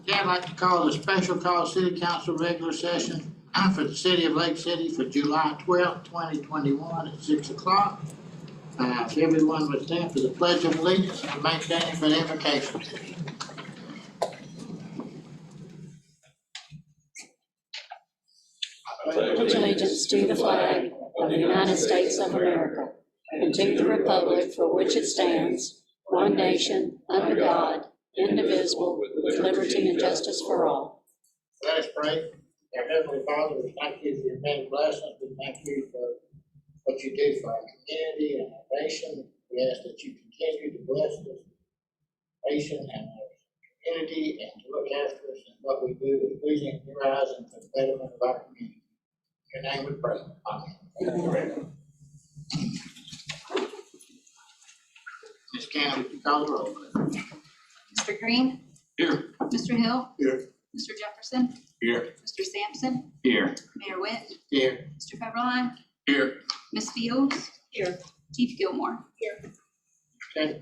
Yeah, I'd like to call the special call city council regular session for the city of Lake City for July 12th, 2021 at 6 o'clock. If everyone would stand for the pledge of allegiance and maintaining for the invocation. Pledge allegiance to the flag of the United States of America and to the republic for which it stands, one nation, under God, indivisible, with liberty and justice for all. Let us pray. Our Heavenly Father, we thank you for your many blessings. We thank you for what you do for our community and our nation. We ask that you continue to bless this nation and our community and to look after us and what we do is pleasing in your eyes and for the betterment of our community. In your name we pray. Amen. Ms. Cannon, would you call the roll, please? Mr. Green? Here. Mr. Hill? Here. Mr. Jefferson? Here. Mr. Sampson? Here. Mayor Witt? Here. Mr. Pepperline? Here. Ms. Fields? Here. Chief Gilmore? Here. Okay.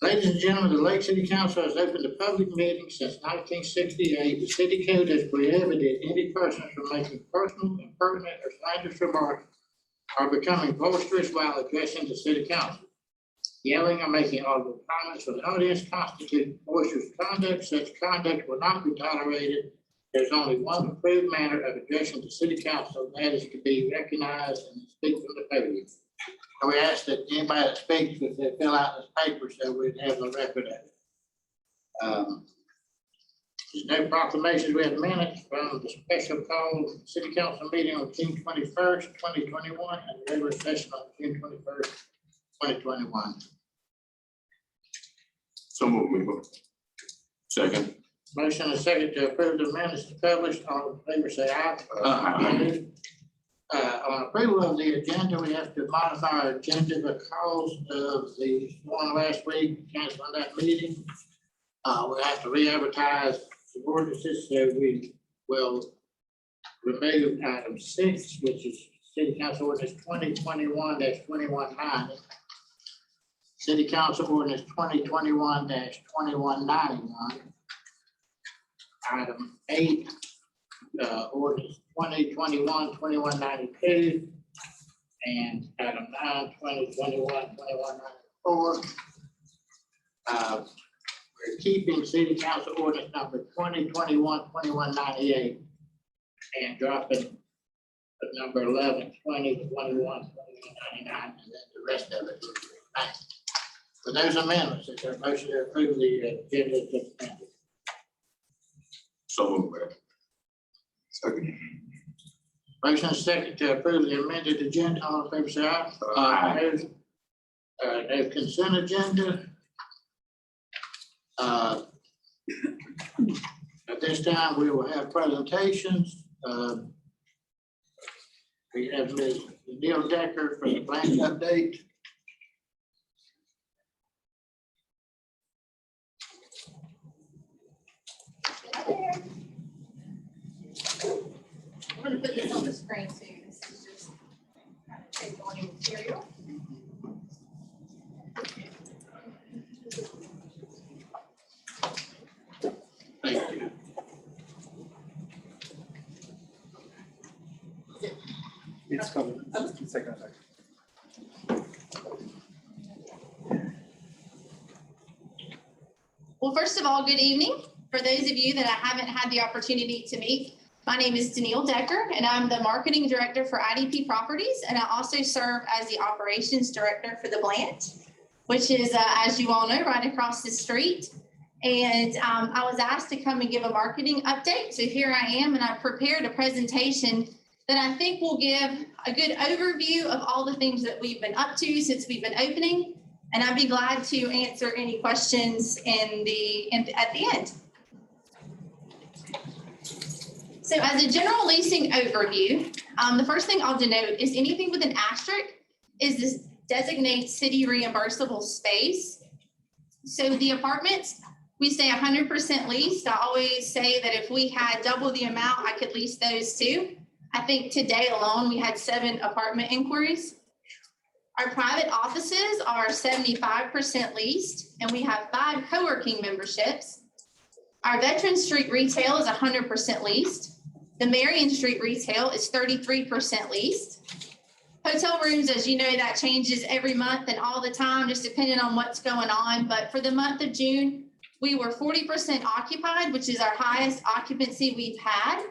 Ladies and gentlemen, the Lake City Council has opened a public meeting since 1968. The city code has prohibited any person from making personal, impertinent, or slanderous remarks or becoming boisterous while addressing the city council. Yelling or making audible comments from the audience constitutes boisterous conduct. Such conduct will not be tolerated. There's only one approved manner of addressing the city council, and that is to be recognized and speak from the podium. And we ask that anybody that speaks, if they fill out this paper, so we'd have the record of it. There's no proclamations. We have minutes from the special call city council meeting on June 21st, 2021, and the regular session on June 21st, 2021. So move. Second. Motion and second to approve the minutes published. All in favor say aye. Aye. On approval of the agenda, we have to modify our agenda because of the one last week, canceling that meeting. We have to re-advertise the ordinances, so we will remove item 6, which is City Council Ordinance 2021-2190. City Council Ordinance 2021-2191. Item 8, Ordinance 2021-2192, and item 9, 2021-2194. We're keeping City Council Ordinance number 2021-2198 and dropping the number 11, 2021-2199, and then the rest of it. For those amendments, is there a motion to approve the agenda as amended? So move. Second. Motion is second to approve the amended agenda. All in favor, say aye. Aye. No consent agenda. At this time, we will have presentations. We have Ms. Neil Decker for the plant update. I'm gonna put this on the screen too. This is just kind of take on your material. Thank you. It's coming. Just a second. Well, first of all, good evening. For those of you that I haven't had the opportunity to meet, my name is Danielle Decker, and I'm the marketing director for IDP Properties, and I also serve as the operations director for the Blant, which is, as you all know, right across the street. And I was asked to come and give a marketing update. So here I am, and I prepared a presentation that I think will give a good overview of all the things that we've been up to since we've been opening. And I'd be glad to answer any questions at the end. So as a general leasing overview, the first thing I'll denote is anything with an asterisk is this designated city reimbursable space. So the apartments, we stay 100% leased. I always say that if we had double the amount, I could lease those too. I think today alone, we had 7 apartment inquiries. Our private offices are 75% leased, and we have 5 co-working memberships. Our Veteran Street retail is 100% leased. The Marion Street retail is 33% leased. Hotel rooms, as you know, that changes every month and all the time, just depending on what's going on. But for the month of June, we were 40% occupied, which is our highest occupancy we've had.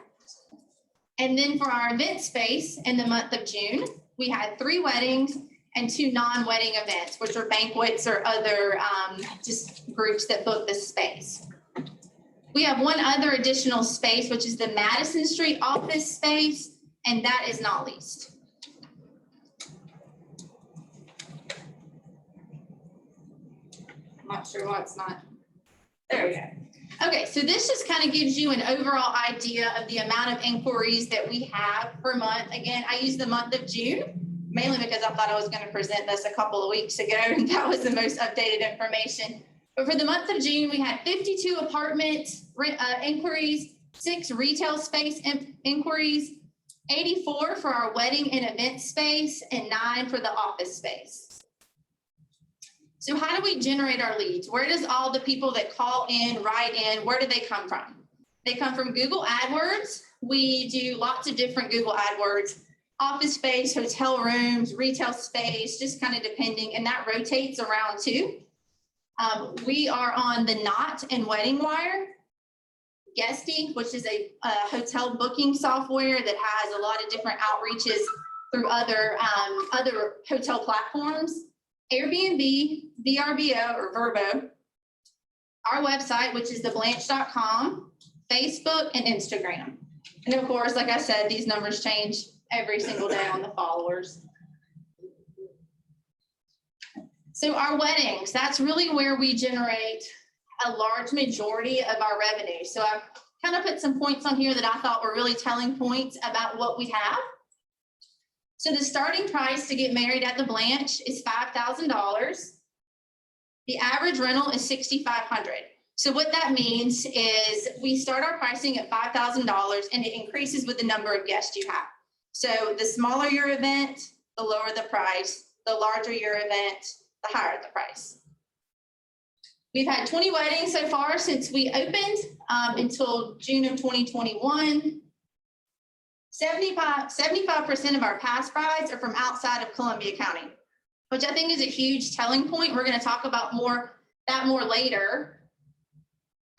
And then for our event space in the month of June, we had 3 weddings and 2 non-wedding events, which are banquets or other just groups that book this space. We have 1 other additional space, which is the Madison Street office space, and that is not leased. I'm not sure why it's not. There we go. Okay, so this just kind of gives you an overall idea of the amount of inquiries that we have per month. Again, I use the month of June, mainly because I thought I was going to present this a couple of weeks ago, and that was the most updated information. But for the month of June, we had 52 apartment inquiries, 6 retail space inquiries, 84 for our wedding and event space, and 9 for the office space. So how do we generate our leads? Where does all the people that call in, write in, where do they come from? They come from Google AdWords. We do lots of different Google AdWords, office space, hotel rooms, retail space, just kind of depending, and that rotates around too. We are on the Knot and Wedding Wire, Guesty, which is a hotel booking software that has a lot of different outreaches through other hotel platforms. Airbnb, VRBO or Vrbo, our website, which is theblanche.com, Facebook, and Instagram. And of course, like I said, these numbers change every single day on the followers. So our weddings, that's really where we generate a large majority of our revenue. So I've kind of put some points on here that I thought were really telling points about what we have. So the starting price to get married at the Blanche is $5,000. The average rental is $6,500. So what that means is we start our pricing at $5,000 and it increases with the number of guests you have. So the smaller your event, the lower the price. The larger your event, the higher the price. We've had 20 weddings so far since we opened until June of 2021. 75% of our past brides are from outside of Columbia County, which I think is a huge telling point. We're going to talk about that more later.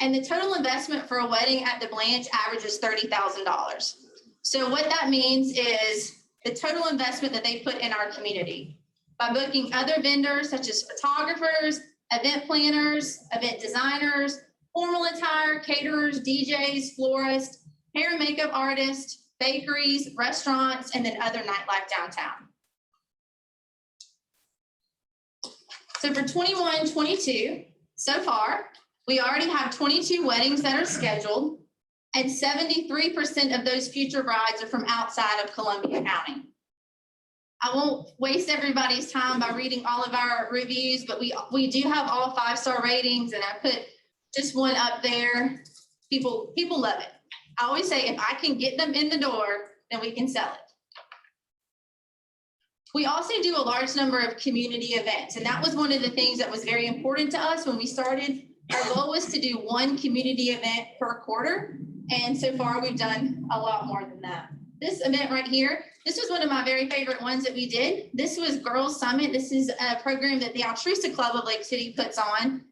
And the total investment for a wedding at the Blanche averages $30,000. So what that means is the total investment that they put in our community by booking other vendors such as photographers, event planners, event designers, formal attire, caterers, DJs, florists, hair and makeup artists, bakeries, restaurants, and then other nightlife downtown. So for 21-22, so far, we already have 22 weddings that are scheduled, and 73% of those future brides are from outside of Columbia County. I won't waste everybody's time by reading all of our reviews, but we do have all 5-star ratings, and I put just one up there. People love it. I always say, if I can get them in the door, then we can sell it. We also do a large number of community events, and that was one of the things that was very important to us when we started. Our goal was to do 1 community event per quarter, and so far we've done a lot more than that. This event right here, this was one of my very favorite ones that we did. This was Girls Summit. This is a program that the Altrusa Club of Lake City puts on.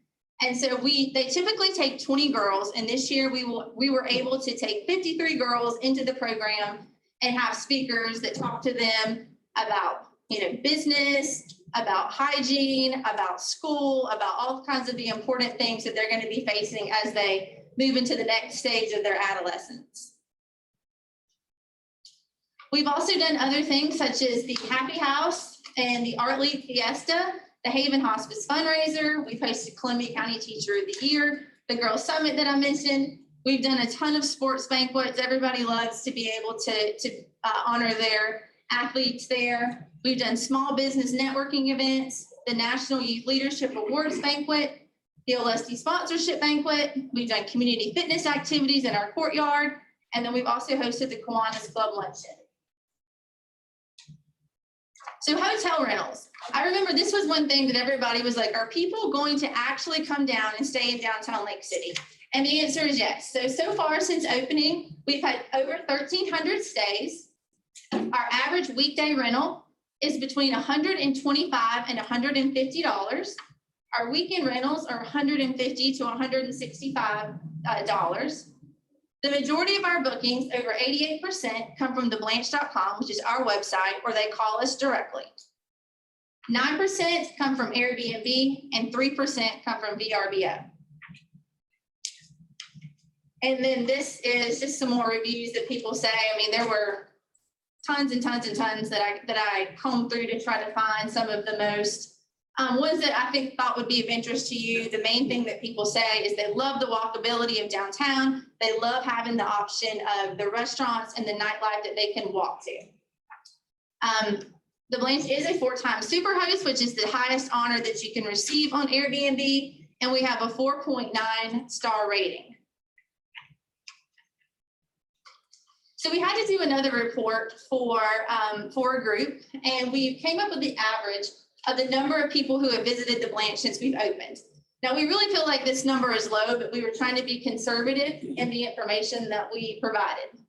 And so they typically take 20 girls, and this year we were able to take 53 girls into the program and have speakers that talk to them about, business, about hygiene, about school, about all kinds of the important things that they're going to be facing as they move into the next stage of their adolescence. We've also done other things such as the Happy House and the Art League Fiesta, the Haven Hospice fundraiser. We've hosted Columbia County Teacher of the Year, the Girls Summit that I mentioned. We've done a ton of sports banquets. Everybody loves to be able to honor their athletes there. We've done small business networking events, the National Youth Leadership Awards Banquet, the OLSD Sponsorship Banquet. We've done community fitness activities in our courtyard. And then we've also hosted the Kiwanis Club Luncheon. So hotel rentals. I remember this was one thing that everybody was like, are people going to actually come down and stay in downtown Lake City? And the answer is yes. So far since opening, we've had over 1,300 stays. Our average weekday rental is between $125 and $150. Our weekend rentals are $150 to $165. The majority of our bookings, over 88%, come from theblanche.com, which is our website, or they call us directly. 9% come from Airbnb and 3% come from VRBO. And then this is just some more reviews that people say. I mean, there were tons and tons and tons that I combed through to try to find some of the most ones that I think thought would be of interest to you. The main thing that people say is they love the walkability of downtown. They love having the option of the restaurants and the nightlife that they can walk to. The Blanche is a 4-time Superhost, which is the highest honor that you can receive on Airbnb, and we have a 4.9 star rating. So we had to do another report for a group, and we came up with the average of the number of people who have visited the Blanche since we've opened. Now, we really feel like this number is low, but we were trying to be conservative in the information that we provided.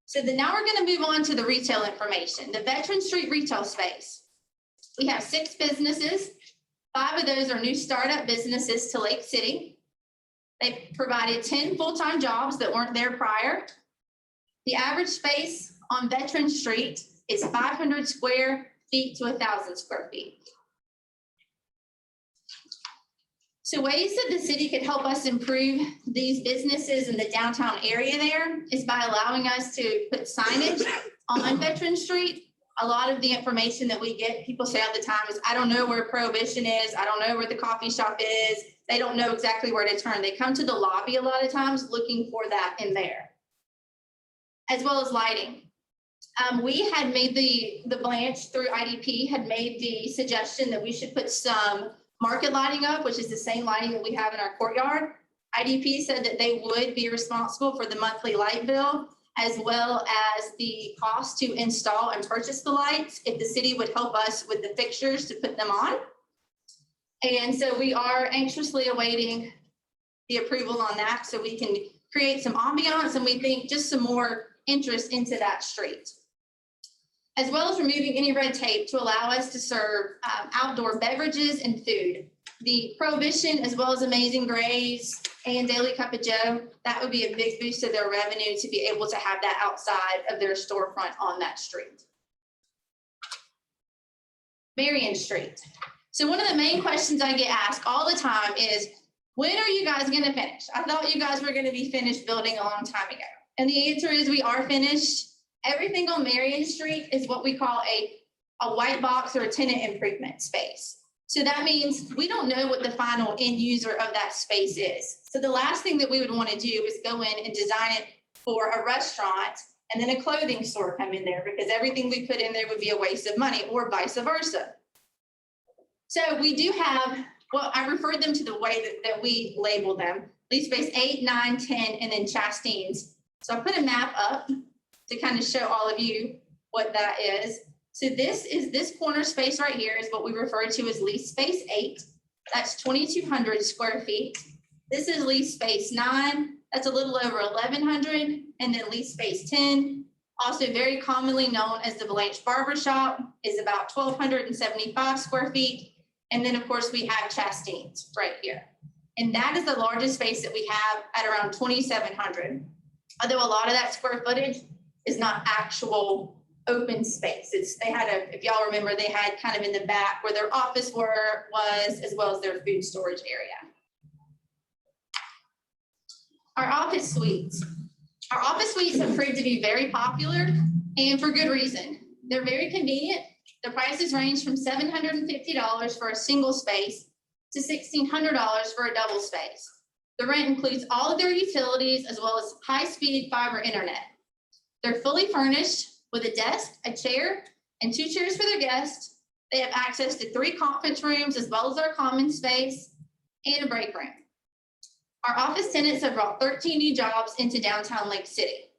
So then now we're going to move on to the retail information. The Veteran Street retail space. We have 6 businesses. 5 of those are new startup businesses to Lake City. They've provided 10 full-time jobs that weren't there prior. The average space on Veteran Street is 500 square feet to 1,000 square feet. So ways that the city could help us improve these businesses in the downtown area there is by allowing us to put signage on Veteran Street. A lot of the information that we get, people say all the time is, I don't know where Prohibition is. I don't know where the coffee shop is. They don't know exactly where to turn. They come to the lobby a lot of times looking for that in there, as well as lighting. We had made the Blanche through IDP had made the suggestion that we should put some market lighting up, which is the same lighting that we have in our courtyard. IDP said that they would be responsible for the monthly light bill, as well as the cost to install and purchase the lights, if the city would help us with the fixtures to put them on. And so we are anxiously awaiting the approval on that so we can create some ambiance and we think just some more interest into that street, as well as removing any red tape to allow us to serve outdoor beverages and food. The Prohibition, as well as Amazing Grace and Daily Cup of Joe, that would be a big boost to their revenue to be able to have that outside of their storefront on that street. Marion Street. So one of the main questions I get asked all the time is, when are you guys gonna finish? I thought you guys were gonna be finished building a long time ago. And the answer is we are finished. Everything on Marion Street is what we call a white box or a tenant improvement space. So that means we don't know what the final end user of that space is. So the last thing that we would want to do is go in and design it for a restaurant and then a clothing store come in there, because everything we put in there would be a waste of money, or vice versa. So we do have, well, I referred them to the way that we label them, lease space 8, 9, 10, and then Chastine's. So I put a map up to kind of show all of you what that is. So this corner space right here is what we refer to as lease space 8. That's 2,200 square feet. This is lease space 9. That's a little over 1,100. And then lease space 10, also very commonly known as the Blanche Barbershop, is about 1,275 square feet. And then of course we have Chastine's right here. And that is the largest space that we have at around 2,700. Although a lot of that square footage is not actual open space. They had if y'all remember, they had kind of in the back where their office was, as well as their food storage area. Our office suites. Our office suites have proved to be very popular, and for good reason. They're very convenient. The prices range from $750 for a single space to $1,600 for a double space. The rent includes all of their utilities as well as high-speed fiber internet. They're fully furnished with a desk, a chair, and 2 chairs for their guests. They have access to 3 conference rooms as well as our common space and a break room. Our office tenants have brought 13 new jobs into downtown Lake City.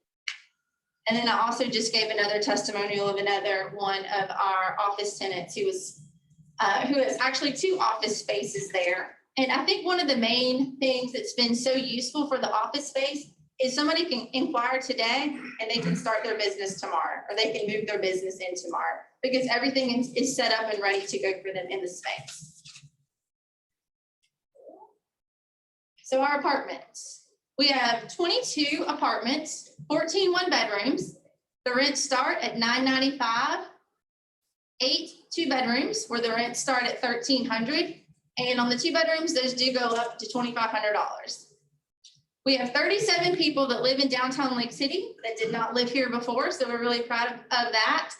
And then I also just gave another testimonial of another one of our office tenants who has actually 2 office spaces there. And I think one of the main things that's been so useful for the office space is somebody can inquire today and they can start their business tomorrow, or they can move their business in tomorrow because everything is set up and ready to go for them in the space. So our apartments, we have 22 apartments, 14 one-bedrooms. The rents start at $995. 8 two-bedrooms where the rents start at $1,300. And on the 2 bedrooms, those do go up to $2,500. We have 37 people that live in downtown Lake City that did not live here before, so we're really proud of that.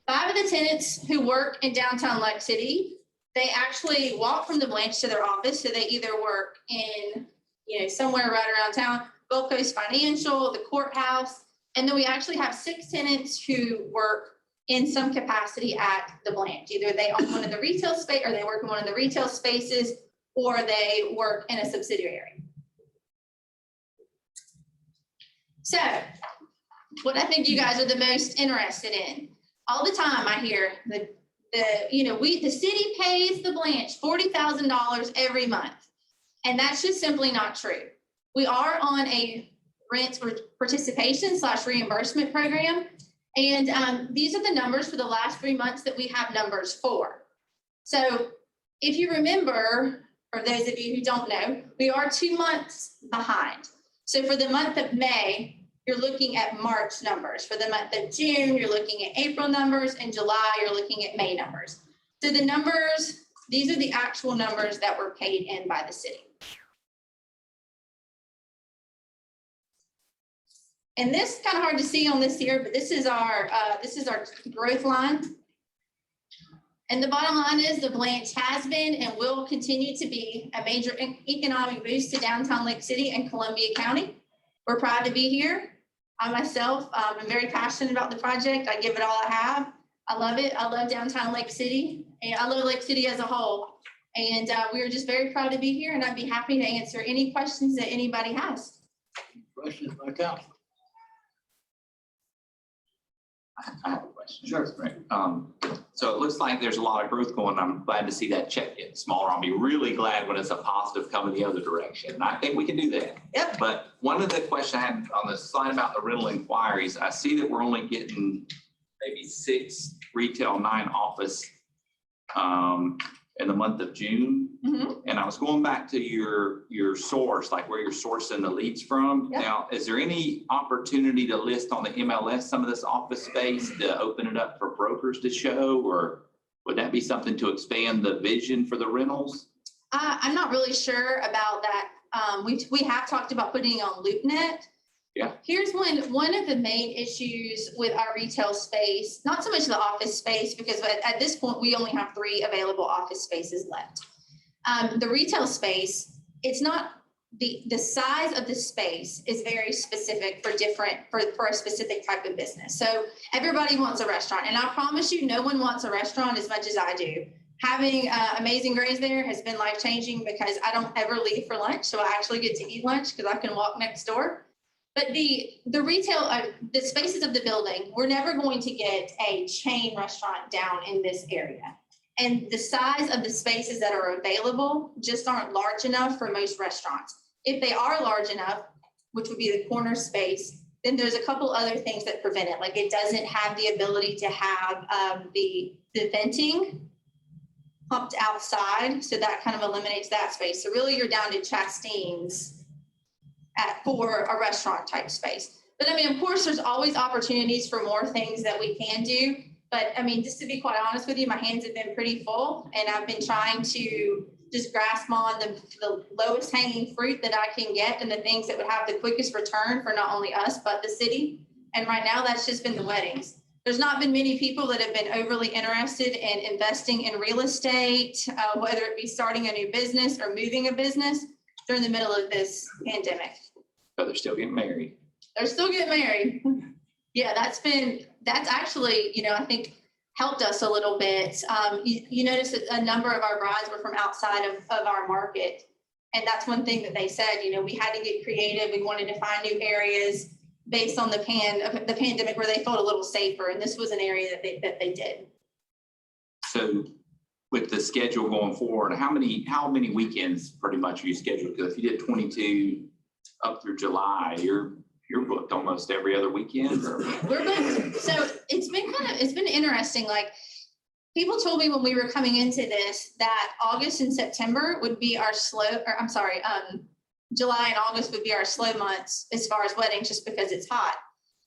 5 of the tenants who work in downtown Lake City, they actually walk from the Blanche to their office, so they either work in, somewhere right around town, Gulf Coast Financial, the courthouse, and then we actually have 6 tenants who work in some capacity at the Blanche. Either they own one of the retail space, or they work in one of the retail spaces, or they work in a subsidiary. So what I think you guys are the most interested in, all the time I hear the city pays the Blanche $40,000 every month. And that's just simply not true. We are on a rent participation / reimbursement program. And these are the numbers for the last 3 months that we have numbers for. So if you remember, for those of you who don't know, we are 2 months behind. So for the month of May, you're looking at March numbers. For the month of June, you're looking at April numbers, and July, you're looking at May numbers. So the numbers, these are the actual numbers that were paid in by the city. And this is kind of hard to see on this here, but this is our growth line. And the bottom line is the Blanche has been and will continue to be a major economic boost to downtown Lake City and Columbia County. We're proud to be here. I myself, am very passionate about the project. I give it all I have. I love it. I love downtown Lake City, and I love Lake City as a whole. And we are just very proud to be here, and I'd be happy to answer any questions that anybody has. Questions by council? I have a question. Sure. Right. So it looks like there's a lot of growth going. I'm glad to see that check getting smaller. I'll be really glad when it's a positive coming the other direction. And I think we can do that. Yep. But one of the questions I had on the slide about the rental inquiries, I see that we're only getting maybe 6 retail, 9 office in the month of June. Mhm. And I was going back to your source, like where you're sourcing the leads from. Yep. Now, is there any opportunity to list on the MLS some of this office space to open it up for brokers to show, or would that be something to expand the vision for the rentals? I'm not really sure about that. We have talked about putting it on LoopNet. Yeah. Here's one of the main issues with our retail space, not so much the office space, because at this point, we only have 3 available office spaces left. The retail space, it's not, the size of the space is very specific for a specific type of business. So everybody wants a restaurant, and I promise you, no one wants a restaurant as much as I do. Having Amazing Grace there has been life-changing because I don't ever leave for lunch, so I actually get to eat lunch because I can walk next door. But the retail, the spaces of the building, we're never going to get a chain restaurant down in this area. And the size of the spaces that are available just aren't large enough for most restaurants. If they are large enough, which would be the corner space, then there's a couple other things that prevent it. Like it doesn't have the ability to have the venting pumped outside. So that kind of eliminates that space. So really you're down to Chastain's for a restaurant type space. But I mean, of course, there's always opportunities for more things that we can do. But I mean, just to be quite honest with you, my hands have been pretty full, and I've been trying to just grasp on the lowest hanging fruit that I can get and the things that would have the quickest return for not only us, but the city. And right now that's just been the weddings. There's not been many people that have been overly interested in investing in real estate, whether it be starting a new business or moving a business during the middle of this pandemic. But they're still getting married. They're still getting married. Yeah, that's actually, I think helped us a little bit. You notice that a number of our brides were from outside of our market. And that's one thing that they said, we had to get creative. We wanted to find new areas based on the pandemic where they felt a little safer. And this was an area that they did. So with the schedule going forward, how many weekends pretty much are you scheduled? Because if you did 22 up through July, you're booked almost every other weekend or? We're booked. So it's been interesting. Like people told me when we were coming into this that August and September would be our July and August would be our slow months as far as weddings, just because it's hot.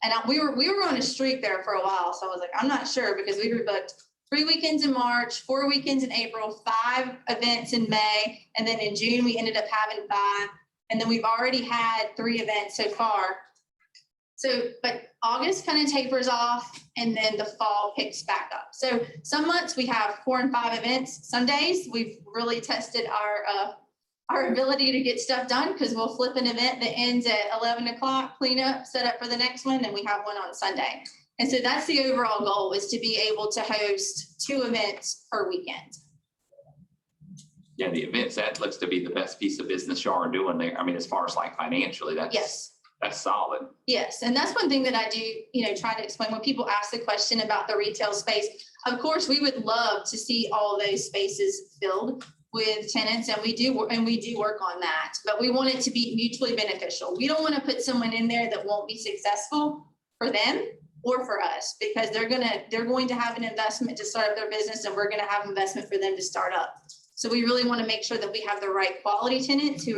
And we were on a streak there for a while. So I was like, I'm not sure, because we were booked 3 weekends in March, 4 weekends in April, 5 events in May. And then in June, we ended up having 5. And then we've already had 3 events so far. So, but August kind of tapers off and then the fall picks back up. So some months we have 4 and 5 events. Some days we've really tested our ability to get stuff done, because we'll flip an event that ends at 11 o'clock, clean up, set up for the next one, and we have one on Sunday. And so that's the overall goal, is to be able to host 2 events per weekend. Yeah, the events, that looks to be the best piece of business y'all are doing there. I mean, as far as like financially, Yes. That's solid. Yes, and that's one thing that I do, try to explain when people ask the question about the retail space. Of course, we would love to see all those spaces filled with tenants, and we do work on that, but we want it to be mutually beneficial. We don't want to put someone in there that won't be successful for them or for us, because they're going to have an investment to start up their business, and we're going to have investment for them to start up. So we really want to make sure that we have the right quality tenants who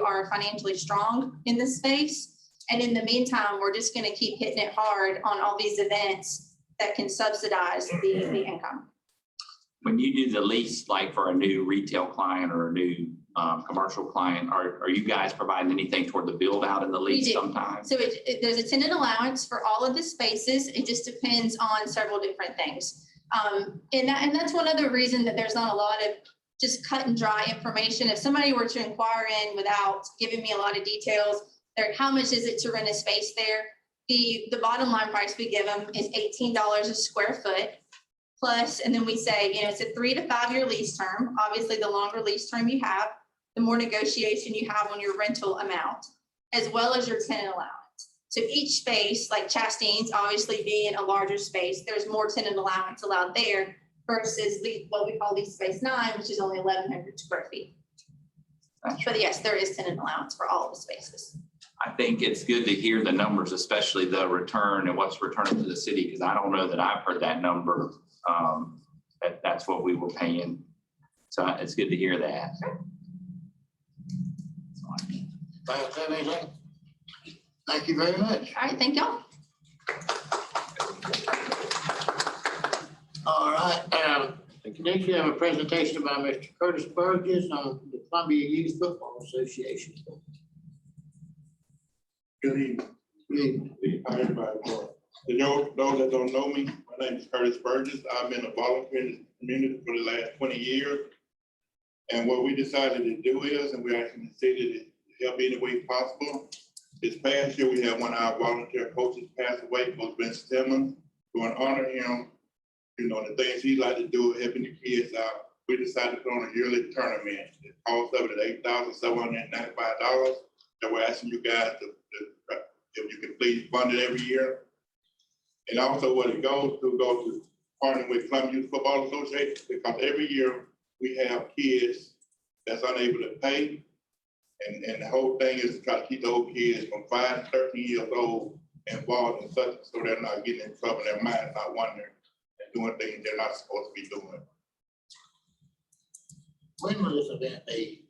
are financially strong in this space. And in the meantime, we're just going to keep hitting it hard on all these events that can subsidize the income. When you do the lease, like for a new retail client or a new commercial client, are you guys providing anything toward the build out in the lease do. sometimes? So there's a tenant allowance for all of the spaces. It just depends on several different things. And that's one other reason that there's not a lot of just cut and dry information. If somebody were to inquire in without giving me a lot of details, how much is it to rent a space there? The bottom line price we give them is $18 a square foot plus, and then we say, it's a 3 to 5 year lease term. Obviously, the longer lease term you have, the more negotiation you have on your rental amount, as well as your tenant allowance. So each space, like Chastain's obviously being a larger space, there's more tenant allowance allowed there versus what we call lease space 9, which is only 1,100 square feet. But yes, there is tenant allowance for all of the spaces. I think it's good to hear the numbers, especially the return and what's returning to the city, because I don't know that I've heard that number. That's what we were paying. So it's good to hear that. Last have anything? Thank you very much. All right, thank y'all. All right, next we have a presentation by Mr. Curtis Burgess on the Columbia Youth Football Association. Good evening. Good evening. How everybody doing? For those that don't know me, my name is Curtis Burgess. I've been a volunteer in the community for the last 20 years. And what we decided to do is, and we're asking the city to help any way possible. This past year, we had one of our volunteer coaches pass away, Coach Vince Timmons. We want to honor him, the things he liked to do, helping the kids out. We decided to put on a yearly tournament. The cost of it is $8,795. So we're asking you guys to if you can please fund it every year. And also what it goes to partner with Columbia Youth Football Association, because every year we have kids that's unable to pay. And the whole thing is to try to keep those kids from 5 to 13 years old involved in such, so they're not getting in trouble, their mind not wandering and doing things they're not supposed to be doing. When will this event be?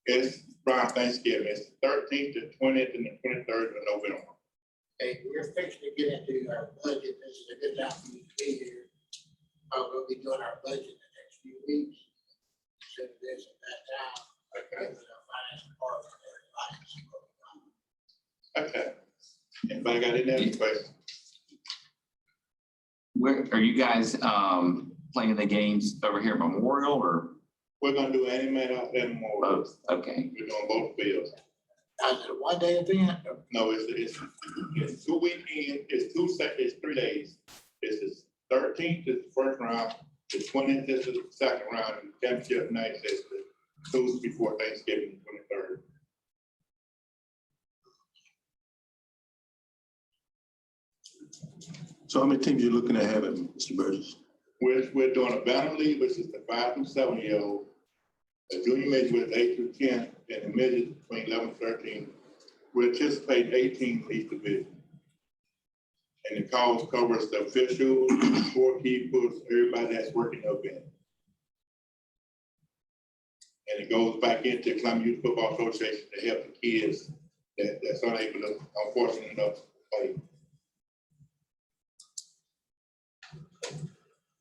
It's around Thanksgiving. It's the 13th, the 20th, and the 23rd of November. Okay, we're fixing to get into our budget. This is a good time for you to be here. We'll be doing our budget in the next few weeks. So this at that time. Okay. With our finance department, everybody. Okay. Anybody got any other questions? Where are you guys playing the games over here at Memorial or We're gonna do Animate out there more. both? Okay. We're doing both fields. Is it a one-day event? No, it's 2 weekends, it's 3 days. It's the 13th is the first round, the 20th is the second round, and the championship night is the Tuesday before Thanksgiving, the 23rd. So how many teams you looking at having, Mr. Burgess? We're doing a banner league, which is the 5 through 7-year-old. The junior midget with 8 through 10, and the midget between 11 and 13. We anticipate 18 in each division. And the cause covers the officials, scorekeepers, everybody that's working up in. And it goes back into Columbia Youth Football Association to help the kids that's unable to, unfortunate enough to play.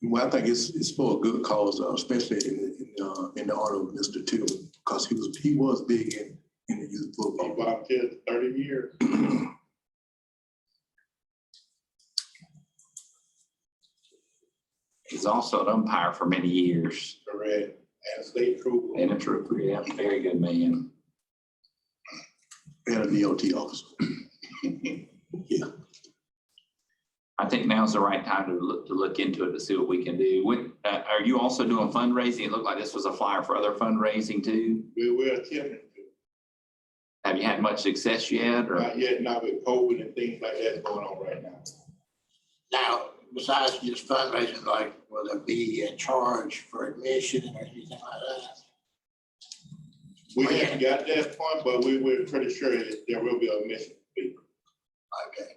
Well, I think it's for a good cause, especially in the honor of Mr. Tillman, because he was big in the youth He football. volunteered 30 years. He's also an umpire for many years Correct. And a state trooper. and a trooper. Yeah, very good man. And a DOT officer. I think now's the right time to look into it to see what we can do. Are you also doing fundraising? It looked like this was a flyer for other fundraising too. We're attempting to. Have you had much success yet or? Not yet, not with COVID and things like that going on right now. Now, besides just fundraising, like, will there be a charge for admission or anything like that? We haven't got that point, but we're pretty sure that there will be a admission fee. Okay.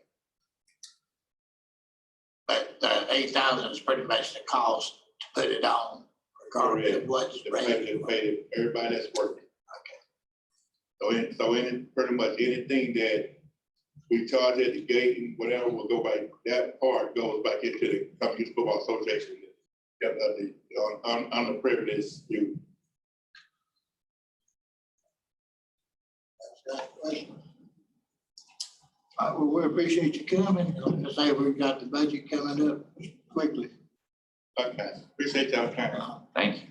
But the 8,000 is pretty much the cost to put it on, regardless of what's To rated. pay everybody that's working. So pretty much anything that we charge at the gate and whatever will go by, that part goes back into the Columbia Youth Football Association. Underprivileged youth. Well, we appreciate you coming. Like I say, we've got the budget coming up quickly. Okay, appreciate y'all time. Thank you.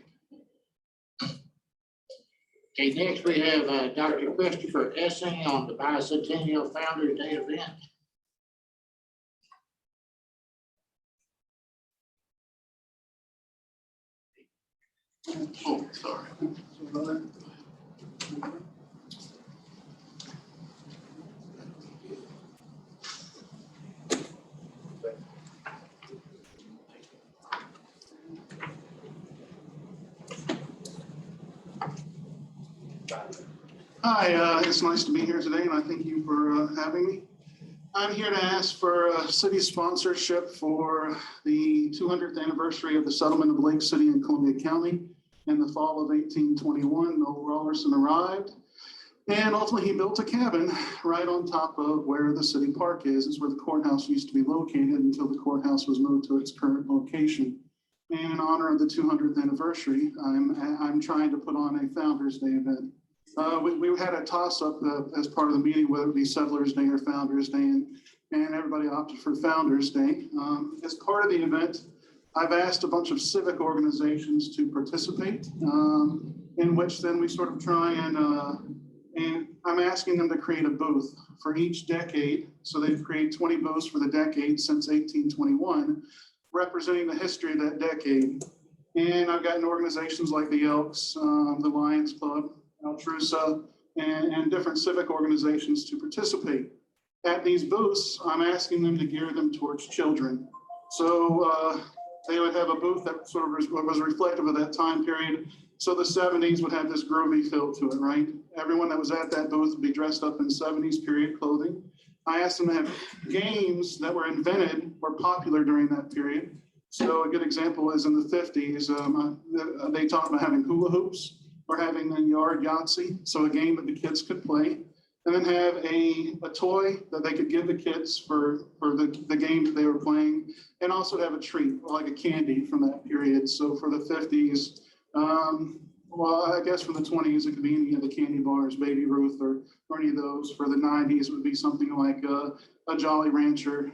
Okay, next we have Dr. Christopher Essing on the Bicentennial Founders Day event. Oh, sorry. Hi, it's nice to be here today, and I thank you for having me. I'm here to ask for city sponsorship for the 200th anniversary of the settlement of Lake City in Columbia County. In the fall of 1821, Noel Robertson arrived, and ultimately he built a cabin right on top of where the city park is. It's where the courthouse used to be located until the courthouse was moved to its current location. And in honor of the 200th anniversary, I'm trying to put on a Founders Day event. We had a toss-up as part of the meeting, whether it be Settlers Day or Founders Day, and everybody opted for Founders Day. As part of the event, I've asked a bunch of civic organizations to participate, in which then we sort of try and I'm asking them to create a booth for each decade. So they've created 20 booths for the decade since 1821, representing the history of that decade. And I've gotten organizations like the Elks, the Lions Club, Altrusa, and different civic organizations to participate. At these booths, I'm asking them to gear them towards children. So they would have a booth that sort of was reflective of that time period. So the 70s would have this groovy feel to it, right? Everyone that was at that booth would be dressed up in 70s period clothing. I asked them to have games that were invented or popular during that period. So a good example is in the 50s, they talked about having hula hoops or having a yard Yahtzee, so a game that the kids could play, and then have a toy that they could give the kids for the game that they were playing, and also have a treat, like a candy from that period. So for the 50s, well, I guess from the 20s, it could be any of the candy bars, Baby Ruth, or any of those. For the 90s, it would be something like a Jolly Rancher.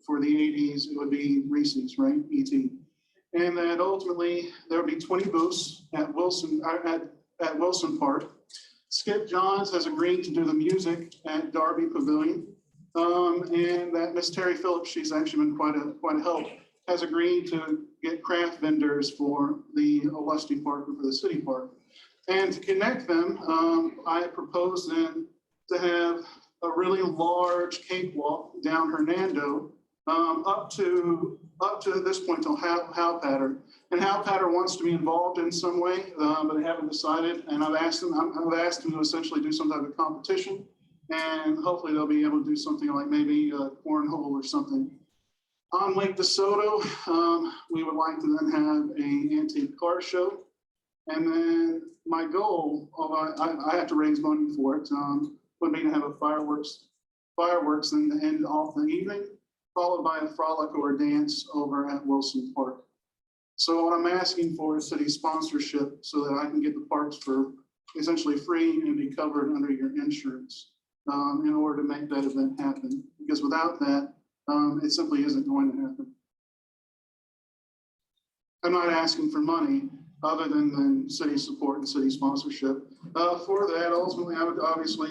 For the 80s, it would be Reese's, right? E.T. And then ultimately, there would be 20 booths at Wilson Park. Skip Johns has agreed to do the music at Darby Pavilion. And that Miss Terry Phillips, she's actually been quite a help, has agreed to get craft vendors for the Lusty Park or for the city park. And to connect them, I propose then to have a really large cakewalk down Hernando up to this point till Hal Patter. And Hal Patter wants to be involved in some way, but they haven't decided. And I've asked them to essentially do some type of competition. And hopefully they'll be able to do something like maybe cornhole or something. On Lake DeSoto, we would like to then have an antique car show. And then my goal, although I have to raise money for it, would be to have a fireworks then to end off the evening, followed by a frolic or a dance over at Wilson Park. So what I'm asking for is city sponsorship so that I can get the parks for essentially free and be covered under your insurance in order to make that event happen. Because without that, it simply isn't going to happen. I'm not asking for money other than city support and city sponsorship. For that, ultimately, I would obviously,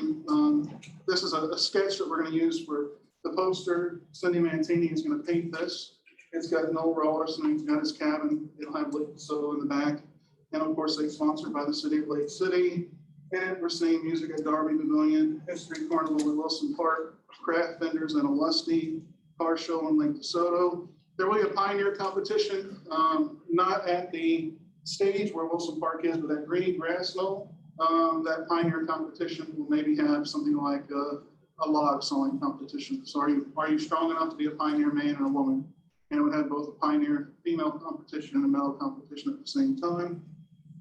this is a sketch that we're going to use for the poster. Cindy Mantini is going to paint this. It's got Noel Rollerson, he's got his cabin. It'll have Lake DeSoto in the back. And of course, it's sponsored by the city of Lake City. And we're seeing music at Darby Pavilion, History Carnival at Wilson Park, craft vendors at Alusty, car show in Lake DeSoto. There will be a pioneer competition, not at the stage where Wilson Park is, but that green grass knoll. That pioneer competition will maybe have something like a log sawing competition. So are you strong enough to be a pioneer man and a woman? And it would have both a pioneer female competition and a male competition at the same time.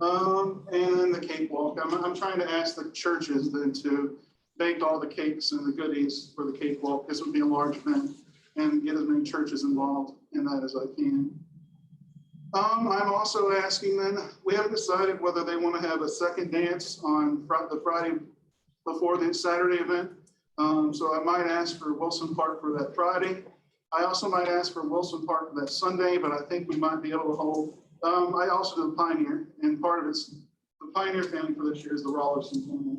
And the cakewalk. I'm trying to ask the churches then to bake all the cakes and the goodies for the cakewalk. This would be a large event, and get as many churches involved in that as I can. I'm also asking then, we haven't decided whether they want to have a second dance on the Friday before the Saturday event. So I might ask for Wilson Park for that Friday. I also might ask for Wilson Park for that Sunday, but I think we might be able to hold. I also do the Pioneer, and part of it's the Pioneer family for this year is the Rollerson family.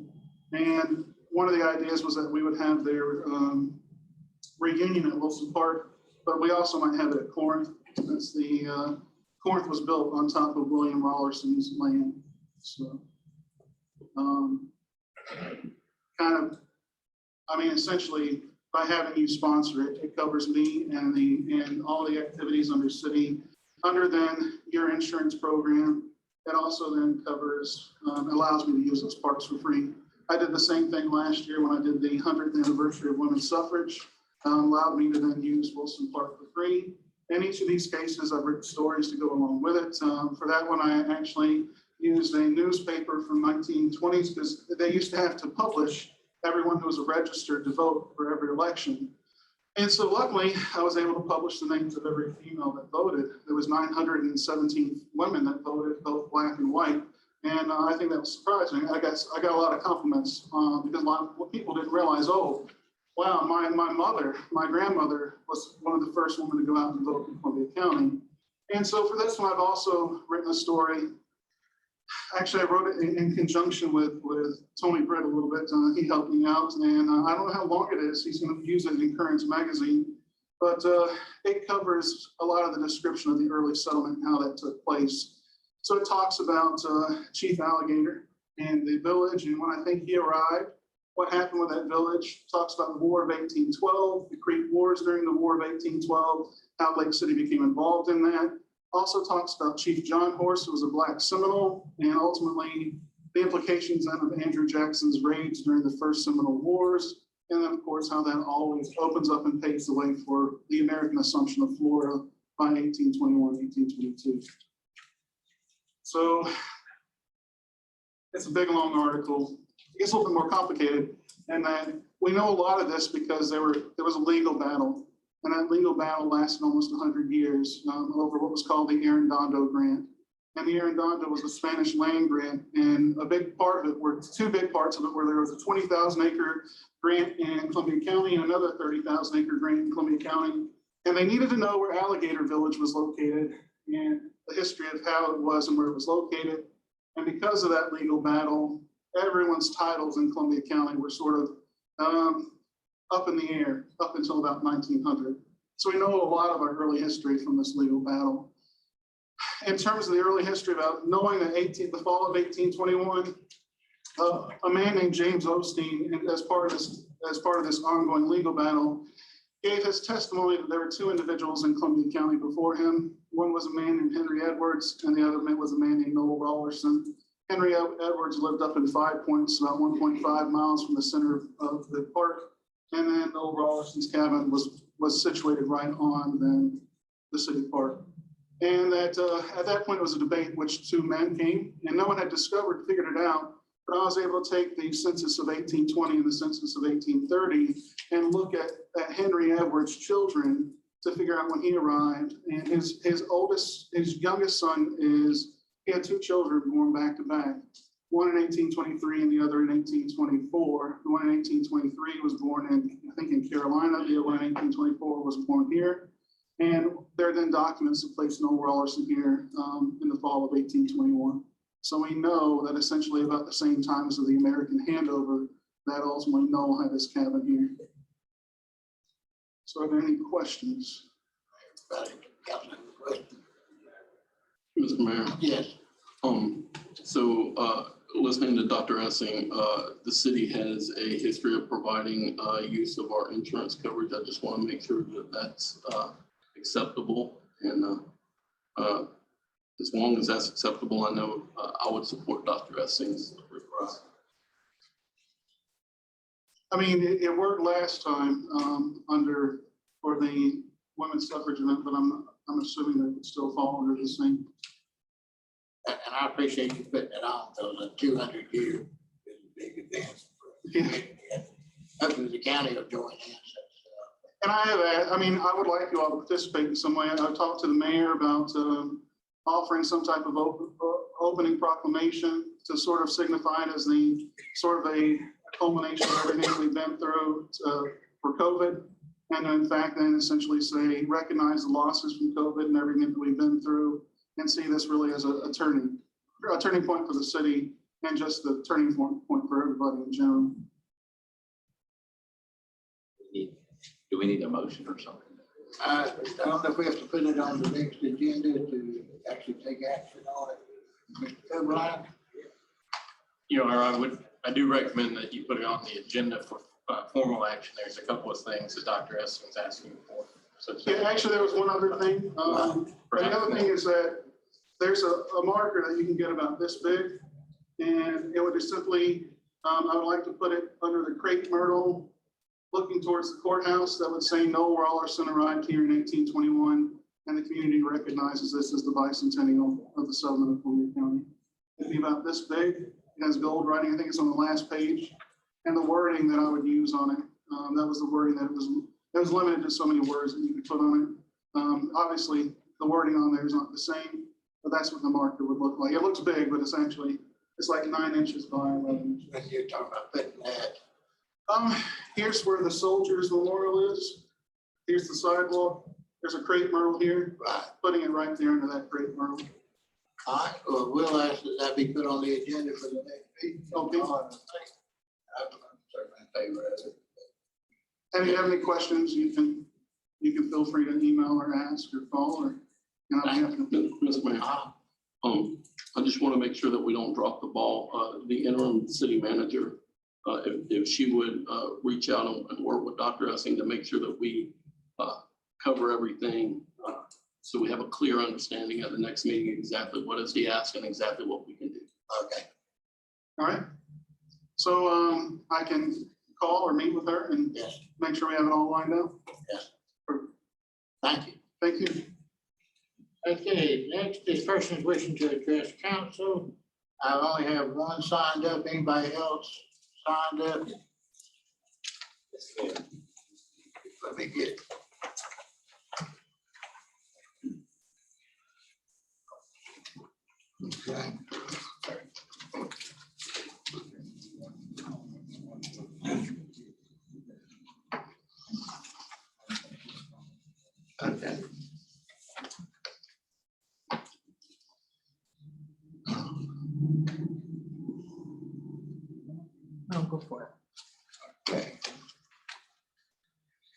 And one of the ideas was that we would have their reunion at Wilson Park, but we also might have it at Corinth, since the Corinth was built on top of William Rollerson's land. So essentially, by having you sponsor it, it covers me and all the activities under then your insurance program. It also then covers, allows me to use those parks for free. I did the same thing last year when I did the 100th anniversary of women's suffrage, allowed me to then use Wilson Park for free. In each of these cases, I've written stories to go along with it. For that one, I actually used a newspaper from 1920s because they used to have to publish everyone who was registered to vote for every election. And so luckily, I was able to publish the names of every female that voted. There was 917 women that voted, both black and white. And I think that was surprising. I got a lot of compliments because a lot of people didn't realize, oh, wow, my grandmother was one of the first women to go out and vote in Columbia County. And so for this one, I've also written a story. Actually, I wrote it in conjunction with Tony Britt a little bit. He helped me out, and I don't know how long it is. He's going to use it in Currents Magazine, but it covers a lot of the description of the early settlement and how that took place. So it talks about Chief Alligator and the village, and when I think he arrived, what happened with that village. Talks about the War of 1812, the Creek Wars during the War of 1812, how Lake City became involved in that. Also talks about Chief John Horse, who was a Black Seminole, and ultimately the implications then of Andrew Jackson's raids during the first Seminole Wars. And then, of course, how that always opens up and paves the way for the American assumption of Florida by 1821, 1822. So it's a big, long article. It gets a little bit more complicated, and that we know a lot of this because there was a legal battle. And that legal battle lasted almost 100 years over what was called the Arredondo Grant. And the Arredondo was a Spanish land grant, and a big part of it were two big parts of it where there was a 20,000 acre grant in Columbia County and another 30,000 acre grant in Columbia County. And they needed to know where Alligator Village was located and the history of how it was and where it was located. And because of that legal battle, everyone's titles in Columbia County were sort of up in the air up until about 1900. So we know a lot of our early history from this legal battle. In terms of the early history about knowing that the fall of 1821, a man named James Osteen, as part of this ongoing legal battle, gave his testimony that there were two individuals in Columbia County before him. One was a man named Henry Edwards, and the other man was a man named Noel Rollerson. Henry Edwards lived up in 5 Points, about 1.5 miles from the center of the park. And then Noel Rollerson's cabin was situated right on the city park. And that at that point, it was a debate which two men came, and no one had figured it out. But I was able to take the census of 1820 and the census of 1830 and look at Henry Edwards' children to figure out when he arrived. And his youngest son he had two children born back to back, one in 1823 and the other in 1824. The one in 1823 was born in Carolina. The other one in 1824 was born here. And there are then documents that place Noel Rollerson here in the fall of 1821. So we know that essentially about the same time as the American handover, that ultimately Noel had his cabin here. So are there any questions? Mr. Mayor, Yes. Listening to Dr. Essing, the city has a history of providing use of our insurance coverage. I just want to make sure that that's acceptable, and as long as that's acceptable, I know I would support Dr. Essing's request. I mean, it worked last time for the women's suffrage event, but I'm assuming that it would still fall under the same. And I appreciate you putting it on, though, the 200 year is a big advance. Hopefully the county will join in. And I would like you all to participate in some way. I've talked to the mayor about offering some type of opening proclamation to sort of signify it as the sort of a culmination of everything we've been through for COVID. And in fact, then essentially say, recognize the losses from COVID and everything that we've been through, and see this really as a turning point for the city and just the turning point for everybody in general. Do we need a motion or something? I don't know if we have to put it on the next agenda to actually take action on it. Mr. O'Brien? Your Honor, I do recommend that you put it on the agenda for formal action. There's a couple of things that Dr. Essing's asking for. Yeah, actually, there was one other thing. The other thing is that there's a marker that you can get about this big, and it would just simply, I would like to put it under the crepe myrtle, looking towards the courthouse, that would say Noel Rollerson arrived here in 1821, and the community recognizes this as the bicentennial of the settlement of Columbia County. It'd be about this big. It has gold writing. I think it's on the last page, and the wording that I would use on it. That was the wording that it was limited to so many words that you could put on it. Obviously, the wording on there is not the same, but that's what the marker would look like. It looks big, but it's like 9 inches by 11 inches. When you're talking about putting that. Here's where the soldiers' memorial is. Here's the sidewalk. There's a crepe myrtle here. Right. Putting it right there into that crepe myrtle. All right, well, we'll ask that that be put on the agenda for the next meeting. Okay. I'm certainly in favor of it. If you have any questions, you can feel free to email or ask or call and I'll be happy to. Mr. Mayor, I just want to make sure that we don't drop the ball. The interim city manager, if she would reach out and work with Dr. Essing to make sure that we cover everything, so we have a clear understanding at the next meeting exactly what is he asking, exactly what we can do. Okay. All right. So I can call or meet with her and Yes. make sure we have it all lined up. Yes. Thank you. Thank you. Okay, next is persons wishing to address council. I only have one signed up. Anybody else signed up? Let me get. Okay. Okay. I'll go for it. Okay.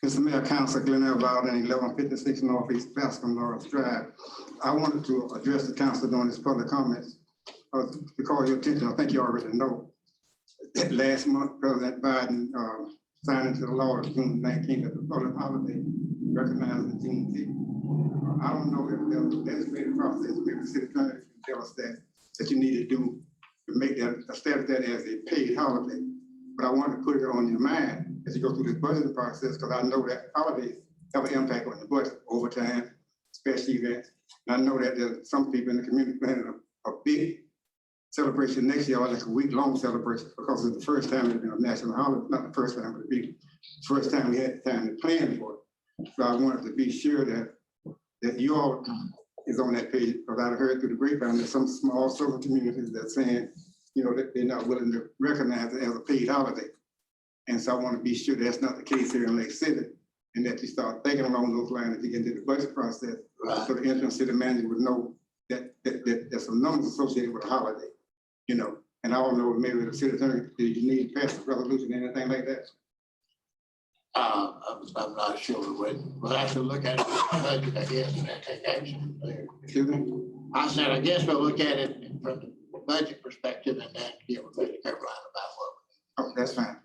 Mr. Mayor, Council Glenn Bowden, 1156 Northeast Bascom North Drive. I wanted to address the council during this public comments to call your attention. I think you already know that last month, President Biden signed into the law of June 19th as a public holiday recognizing Juneteenth. I don't know if there's a legislative process, maybe the city attorney can tell us that you need to do to make that, establish that as a paid holiday. But I want to put it on your mind as you go through this budgeting process, because I know that holidays have an impact on the budget, overtime, special events. And I know that there's some people in the community planning a big celebration next year, like a week-long celebration, because it's the first time it's been a national holiday, not the first time, but it'll be the first time we had time to plan for it. So I wanted to be sure that you all is on that page, because I've heard through the grapevine that some small southern communities that saying, you know, that they're not willing to recognize it as a paid holiday. And so I want to be sure that's not the case here in Lake City, and that you start thinking along those lines as you get into the budget process, so the interim city manager would know that there's some numbers associated with a holiday, you know. And I don't know, maybe the city attorney, do you need to pass a resolution, anything like that? I'm not sure, we'll have to look at it, budget, I guess, and then take action there. Excuse me? I said, I guess we'll look at it from the budget perspective and then get with Mr. Caroline about what. Oh, that's fine.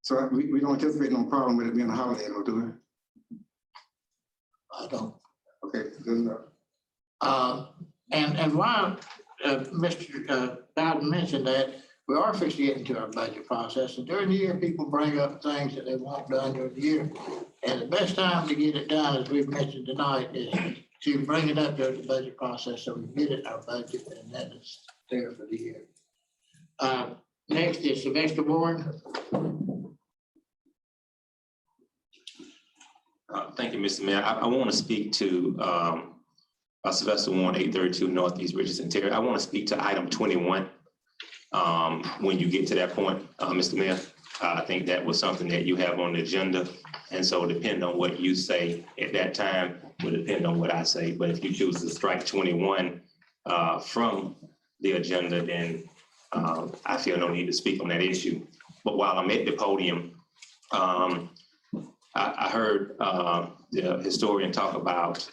So we don't anticipate no problem with it being a holiday, though, do we? I don't. Okay, good enough. And while Mr. Bowden mentioned that, we are fixing to get into our budget process, and during the year, people bring up things that they want done during the year. And the best time to get it done, as we've mentioned tonight, is to bring it up during the budget process, so we get it in our budget, and then it's there for the year. Next is Sylvester Warren. Thank you, Mr. Mayor. I want to speak to Sylvester Warren, 832 Northeast Richardson Terrace. I want to speak to item 21. When you get to that point, Mr. Mayor, I think that was something that you have on the agenda. And so depending on what you say at that time will depend on what I say. But if you choose to strike 21 from the agenda, then I feel no need to speak on that issue. But while I'm at the podium, I heard the historian talk about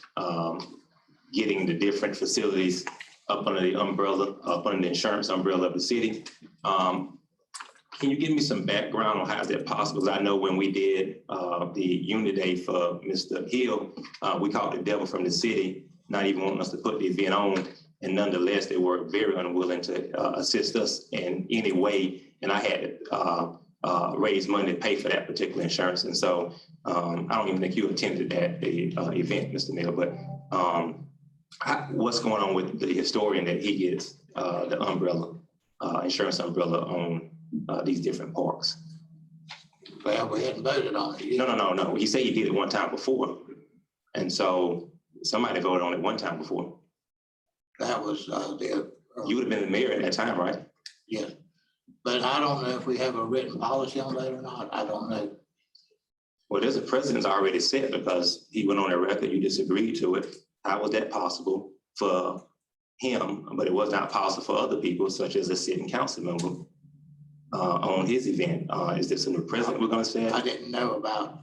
getting the different facilities up under the umbrella, up under the insurance umbrella of the city. Can you give me some background on how is that possible? Because I know when we did the Unity Day for Mr. Hill, we caught the devil from the city, not even wanting us to put the event on. And nonetheless, they were very unwilling to assist us in any way. And I had to raise money to pay for that particular insurance. And so I don't even think you attended that event, Mr. Mayor, but what's going on with the historian that he gets the umbrella, insurance umbrella on these different parks? Well, we hadn't voted on it yet. No. He said he did it one time before. And so somebody voted on it one time before. That was You would have been the mayor at that time, right? Yes, but I don't know if we have a written policy on that or not. I don't know. Well, there's a precedent already set because he went on a record, you disagreed to it. How was that possible for him, but it was not possible for other people, such as a sitting council member on his event? Is this a new precedent we're gonna set? I didn't know about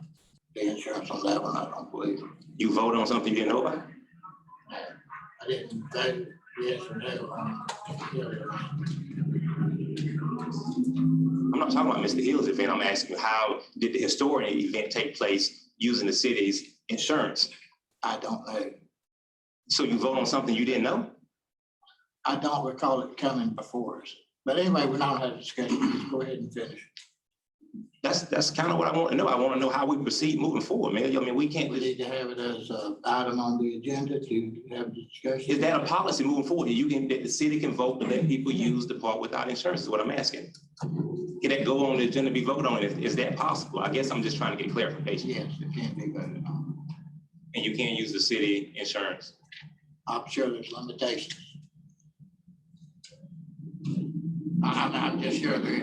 the insurance on that one, I don't believe. You voted on something you didn't know about? I didn't vote yes or no. I'm not talking about Mr. Hill's event. I'm asking you, how did the historian event take place using the city's insurance? I don't know. So you vote on something you didn't know? I don't recall it coming before us. But anyway, we're not having a discussion. Just go ahead and finish. That's kind of what I want to know. I want to know how we proceed moving forward, man. I mean, we can't. We need to have it as an item on the agenda to have a discussion. Is that a policy moving forward? That the city can vote to let people use the park without insurance is what I'm asking. Can that go on the agenda, be voted on? Is that possible? I guess I'm just trying to get clarification. Yes, it can be voted on. And you can't use the city insurance? I'm sure there's limitations. I'm just sure the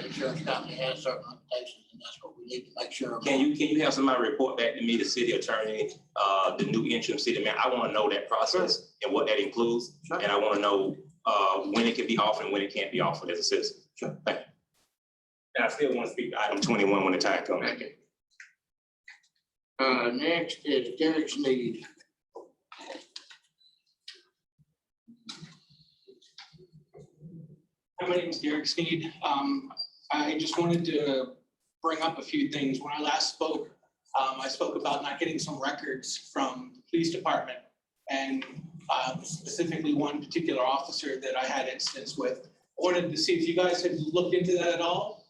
insurance company has certain limitations, and that's what we need to make sure of. Can you have somebody report back to me, the city attorney, the new interim city man? I want to know that process and what that includes. Sure. And I want to know when it can be offered and when it can't be offered as a citizen. Sure. Thank you. And I still want to speak to item 21 when the time comes. Next is Derek Sneed. My name is Derek Sneed. I just wanted to bring up a few things. When I last spoke, I spoke about not getting some records from the police department and specifically one particular officer that I had incidents with. I wanted to see if you guys had looked into that at all,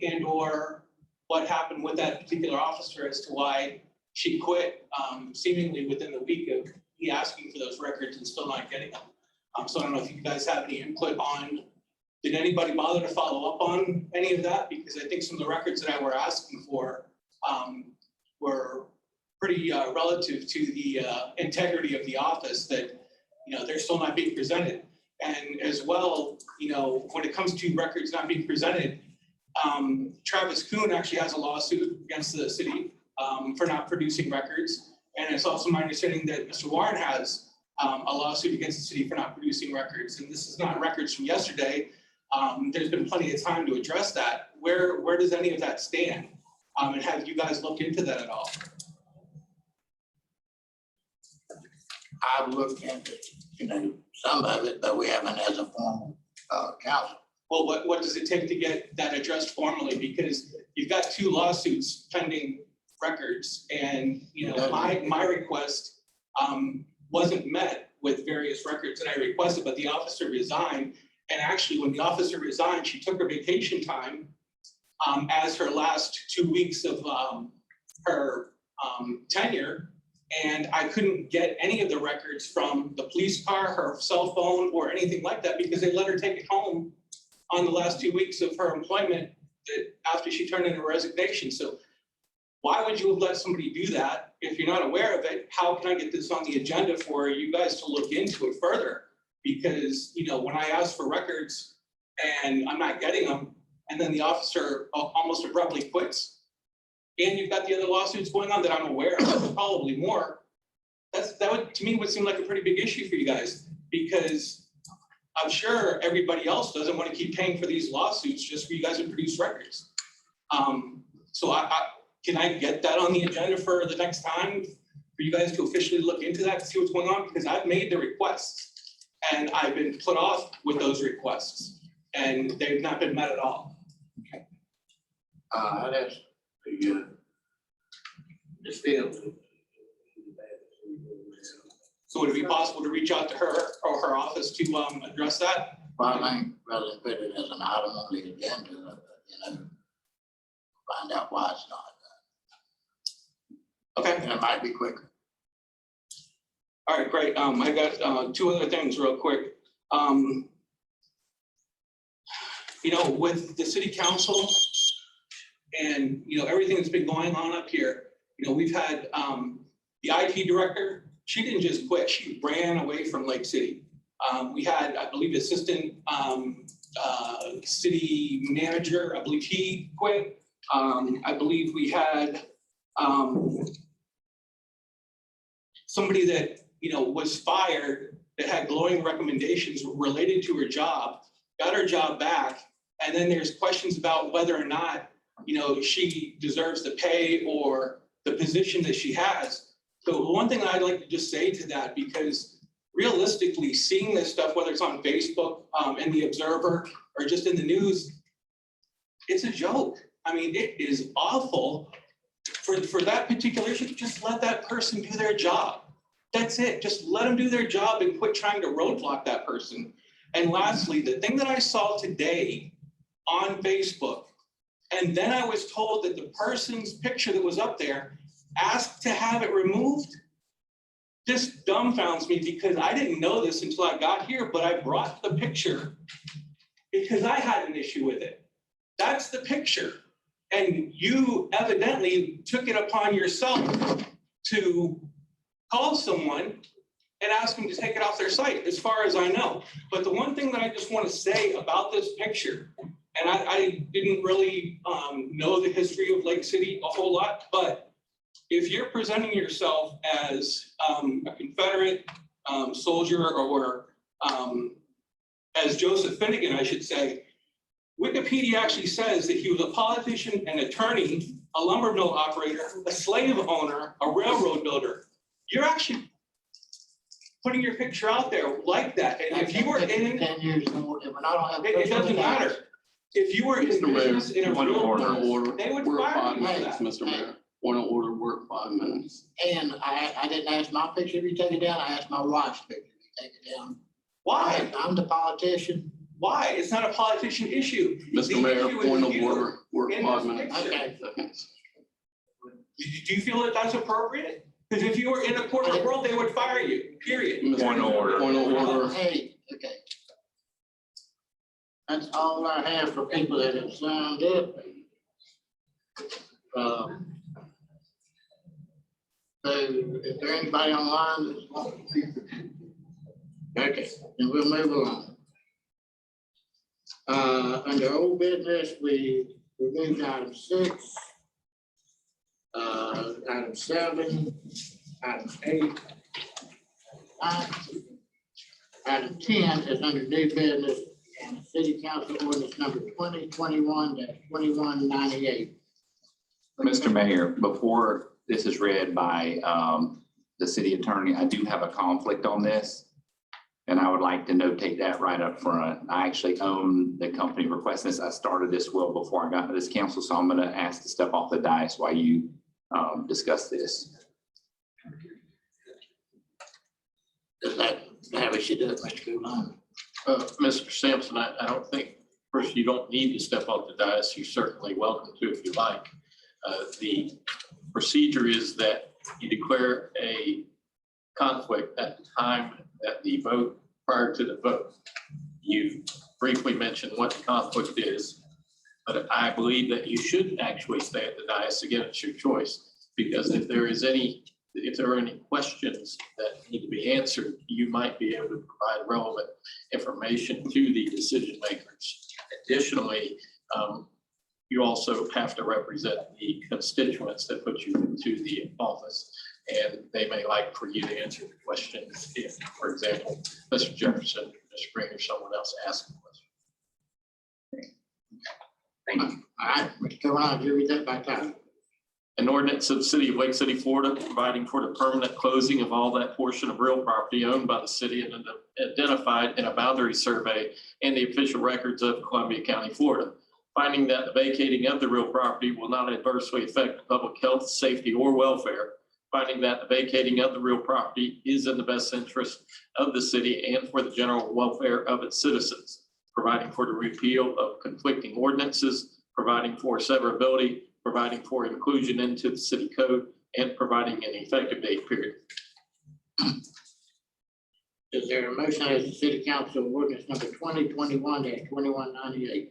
and or what happened with that particular officer as to why she quit seemingly within the week of me asking for those records and still not getting them. So I don't know if you guys have any input on, did anybody bother to follow up on any of that? Because I think some of the records that I were asking for were pretty relative to the integrity of the office that, you know, they're still not being presented. And as well, you know, when it comes to records not being presented, Travis Kuhn actually has a lawsuit against the city for not producing records. And it's also my understanding that Mr. Warren has a lawsuit against the city for not producing records. And this is not records from yesterday. There's been plenty of time to address that. Where does any of that stand? And have you guys looked into that at all? I've looked into, you know, some of it, but we haven't as a formal council. Well, what does it take to get that addressed formally? Because you've got 2 lawsuits pending records, and you know my request wasn't met with various records that I requested, but the officer resigned. And actually, when the officer resigned, she took her vacation time as her last 2 weeks of her tenure. And I couldn't get any of the records from the police car, her cell phone, or anything like that, because they let her take it home on the last 2 weeks of her employment after she turned in her resignation. So why would you have let somebody do that if you're not aware of it? How can I get this on the agenda for you guys to look into it further? Because, you know, when I ask for records and I'm not getting them, and then the officer almost abruptly quits, and you've got the other lawsuits going on that I'm aware of, probably more, that would, to me, would seem like a pretty big issue for you guys, because I'm sure everybody else doesn't want to keep paying for these lawsuits just for you guys to produce records. So can I get that on the agenda for the next time for you guys to officially look into that to see what's going on? Because I've made the requests and I've been put off with those requests and they've not been met at all. Okay. That's the field. So would it be possible to reach out to her or her office to address that? Well, I think rather than put it as an item on the agenda, you know, find out why it's not done. Okay. And it might be quicker. All right, great. I got 2 other things real quick. You know, with the city council and, you know, everything that's been going on up here, you know, we've had the IT director, she didn't just quit, she ran away from Lake City. We had, I believe, assistant city manager, I believe he quit. I believe we had somebody that, you know, was fired that had glowing recommendations related to her job, got her job back. And then there's questions about whether or not, you know, she deserves the pay or the position that she has. So one thing I'd like to just say to that, because realistically, seeing this stuff, whether it's on Facebook, in the Observer, or just in the news, it's a joke. I mean, it is awful. For that particular issue, just let that person do their job. That's it. Just let them do their job and quit trying to roadblock that person. And lastly, the thing that I saw today on Facebook, and then I was told that the person's picture that was up there asked to have it removed. This dumbfounds me because I didn't know this until I got here, but I brought the picture because I had an issue with it. That's the picture. And you evidently took it upon yourself to call someone and ask them to take it off their site, as far as I know. But the one thing that I just want to say about this picture, and I didn't really know the history of Lake City a whole lot, but if you're presenting yourself as a Confederate soldier or as Joseph Finnegan, I should say, Wikipedia actually says that he was a politician, an attorney, a lumber mill operator, a slave owner, a railroad builder. You're actually putting your picture out there like that. And if you were in, 10 years, if I don't have it doesn't matter. If you were in Mr. Mayor, business in a point of real order. Point of order. They would We're at fire 5 you for minutes, that. Mr. Mayor. Point of order, we're at 5 minutes. And I didn't ask my picture to be taken down, I asked my wife's picture to be taken down. Why? I'm the politician. Why? It's not a politician issue. Mr. The Mayor, issue is point of you order, we're at in 5 this minutes. picture. Okay. Seconds. Do you feel that that's appropriate? Because if you were in a corporate world, they would fire you, period. Mr. Point of order. Point of order. Hey, okay. That's all I have for people that have signed up. So is there anybody online that's wanting to speak? Okay, and we'll move along. Under old business, we removed item 6. Item 7, item 8. Item 10 is under new business and city council ordinance number 2021-2198. Mr. Mayor, before this is read by the city attorney, I do have a conflict on this. And I would like to notate that right up front. I actually own the company requesting this. I started this well before I got to this council, so I'm going to ask to step off the dais while you discuss this. Is that how we should do it, Mr. Goulart? Mr. Sampson, I don't think, first, you don't need to step off the dais. You're certainly welcome to if you like. The procedure is that you declare a conflict at the time that the vote, prior to the vote. You briefly mentioned what the conflict is, but I believe that you should actually stay at the dais. Again, it's your choice, because if there are any questions that need to be answered, you might be able to provide relevant information to the decision makers. Additionally, you also have to represent the constituents that put you into the office. And they may like for you to answer the questions if, for example, Mr. Jefferson, Mr. Green, or someone else asks a question. Thank you. All right, Mr. Goulart, you read that by title. An ordinance of the city of Lake City, Florida, providing for the permanent closing of all that portion of real property owned by the city and identified in a boundary survey and the official records of Columbia County, Florida. Finding that the vacating of the real property will not adversely affect public health, safety, or welfare. Finding that the vacating of the real property is in the best interest of the city and for the general welfare of its citizens. Providing for the repeal of conflicting ordinances, providing for severability, providing for inclusion into the city code, and providing an effective date period. Is there a motion as the city council ordinance number 2021-2198?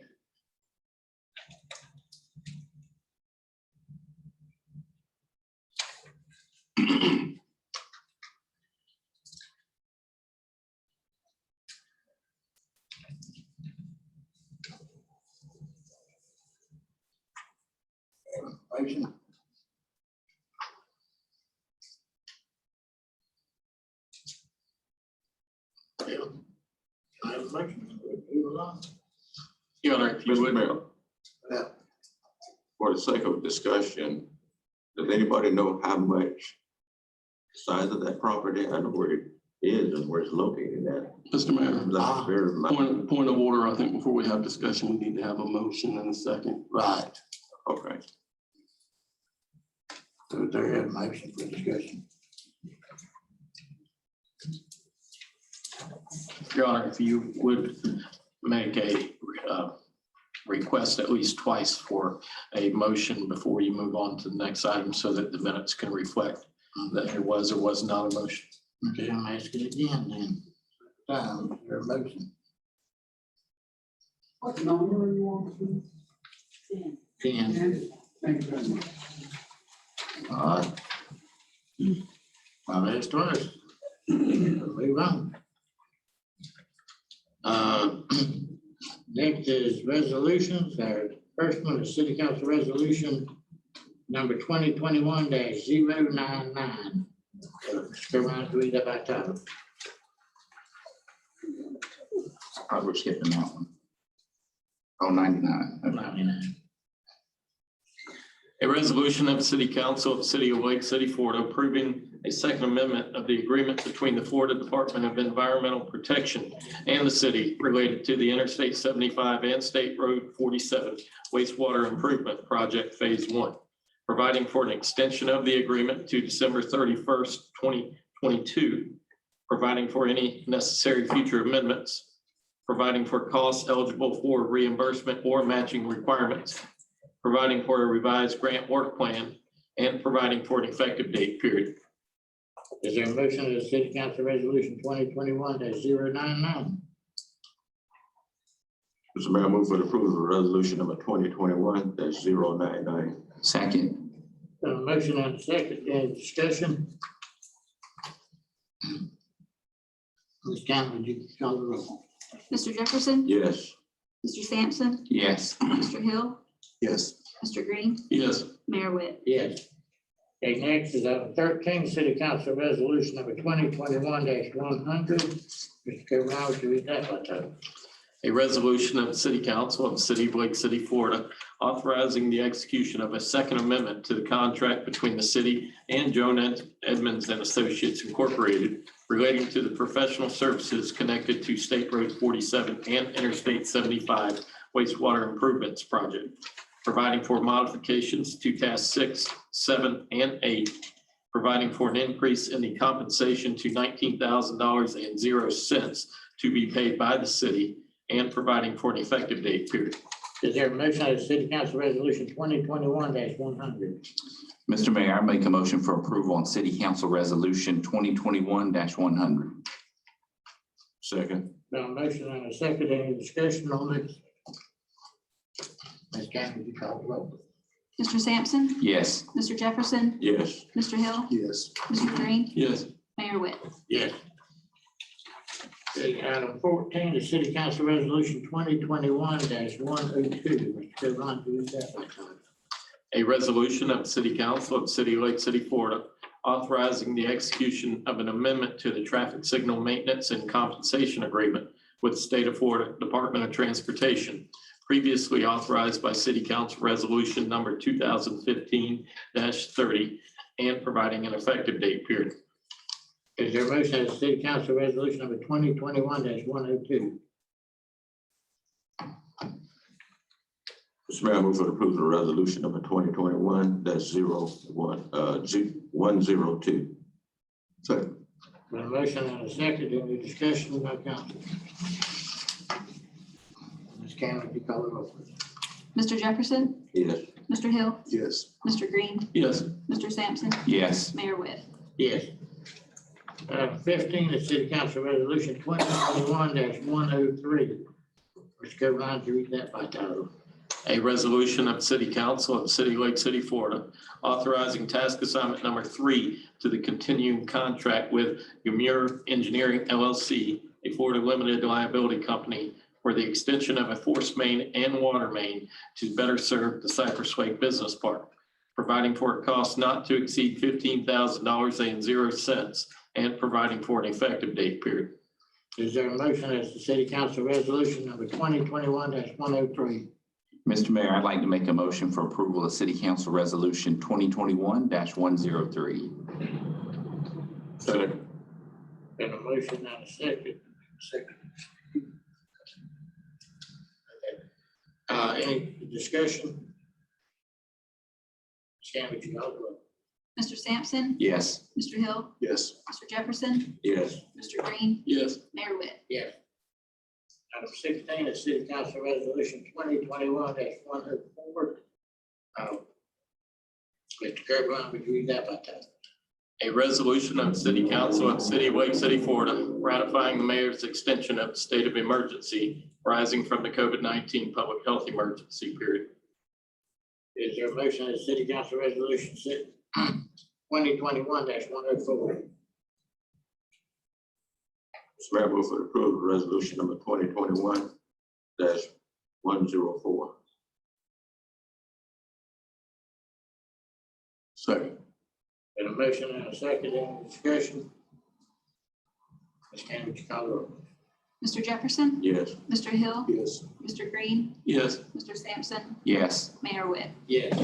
Motion. Yeah. I have a motion. Move along. Your Honor, if you Mr. would. Mayor, Yeah. for the sake of discussion, does anybody know how much size of that property and where it is and where it's located at? Mr. Mayor, That's very much. point of order, I think before we have discussion, we need to have a motion and a second. Right. Okay. So there is a motion for discussion. Your Honor, if you would make a request at least twice for a motion before you move on to the next item so that the minutes can reflect that there was or was not a motion. Okay, I'm asking again then. Is there a motion? What number are you on? 10. Thank you very much. All right. Well, that's twice. Move on. Next is resolutions. Our first one is city council resolution number 2021-099. Mr. Ryan, read that by title. We're skipping that one. Oh, 99. Okay. 99. A resolution of the City Council of the City of Lake City, Florida, approving a second amendment of the agreement between the Florida Department of Environmental Protection and the city related to the Interstate 75 and State Road 47 wastewater improvement project Phase 1, providing for an extension of the agreement to December 31st, 2022, providing for any necessary future amendments, providing for costs eligible for reimbursement or matching requirements, providing for a revised grant work plan, and providing for an effective date period. Is there a motion of the City Council Resolution 2021-099? Mr. Mayor, I move for the approval of resolution number 2021-099. Second. A motion and a second, any discussion? Ms. Campbell, would you call the roll? Mr. Jefferson, Yes. Mr. Sampson, Yes. Mr. Hill, Yes. Mr. Green, Yes. Mayor Whit. Yes. Okay, next is item 13, City Council Resolution number 2021-100. Mr. Carroll, would you read that by title? A resolution of the City Council of the City of Lake City, Florida, authorizing the execution of a second amendment to the contract between the city and Joan Edmonds and Associates Incorporated relating to the professional services connected to State Road 47 and Interstate 75 wastewater improvements project, providing for modifications to Task 6, 7, and 8, providing for an increase in the compensation to $19,000.00 to be paid by the city, and providing for an effective date period. Is there a motion of the City Council Resolution 2021-100? Mr. Mayor, I make a motion for approval on City Council Resolution 2021-100. Second. A motion and a second, any discussion on this? Ms. Campbell, would you call the roll? Mr. Sampson, Yes. Mr. Jefferson, Yes. Mr. Hill, Yes. Mr. Green, Yes. Mayor Whit. Yes. Okay, item 14, the City Council Resolution 2021-102. Mr. Carroll, do you read that by title? A resolution of the City Council of the City of Lake City, Florida, authorizing the execution of an amendment to the traffic signal maintenance and compensation agreement with the State of Florida Department of Transportation, previously authorized by City Council Resolution number 2015-30, and providing an effective date period. Is there a motion of the City Council Resolution number 2021-102? Mr. Mayor, I move for the approval of resolution number 2021-102. Second. A motion and a second, any discussion by council? Ms. Campbell, would you call the roll, please? Mr. Jefferson, Yes. Mr. Hill, Yes. Mr. Green, Yes. Mr. Sampson, Yes. Mayor Whit. Yes. 15, the City Council Resolution 2021-103. Mr. Carroll, would you read that by title? A resolution of the City Council of the City of Lake City, Florida, authorizing task assignment number 3 to the continuing contract with Umur Engineering LLC, a Florida limited liability company, for the extension of a force main and water main to better serve the Cypress Lake Business Park, providing for a cost not to exceed $15,000.00 and providing for an effective date period. Is there a motion as the City Council Resolution number 2021-103? Mr. Mayor, I'd like to make a motion for approval of City Council Resolution 2021-103. Second. Been a motion and a second. Any discussion? Stand with you, call the roll. Mr. Sampson, Yes. Mr. Hill, Yes. Mr. Jefferson, Yes. Mr. Green, Yes. Mayor Whit. Yes. Item 16 is City Council Resolution 2021-104. Mr. Carroll, would you read that by title? A resolution of the City Council of the City of Lake City, Florida, ratifying the mayor's extension of the state of emergency arising from the COVID-19 public health emergency period. Is there a motion as City Council Resolution 2021-104? Mr. Mayor, I move for the approval of resolution number 2021-104. Second. Been a motion and a second, any discussion? Ms. Campbell, would you call the roll? Mr. Jefferson, Yes. Mr. Hill, Yes. Mr. Green, Yes. Mr. Sampson, Yes. Mayor Whit. Yes.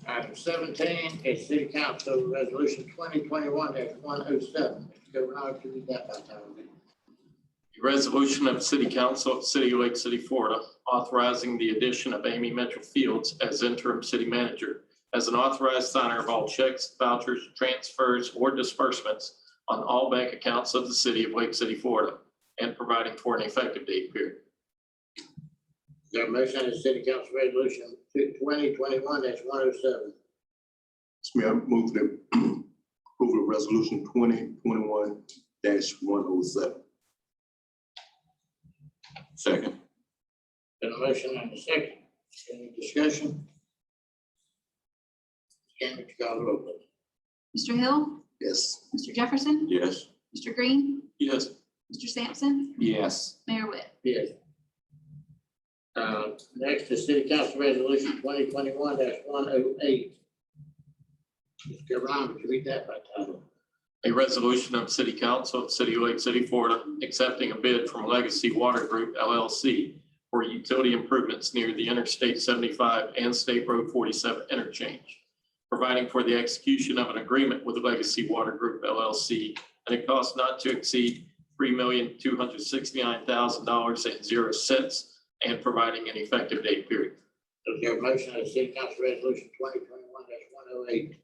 Item 17 is City Council Resolution 2021-107. Mr. Governor, can you read that by title? A resolution of the City Council of the City of Lake City, Florida, authorizing the addition of Amy Mitchell Fields as interim city manager, as an authorized signer of all checks, vouchers, transfers, or disbursements on all bank accounts of the City of Lake City, Florida, and providing for an effective date period. Is there a motion on the City Council Resolution 2021-107? Mr. Mayor, I move the approval of resolution 2021-107. Second. Been a motion and a second. Any discussion? Can you call the roll, please? Mr. Hill, Yes. Mr. Jefferson, Yes. Mr. Green, Yes. Mr. Sampson, Yes. Mayor Whit. Yes. Next is City Council Resolution 2021-108. Mr. Governor, would you read that by title? A resolution of the City Council of the City of Lake City, Florida, accepting a bid from Legacy Water Group LLC for utility improvements near the Interstate 75 and State Road 47 interchange, providing for the execution of an agreement with the Legacy Water Group LLC at a cost not to exceed $3,269,000.00 and providing an effective date period. Is there a motion on the City Council Resolution 2021-108?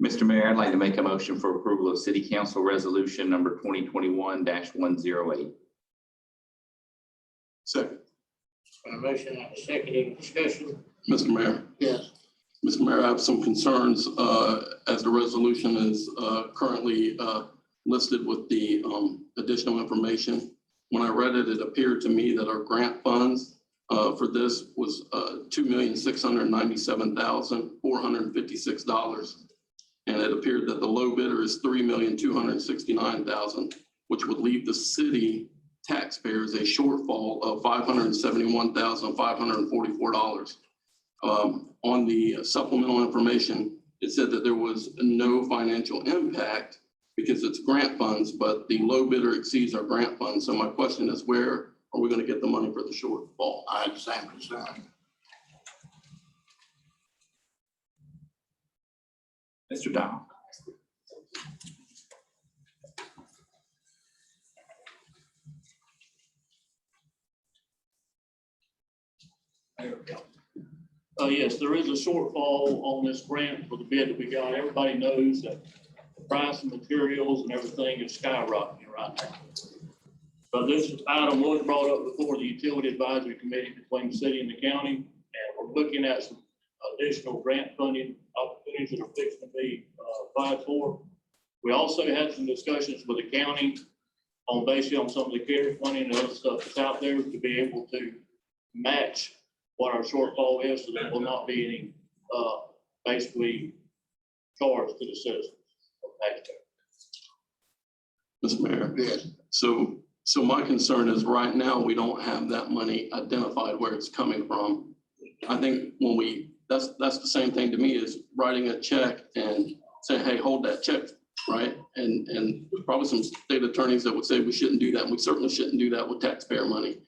Mr. Mayor, I'd like to make a motion for approval of City Council Resolution number 2021-108. Second. Been a motion and a second. Any discussion? Mr. Mayor. Yes. Mr. Mayor, I have some concerns as the resolution is currently listed with the additional information. When I read it, it appeared to me that our grant funds for this was $2,697,456. And it appeared that the low bidder is $3,269,000, which would leave the city taxpayers a shortfall of $571,544. On the supplemental information, it said that there was no financial impact because it's grant funds, but the low bidder exceeds our grant funds. So my question is, where are we going to get the money for the shortfall? I have the same concern. Mr. Dow. Yes, there is a shortfall on this grant for the bid that we got. Everybody knows that the price of materials and everything is skyrocketing right now. But this item was brought up before the Utility Advisory Committee between the city and the county, and we're looking at some additional grant funding opportunities that are fixing to be applied for. We also had some discussions with the county on basically on some of the CARES money and other stuff that's out there to be able to match what our shortfall is, so there will not be any basically charge to the citizens or taxpayers. Mr. Mayor. Yes. So my concern is right now, we don't have that money identified where it's coming from. I think when that's the same thing to me as writing a check and saying, hey, hold that check, right? And there's probably some state attorneys that would say we shouldn't do that. And we certainly shouldn't do that with taxpayer money.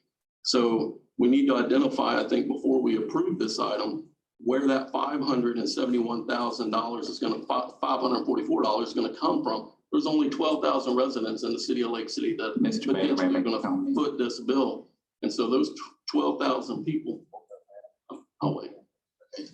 So we need to identify, I think, before we approve this item, where that $571,000 is going to, $544 is going to come from. There's only 12,000 residents in the city of Lake City that potentially are going to foot this bill. And so those 12,000 people, I'll wait.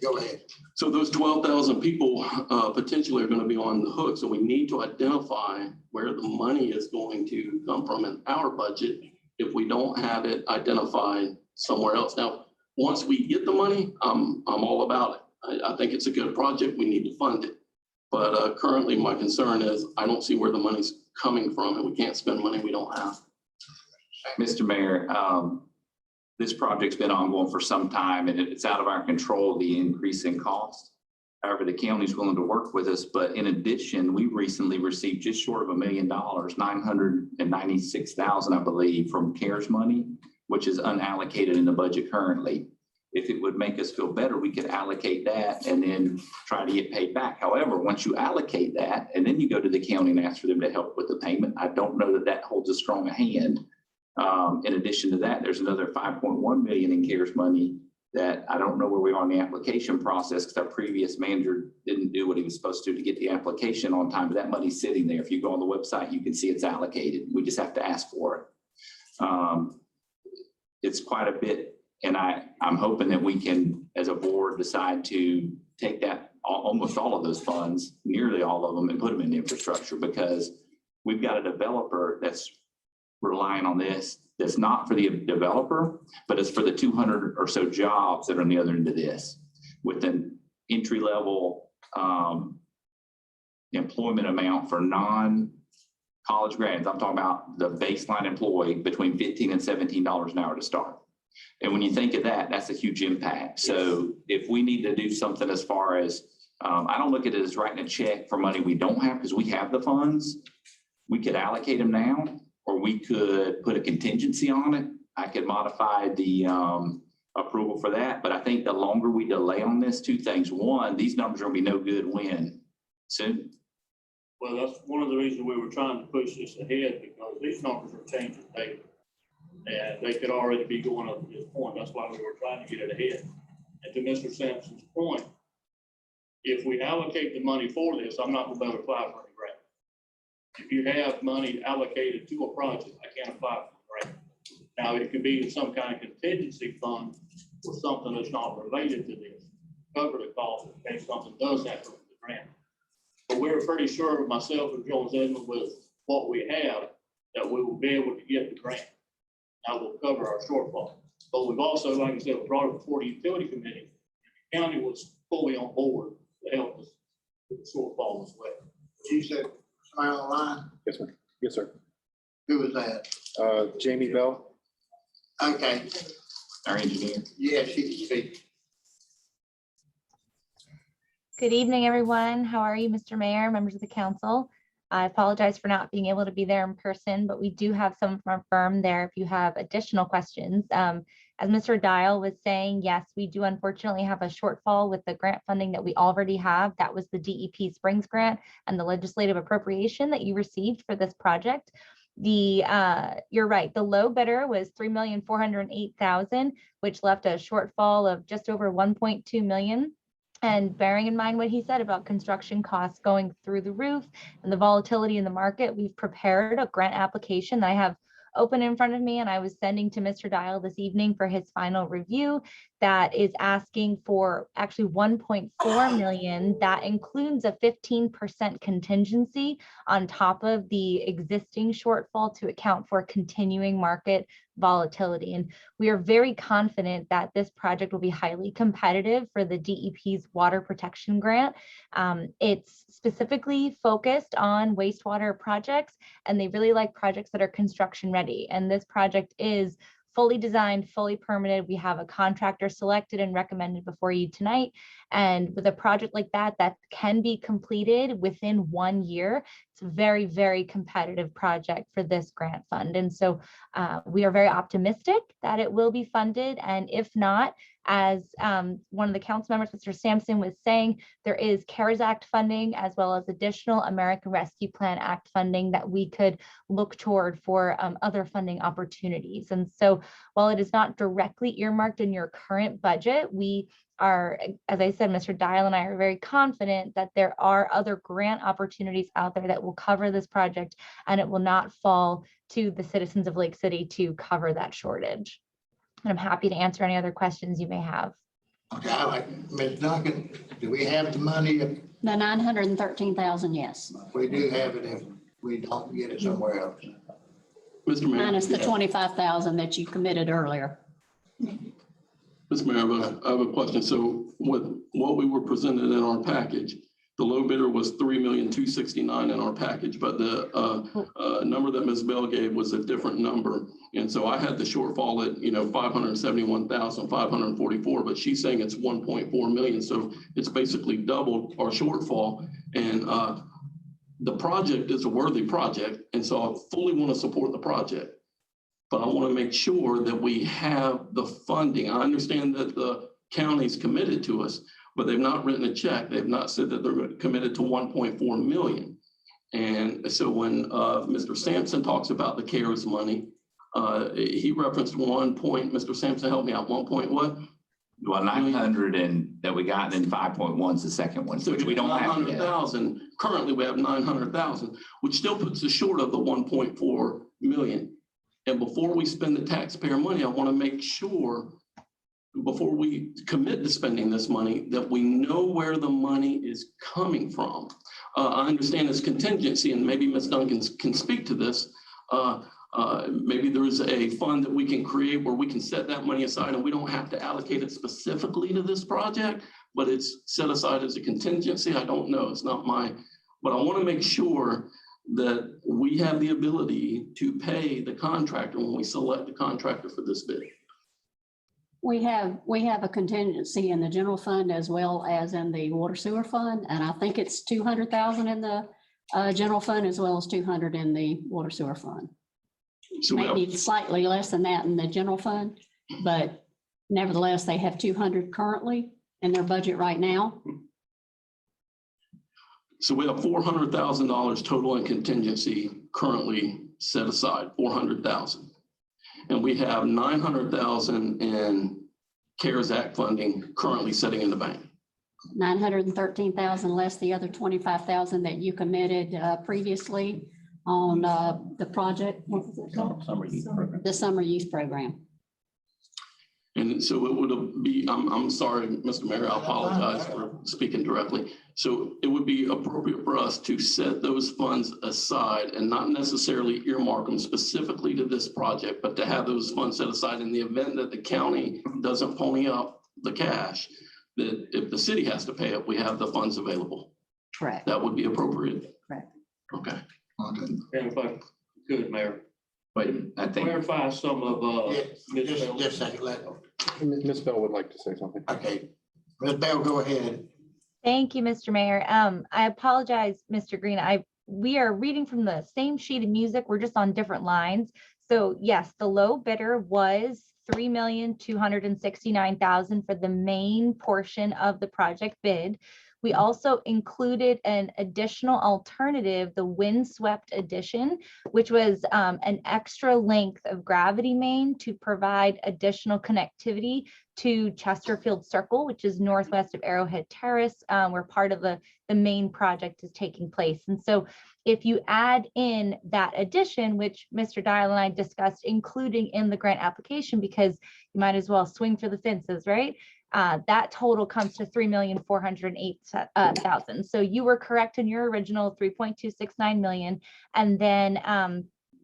Go ahead. So those 12,000 people potentially are going to be on the hook. So we need to identify where the money is going to come from in our budget if we don't have it identified somewhere else. Now, once we get the money, I'm all about it. I think it's a good project. We need to fund it. But currently my concern is I don't see where the money's coming from, and we can't spend money we don't have. Mr. Mayor, this project's been ongoing for some time, and it's out of our control, the increase in cost. However, the county's willing to work with us, but in addition, we recently received just short of $1 million, $996,000, I believe, from CARES money, which is unallocated in the budget currently. If it would make us feel better, we could allocate that and then try to get paid back. However, once you allocate that and then you go to the county and ask for them to help with the payment, I don't know that that holds as strong a hand. In addition to that, there's another $5.1 million in CARES money that I don't know where we are in the application process because our previous manager didn't do what he was supposed to get the application on time, but that money's sitting there. If you go on the website, you can see it's allocated. We just have to ask for it. It's quite a bit, and I'm hoping that we can, as a board, decide to take that, almost all of those funds, nearly all of them, and put them in infrastructure, because we've got a developer that's relying on this. That's not for the developer, but it's for the 200 or so jobs that are on the other end of this, with an entry level employment amount for non-college grads. I'm talking about the baseline employee between $15 and $17 an hour to start. And when you think of that, that's a huge impact. So if we need to do something as far as, I don't look at it as writing a check for money we don't have, because we have the funds. We could allocate them now, or we could put a contingency on it. I could modify the approval for that. But I think the longer we delay on this, two things. One, these numbers are gonna be no good when soon. Well, that's one of the reasons we were trying to push this ahead, because these numbers are changing daily. And they could already be going up to this point. That's why we were trying to get it ahead. And to Mr. Sampson's point, if we allocate the money for this, I'm not gonna be able to apply for any grant. If you have money allocated to a project, I can't apply for a grant. Now, it could be in some kind of contingency fund or something that's not related to this, cover the cost in case something does happen with the grant. But we're pretty sure, myself and Jones Edmond, with what we have, that we will be able to get the grant. That will cover our shortfall. But we've also, like I said, brought it before the utility committee. The county was fully on board to help us with the shortfall as well. You said somebody online? Yes, sir. Yes, sir. Who was that? Jamie Bell. Okay, Our engineer. yeah, she can speak. Good evening, everyone. How are you, Mr. Mayor, members of the council? I apologize for not being able to be there in person, but we do have some from our firm there if you have additional questions. As Mr. Dial was saying, yes, we do unfortunately have a shortfall with the grant funding that we already have. That was the DEP Springs grant and the legislative appropriation that you received for this project. You're right, the low bidder was $3,408,000, which left a shortfall of just over $1.2 million. And bearing in mind what he said about construction costs going through the roof and the volatility in the market, we've prepared a grant application that I have open in front of me, and I was sending to Mr. Dial this evening for his final review, that is asking for actually 1.4 million. That includes a 15% contingency on top of the existing shortfall to account for continuing market volatility. And we are very confident that this project will be highly competitive for the DEP's water protection grant. It's specifically focused on wastewater projects, and they really like projects that are construction ready. And this project is fully designed, fully permitted. We have a contractor selected and recommended before you tonight. And with a project like that, that can be completed within 1 year, it's a very, very competitive project for this grant fund. And so we are very optimistic that it will be funded. And if not, as one of the council members, Mr. Sampson, was saying, there is CARES Act funding as well as additional American Rescue Plan Act funding that we could look toward for other funding opportunities. And so while it is not directly earmarked in your current budget, we are, as I said, Mr. Dial and I are very confident that there are other grant opportunities out there that will cover this project, and it will not fall to the citizens of Lake City to cover that shortage. And I'm happy to answer any other questions you may have. Okay, I like, Ms. Duncan, do we have the money if The 913,000, yes, we do have it, if we don't get it somewhere else? Mr. Mayor. minus the 25,000 that you committed earlier. Mr. Mayor, I have a question. So with what we were presented in our package, the low bidder was $3,269,000 in our package, but the number that Ms. Bell gave was a different number. And so I had the shortfall at, $571,544, but she's saying it's 1.4 million. So it's basically doubled our shortfall. And the project is a worthy project. And so I fully want to support the project. But I want to make sure that we have the funding. I understand that the county's committed to us, but they've not written a check. They've not said that they're committed to 1.4 million. And so when Mr. Sampson talks about the CARES money, he referenced 1 point, Mr. Sampson, help me out, 1 point what? Well, 900 and that we got, and then 5.1 is the second one, So which we don't have yet. 900,000, currently we have 900,000, which still puts us short of the 1.4 million. And before we spend the taxpayer money, I want to make sure, before we commit to spending this money, that we know where the money is coming from. I understand it's contingency, and maybe Ms. Duncan can speak to this. Maybe there's a fund that we can create where we can set that money aside and we don't have to allocate it specifically to this project, but it's set aside as a contingency. I don't know. It's not my, but I want to make sure that we have the ability to pay the contractor when we select the contractor for this bid. We have a contingency in the general fund as well as in the water sewer fund, and I think it's 200,000 in the general fund as well as 200 in the water sewer fund. So we have- Maybe slightly less than that in the general fund, but nevertheless, they have 200 currently in their budget right now. So we have $400,000 total in contingency currently set aside, 400,000. And we have 900,000 in CARES Act funding currently sitting in the bank. 913,000 less the other 25,000 that you committed previously on the project. What was it called? Summer youth program. The summer youth program. And so it would be, I'm sorry, Mr. Mayor, I apologize for speaking directly. So it would be appropriate for us to set those funds aside and not necessarily earmark them specifically to this project, but to have those funds set aside in the event that the county doesn't pony up the cash, that if the city has to pay it, we have the funds available. Correct. That would be appropriate. Correct. Okay. And if I could, Mayor, But I think, clarify some of, Ms. Just Bell. a second, Ms. Bell would like to say something. okay. Ms. Bell, go ahead. Thank you, Mr. Mayor. I apologize, Mr. Green. We are reading from the same sheet of music. We're just on different lines. So yes, the low bidder was $3,269,000 for the main portion of the project bid. We also included an additional alternative, the windswept addition, which was an extra length of gravity main to provide additional connectivity to Chesterfield Circle, which is northwest of Arrowhead Terrace, where part of the main project is taking place. And so if you add in that addition, which Mr. Dial and I discussed including in the grant application, because you might as well swing for the fences, right? That total comes to $3,408,000. So you were correct in your original 3.269 million. And then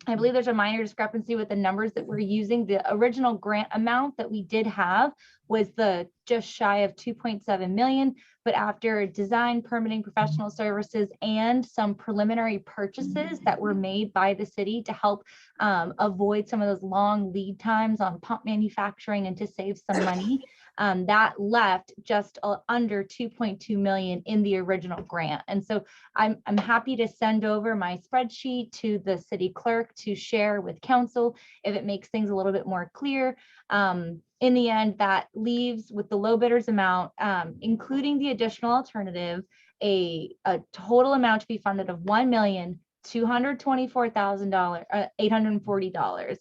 I believe there's a minor discrepancy with the numbers that we're using. The original grant amount that we did have was the just shy of 2.7 million, but after design, permitting, professional services, and some preliminary purchases that were made by the city to help avoid some of those long lead times on pump manufacturing and to save some money, that left just under 2.2 million in the original grant. And so I'm happy to send over my spreadsheet to the city clerk to share with council if it makes things a little bit more clear. In the end, that leaves with the low bidders amount, including the additional alternative, a total amount to be funded of $1,224,840.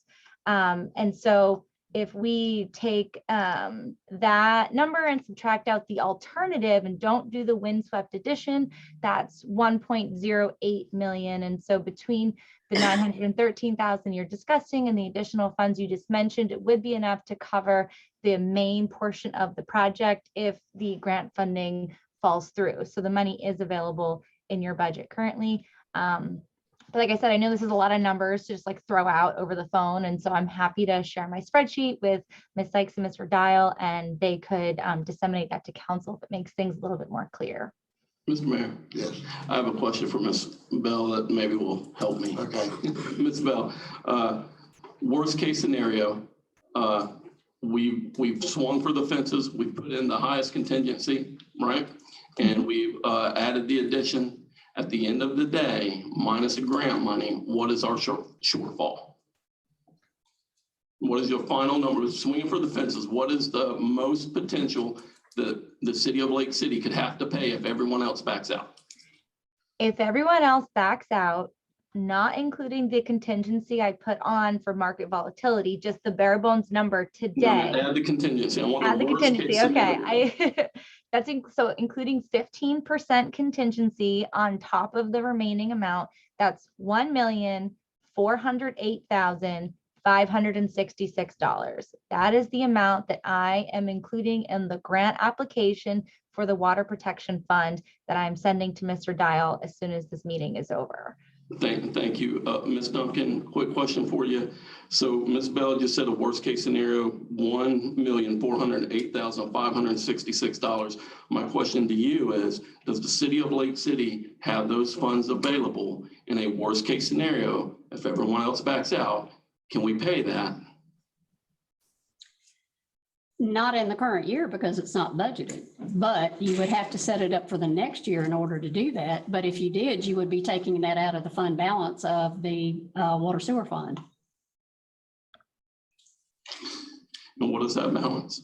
And so if we take that number and subtract out the alternative and don't do the windswept addition, that's 1.08 million. And so between the 913,000 you're discussing and the additional funds you just mentioned, it would be enough to cover the main portion of the project if the grant funding falls through. So the money is available in your budget currently. But like I said, I know this is a lot of numbers to just like throw out over the phone. And so I'm happy to share my spreadsheet with Ms. Sykes and Mr. Dial, and they could disseminate that to council if it makes things a little bit more clear. Mr. Mayor. Yes. I have a question for Ms. Bell that maybe will help me. Okay. Ms. Bell, worst case scenario, we've swung for the fences, we put in the highest contingency, right? And we've added the addition. At the end of the day, minus the grant money, what is our shortfall? What is your final number? Swinging for the fences, what is the most potential that the city of Lake City could have to pay if everyone else backs out? If everyone else backs out, not including the contingency I put on for market volatility, just the bare bones number today. Add the contingency. I want Add the the worst case contingency, okay. scenario. So including 15% contingency on top of the remaining amount, that's $1,408,566. That is the amount that I am including in the grant application for the Water Protection Fund that I'm sending to Mr. Dial as soon as this meeting is over. Thank you. Ms. Duncan, quick question for you. So Ms. Bell just said a worst case scenario, $1,408,566. My question to you is, does the city of Lake City have those funds available in a worst case scenario? If everyone else backs out, can we pay that? Not in the current year because it's not budgeted, but you would have to set it up for the next year in order to do that. But if you did, you would be taking that out of the fund balance of the water sewer fund. And what is that balance?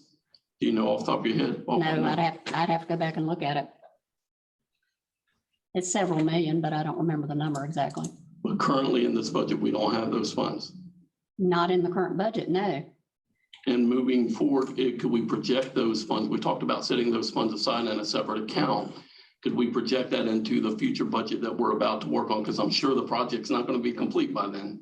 Do you know off the top of your head? No, I'd have to go back and look at it. It's several million, but I don't remember the number exactly. But currently in this budget, we don't have those funds. Not in the current budget, no. And moving forward, could we project those funds? We talked about setting those funds aside in a separate account. Could we project that into the future budget that we're about to work on? Because I'm sure the project's not going to be complete by then.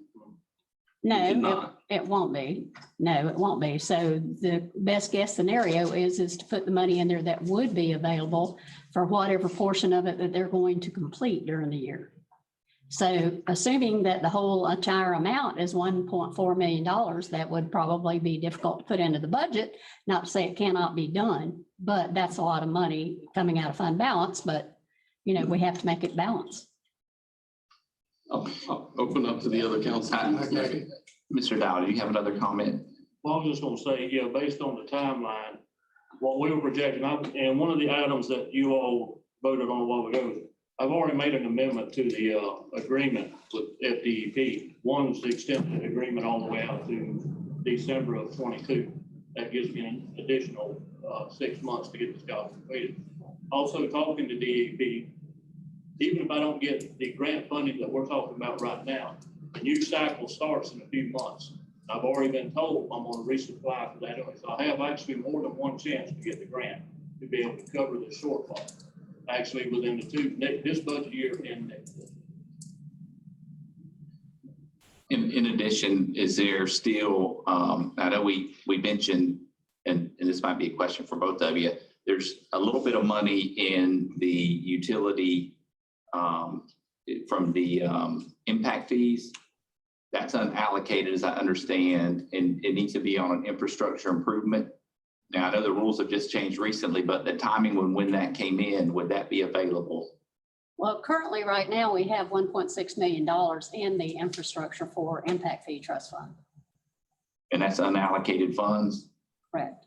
No, it won't be. No, it won't be. So the best guess scenario is to put the money in there that would be available for whatever portion of it that they're going to complete during the year. So assuming that the whole entire amount is $1.4 million, that would probably be difficult to put into the budget. Not to say it cannot be done, but that's a lot of money coming out of fund balance, but you know, we have to make it balance. I'll open up to the other council. Mr. Dow, do you have another comment? Well, I was just gonna say, yeah, based on the timeline, what we were projecting, and one of the items that you all voted on a while ago, I've already made an amendment to the agreement with FDEP. One is the extended agreement all the way out to December of 22. That gives me an additional 6 months to get this job completed. Also talking to DEP, even if I don't get the grant funding that we're talking about right now, the new cycle starts in a few months. I've already been told I'm going to resupply for that. So I have actually more than one chance to get the grant to be able to cover the shortfall. Actually within this budget year and next. In addition, is there still, I know we mentioned, and this might be a question for both of you, there's a little bit of money in the utility from the impact fees. That's unallocated, as I understand, and it needs to be on an infrastructure improvement. Now, I know the rules have just changed recently, but the timing when that came in, would that be available? Well, currently, right now, we have $1.6 million in the infrastructure for impact fee trust fund. And that's unallocated funds? Correct.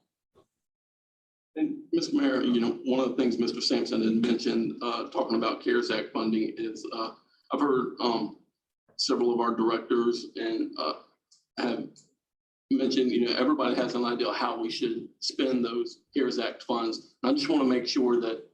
And Mr. Mayor, you know, one of the things Mr. Sampson had mentioned, talking about CARES Act funding is, I've heard several of our directors and have mentioned, you know, everybody has an idea how we should spend those CARES Act funds. I just want to make sure that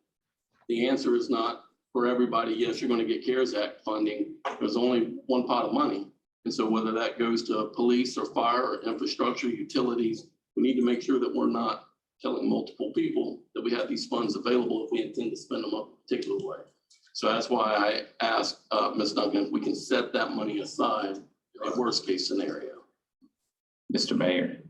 the answer is not for everybody, yes, you're going to get CARES Act funding. There's only one pot of money. And so whether that goes to police or fire or infrastructure, utilities, we need to make sure that we're not telling multiple people that we have these funds available if we intend to spend them a particular way. So that's why I asked Ms. Duncan if we can set that money aside in a worst case scenario. Mr. Mayor,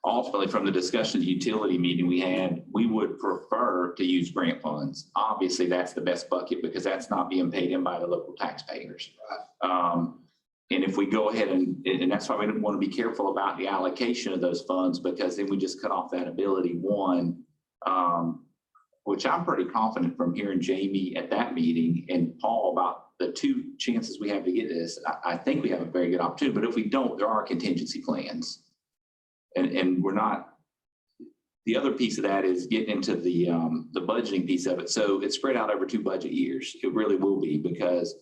ultimately from the discussion utility meeting we had, we would prefer to use grant funds. Obviously, that's the best bucket because that's not being paid in by the local taxpayers. And if we go ahead and that's why we want to be careful about the allocation of those funds, because then we just cut off that ability, one, which I'm pretty confident from hearing Jamie at that meeting and Paul about the 2 chances we have to get this. I think we have a very good opportunity, but if we don't, there are contingency plans. And we're not, the other piece of that is getting into the budgeting piece of it. So it's spread out over 2 budget years. It really will be, because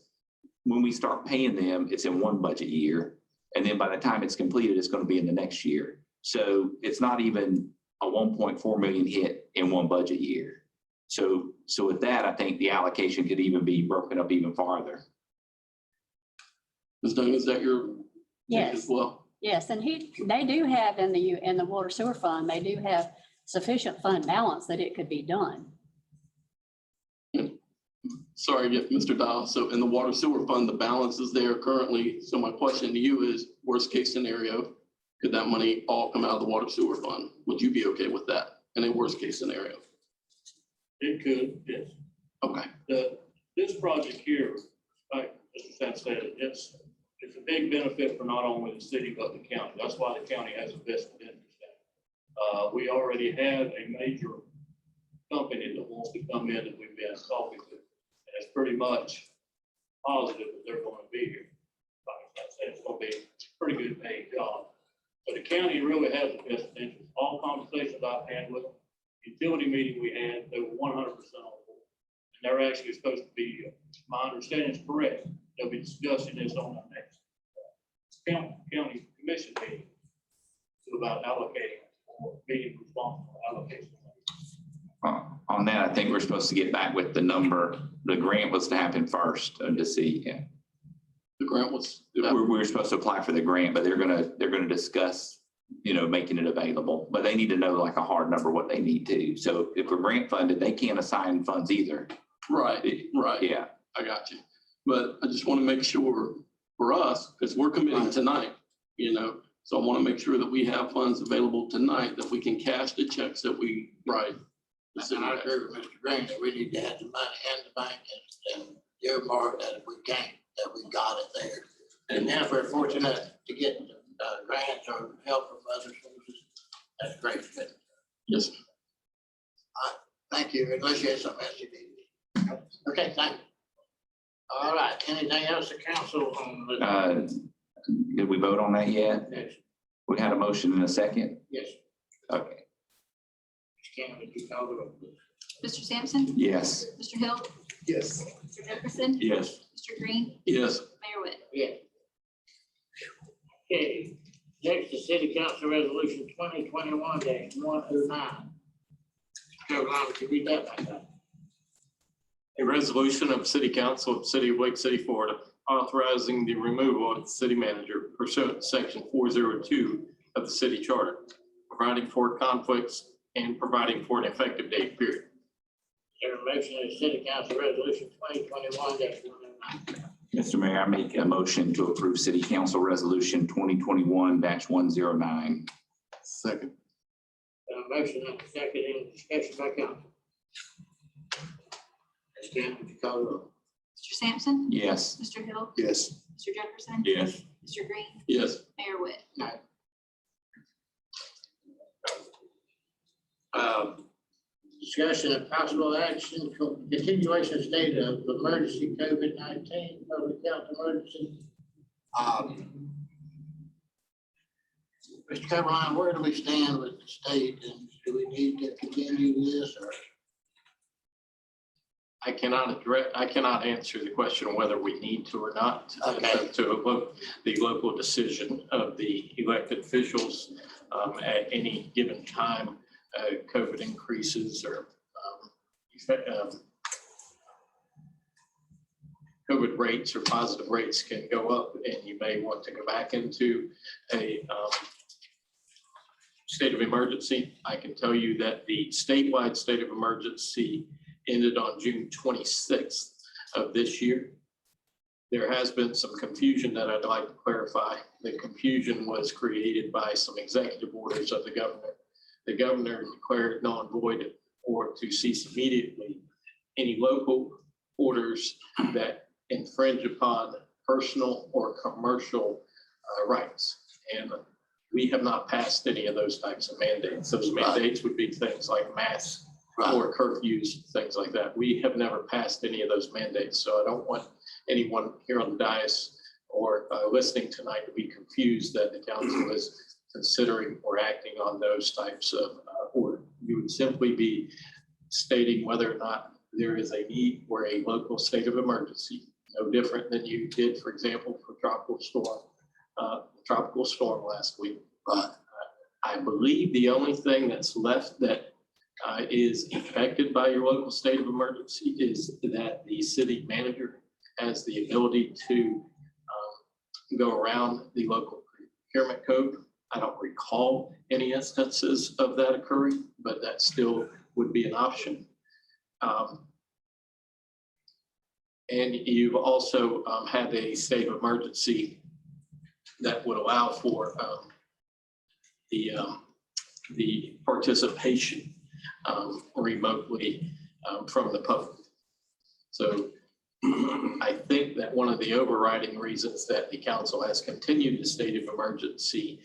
when we start paying them, it's in 1 budget year. And then by the time it's completed, it's going to be in the next year. So it's not even a 1.4 million hit in 1 budget year. So with that, I think the allocation could even be broken up even farther. Ms. Dunn, is that your take Yes. as well? Yes, and they do have in the water sewer fund, they do have sufficient fund balance that it could be done. Sorry, yeah, Mr. Dial. So in the water sewer fund, the balance is there currently. So my question to you is, worst case scenario, could that money all come out of the water sewer fund? Would you be okay with that in a worst case scenario? It could, yes. Okay. This project here, like Mr. Sam said, it's a big benefit for not only the city, but the county. That's why the county has a vested interest in it. We already have a major company that wants to come in that we've been talking to. And it's pretty much positive that they're going to be here. Like I said, it's going to be a pretty good paid job. But the county really has a vested interest. All conversations I've had with them, utility meeting we had, they were 100% on board. And they're actually supposed to be, my understanding is correct, they'll be discussing this on the next county commission meeting about allocating or being responsible for allocation. On that, I think we're supposed to get back with the number. The grant was to happen first to see. Yeah. The grant was. We're supposed to apply for the grant, but they're gonna discuss, making it available. But they need to know like a hard number what they need to. So if we're grant funded, they can't assign funds either. Right. Yeah. I got you. But I just want to make sure for us, because we're committing tonight, so I want to make sure that we have funds available tonight that we can cash the checks that we write. And I agree with Mr. Green that we need to have the money in the bank and earmark that if we can't, that we got it there. And then if we're fortunate to get grants or help from other sources, that's great. Yes. Thank you, unless you have something else you need. Okay, thank you. All right, anything else to council on the? Did we vote on that yet? Yes. We had a motion in a second? Yes. Okay. Can you call the roll, please? Mr. Sampson? Yes. Mr. Hill? Yes. Mr. Jefferson? Yes. Mr. Green? Yes. Mayor Whit? Yeah. Okay, next is City Council Resolution 2021-109. Carolina, would you read that back up? A resolution of City Council of City of Lake City, Florida, authorizing the removal of the city manager pursuant to section 402 of the city charter, providing for conflicts and providing for an effective date period. There a motion of City Council Resolution 2021-109. Mr. Mayor, I make a motion to approve City Council Resolution 2021-109. Second. A motion and a second, any discussion by council? Ms. Campbell, would you call the roll? Mr. Sampson? Yes. Mr. Hill? Yes. Mr. Jefferson? Yes. Mr. Green? Yes. Mayor Whit? No. Discussion of possible action, continuation of state of emergency COVID-19, public health emergency. Mr. Caroline, where do we stand with the state, and do we need to continue this, or? I cannot answer the question whether we need to or not. Okay. To the local decision of the elected officials at any given time. COVID increases or COVID rates or positive rates can go up, and you may want to go back into a state of emergency. I can tell you that the statewide state of emergency ended on June 26th of this year. There has been some confusion that I'd like to clarify. The confusion was created by some executive orders of the governor. The governor declared null and void or to cease immediately any local orders that infringe upon personal or commercial rights. And we have not passed any of those types of mandates. Those mandates would be things like masks or curfews, things like that. We have never passed any of those mandates. So I don't want anyone here on the dais or listening tonight to be confused that the council is considering or acting on those types of order. You would simply be stating whether or not there is a need for a local state of emergency, no different than you did, for example, for tropical storm last week. I believe the only thing that's left that is affected by your local state of emergency is that the city manager has the ability to go around the local procurement code. I don't recall any instances of that occurring, but that still would be an option. And you've also had a state of emergency that would allow for the participation remotely from the public. So I think that one of the overriding reasons that the council has continued the state of emergency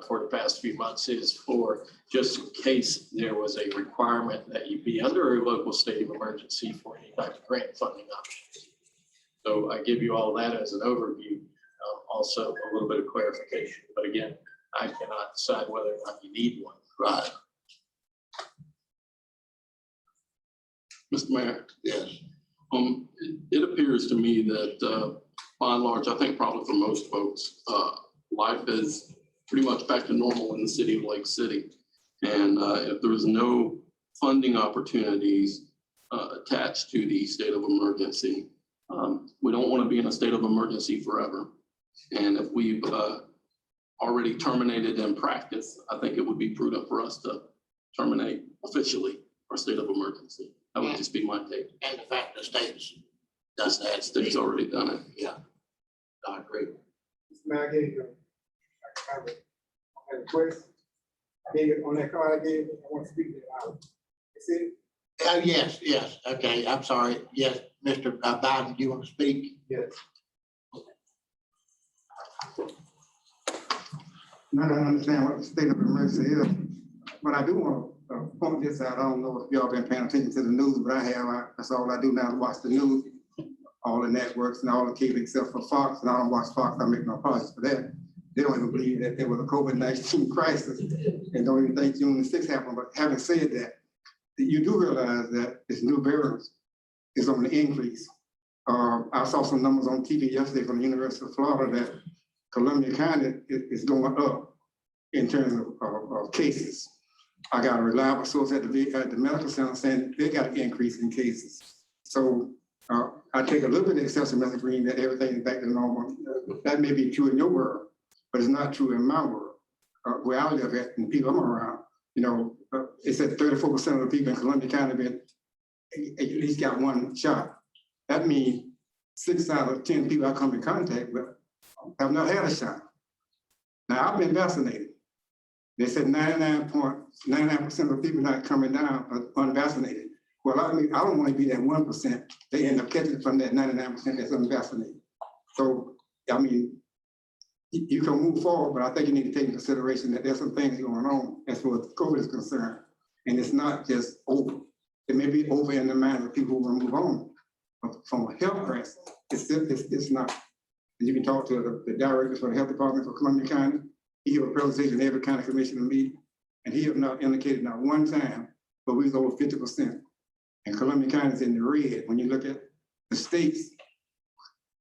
for the past few months is for just in case there was a requirement that you be under a local state of emergency for any type of grant funding options. So I give you all that as an overview, also a little bit of clarification, but again, I cannot decide whether or not you need one. Right. Mr. Mayor, Yes. it appears to me that by and large, I think probably for most folks, life is pretty much back to normal in the city of Lake City. And if there's no funding opportunities attached to the state of emergency, we don't want to be in a state of emergency forever. And if we've already terminated in practice, I think it would be prudent for us to terminate officially our state of emergency. That would just be my take. And the fact the state's done that. State's already done it. Yeah, I agree. Now, I gave you a request. I gave it on that card I gave, I want to speak to it out. You see? Oh, yes, okay, I'm sorry. Yes, Mr. Biden, do you want to speak? Yes. I don't understand what the state of emergency is, but I do want to point this out. I don't know if y'all been paying attention to the news, but I have. That's all I do now is watch the news, all the networks and all the cable except for Fox, and I don't watch Fox. I make no apologies for that. They don't even believe that there was a COVID-19 crisis and don't even think June the 6th happened. But having said that, you do realize that this new variant is on the increase. I saw some numbers on TV yesterday from the University of Florida that Columbia County is going up in terms of cases. I got a reliable source at the medical center saying they got an increase in cases. So I take a little bit of excessive methadone that everything is back to normal. That may be true in your world, but it's not true in my world, where I live at and people I'm around. You know, it said 34% of the people in Columbia County been at least got one shot. That means 6 out of 10 people I come in contact with have not had a shot. Now, I've been vaccinated. They said 99% of the people not coming down are unvaccinated. Well, I mean, I don't want to be that 1%. They end up catching it from that 99% that's unvaccinated. So, I mean, you can move forward, but I think you need to take into consideration that there's some things going on as far as COVID is concerned. And it's not just over. It may be over in the minds of people who will move on. But from a health crisis, it's not. And you can talk to the directors for the health department for Columbia County. He gave a presentation in every county commissioner meeting, and he have not indicated not one time, but we was over 50%. And Columbia County is in the red. When you look at the states,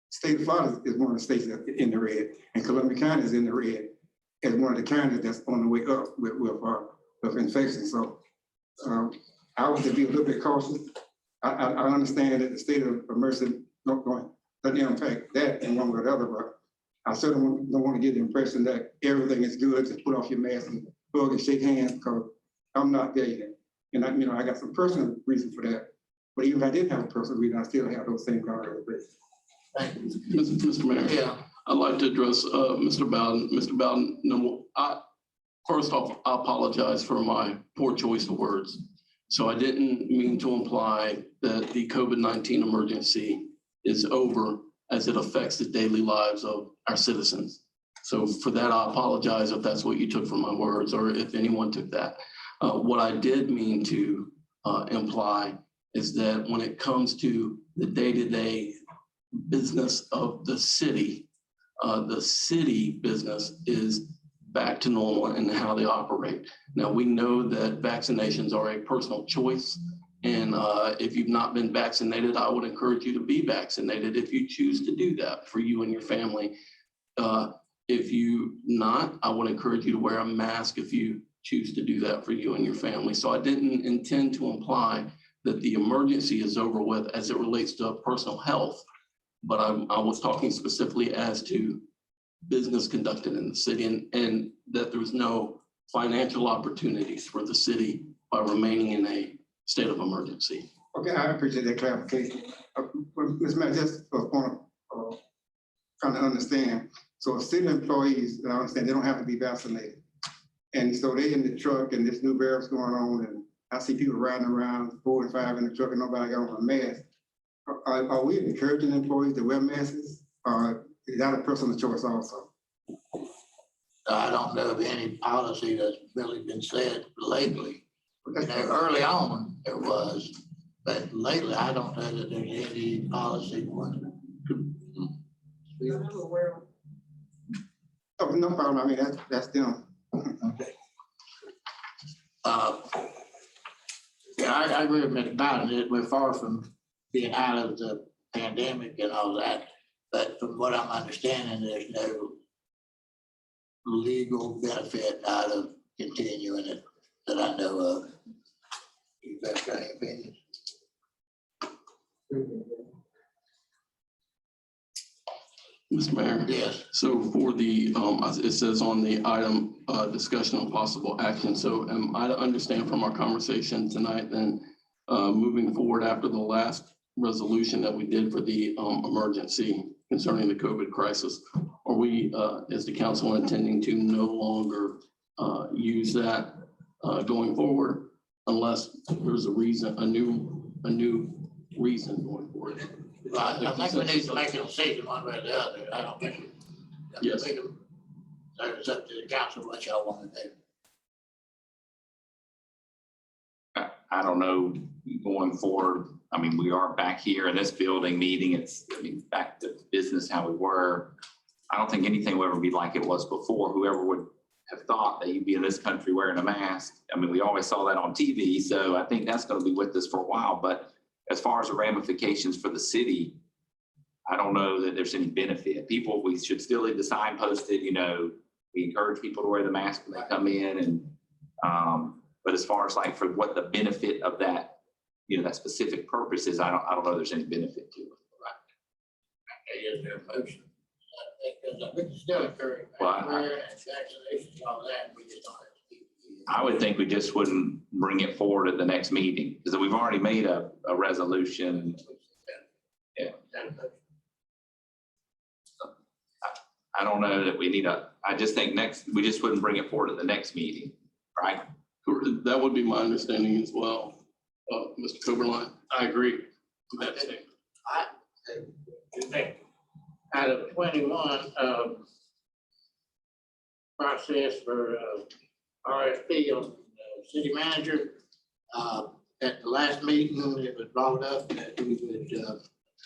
state of Florida is one of the states that's in the red, and Columbia County is in the red as one of the counties that's on the way up with infection. So I would be a little bit cautious. I understand that the state of emergency not going to impact that in one way or the other, but I certainly don't want to get the impression that everything is good to put off your mask and hug and shake hands, because I'm not there yet. And I got some personal reason for that. But even if I didn't have a personal reason, I still have those same conversations. Thank you. Mr. Mayor. Yeah. I'd like to address Mr. Bowden. Mr. Bowden, first off, I apologize for my poor choice of words. So I didn't mean to imply that the COVID-19 emergency is over as it affects the daily lives of our citizens. So for that, I apologize if that's what you took from my words or if anyone took that. What I did mean to imply is that when it comes to the day-to-day business of the city business is back to normal in how they operate. Now, we know that vaccinations are a personal choice. And if you've not been vaccinated, I would encourage you to be vaccinated if you choose to do that for you and your family. If you not, I would encourage you to wear a mask if you choose to do that for you and your family. So I didn't intend to imply that the emergency is over with as it relates to personal health, but I was talking specifically as to business conducted in the city and that there's no financial opportunities for the city by remaining in a state of emergency. Okay, I appreciate that clarification. Ms. Mayor, just want to trying to understand. So city employees, I understand they don't have to be vaccinated. And so they in the truck and this new variant's going on and I see people riding around 4 and 5 in the truck and nobody got on a mask. Are we encouraging employees to wear masks? Or is that a personal choice also? I don't know of any policy that's really been said lately. You know, early on there was, but lately I don't know that there's any policy one. Oh, no problem. I mean, that's them. Okay. Yeah, I agree with Mr. Biden. We're far from being out of the pandemic and all that. But from what I'm understanding, there's no legal benefit out of continuing it that I know of. You got any opinions? Mr. Mayor? Yes. So for the, it says on the item, discussion on possible action. So am I to understand from our conversation tonight, then moving forward after the last resolution that we did for the emergency concerning the COVID crisis, are we, as the council, intending to no longer use that going forward unless there's a reason, a new reason going forward? I think we need to make a decision one way or the other. I don't think. Yes. So it's up to the council what y'all want to do. I don't know, going forward, I mean, we are back here in this building meeting. It's, I mean, back to business how we were. I don't think anything will ever be like it was before. Whoever would have thought that you'd be in this country wearing a mask. I mean, we always saw that on TV. So I think that's going to be with us for a while. But as far as the ramifications for the city, I don't know that there's any benefit. People, we should still leave the sign posted, you know, we encourage people to wear the mask when they come in. And, but as far as like for what the benefit of that, you know, that specific purpose is, I don't know there's any benefit to it. Okay, is there a motion? Because we can still encourage Well, vaccinations and all that. We just don't have to keep. I would think we just wouldn't bring it forward at the next meeting because we've already made a resolution. Yeah. I don't know that we need I just think we just wouldn't bring it forward at the next meeting, right? That would be my understanding as well, Mr. Coberline. I agree with that statement. Out of 21 process for RFP on city manager, at the last meeting, it was brought up that we would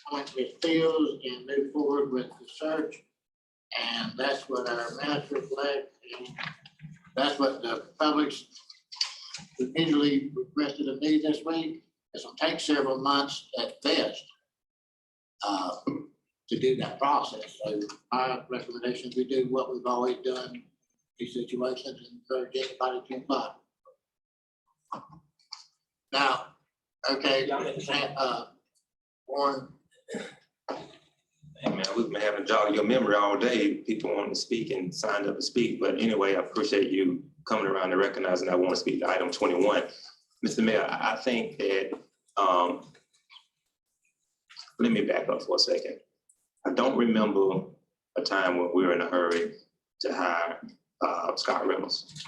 appoint Ms. Fields and move forward with the search. And that's what our minutes reflect. And that's what the public's individually requested of me this week. It's gonna take several months at best to do that process. So my recommendation is we do what we've always done in these situations and encourage anybody to apply. Now, okay, Warren. Hey man, we've been having jog your memory all day. People wanting to speak and signed up to speak. But anyway, I appreciate you coming around and recognizing I want to speak to item 21. Mr. Mayor, I think that, let me back up for a second. I don't remember a time when we were in a hurry to hire Scott Reynolds.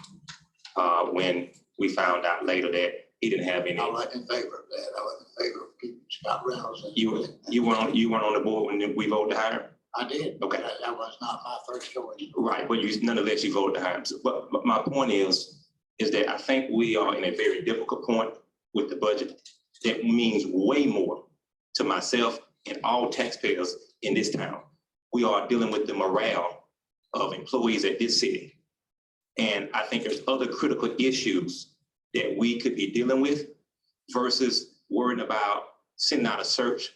When we found out later that he didn't have any. I wasn't in favor of that. I wasn't in favor of keeping Scott Reynolds. You weren't on the board when we voted to hire him? I did. Okay. That was not my first choice. Right, but nonetheless, you voted to hire him. But my point is that I think we are in a very difficult point with the budget. That means way more to myself and all taxpayers in this town. We are dealing with the morale of employees at this city. And I think there's other critical issues that we could be dealing with versus worrying about sending out a search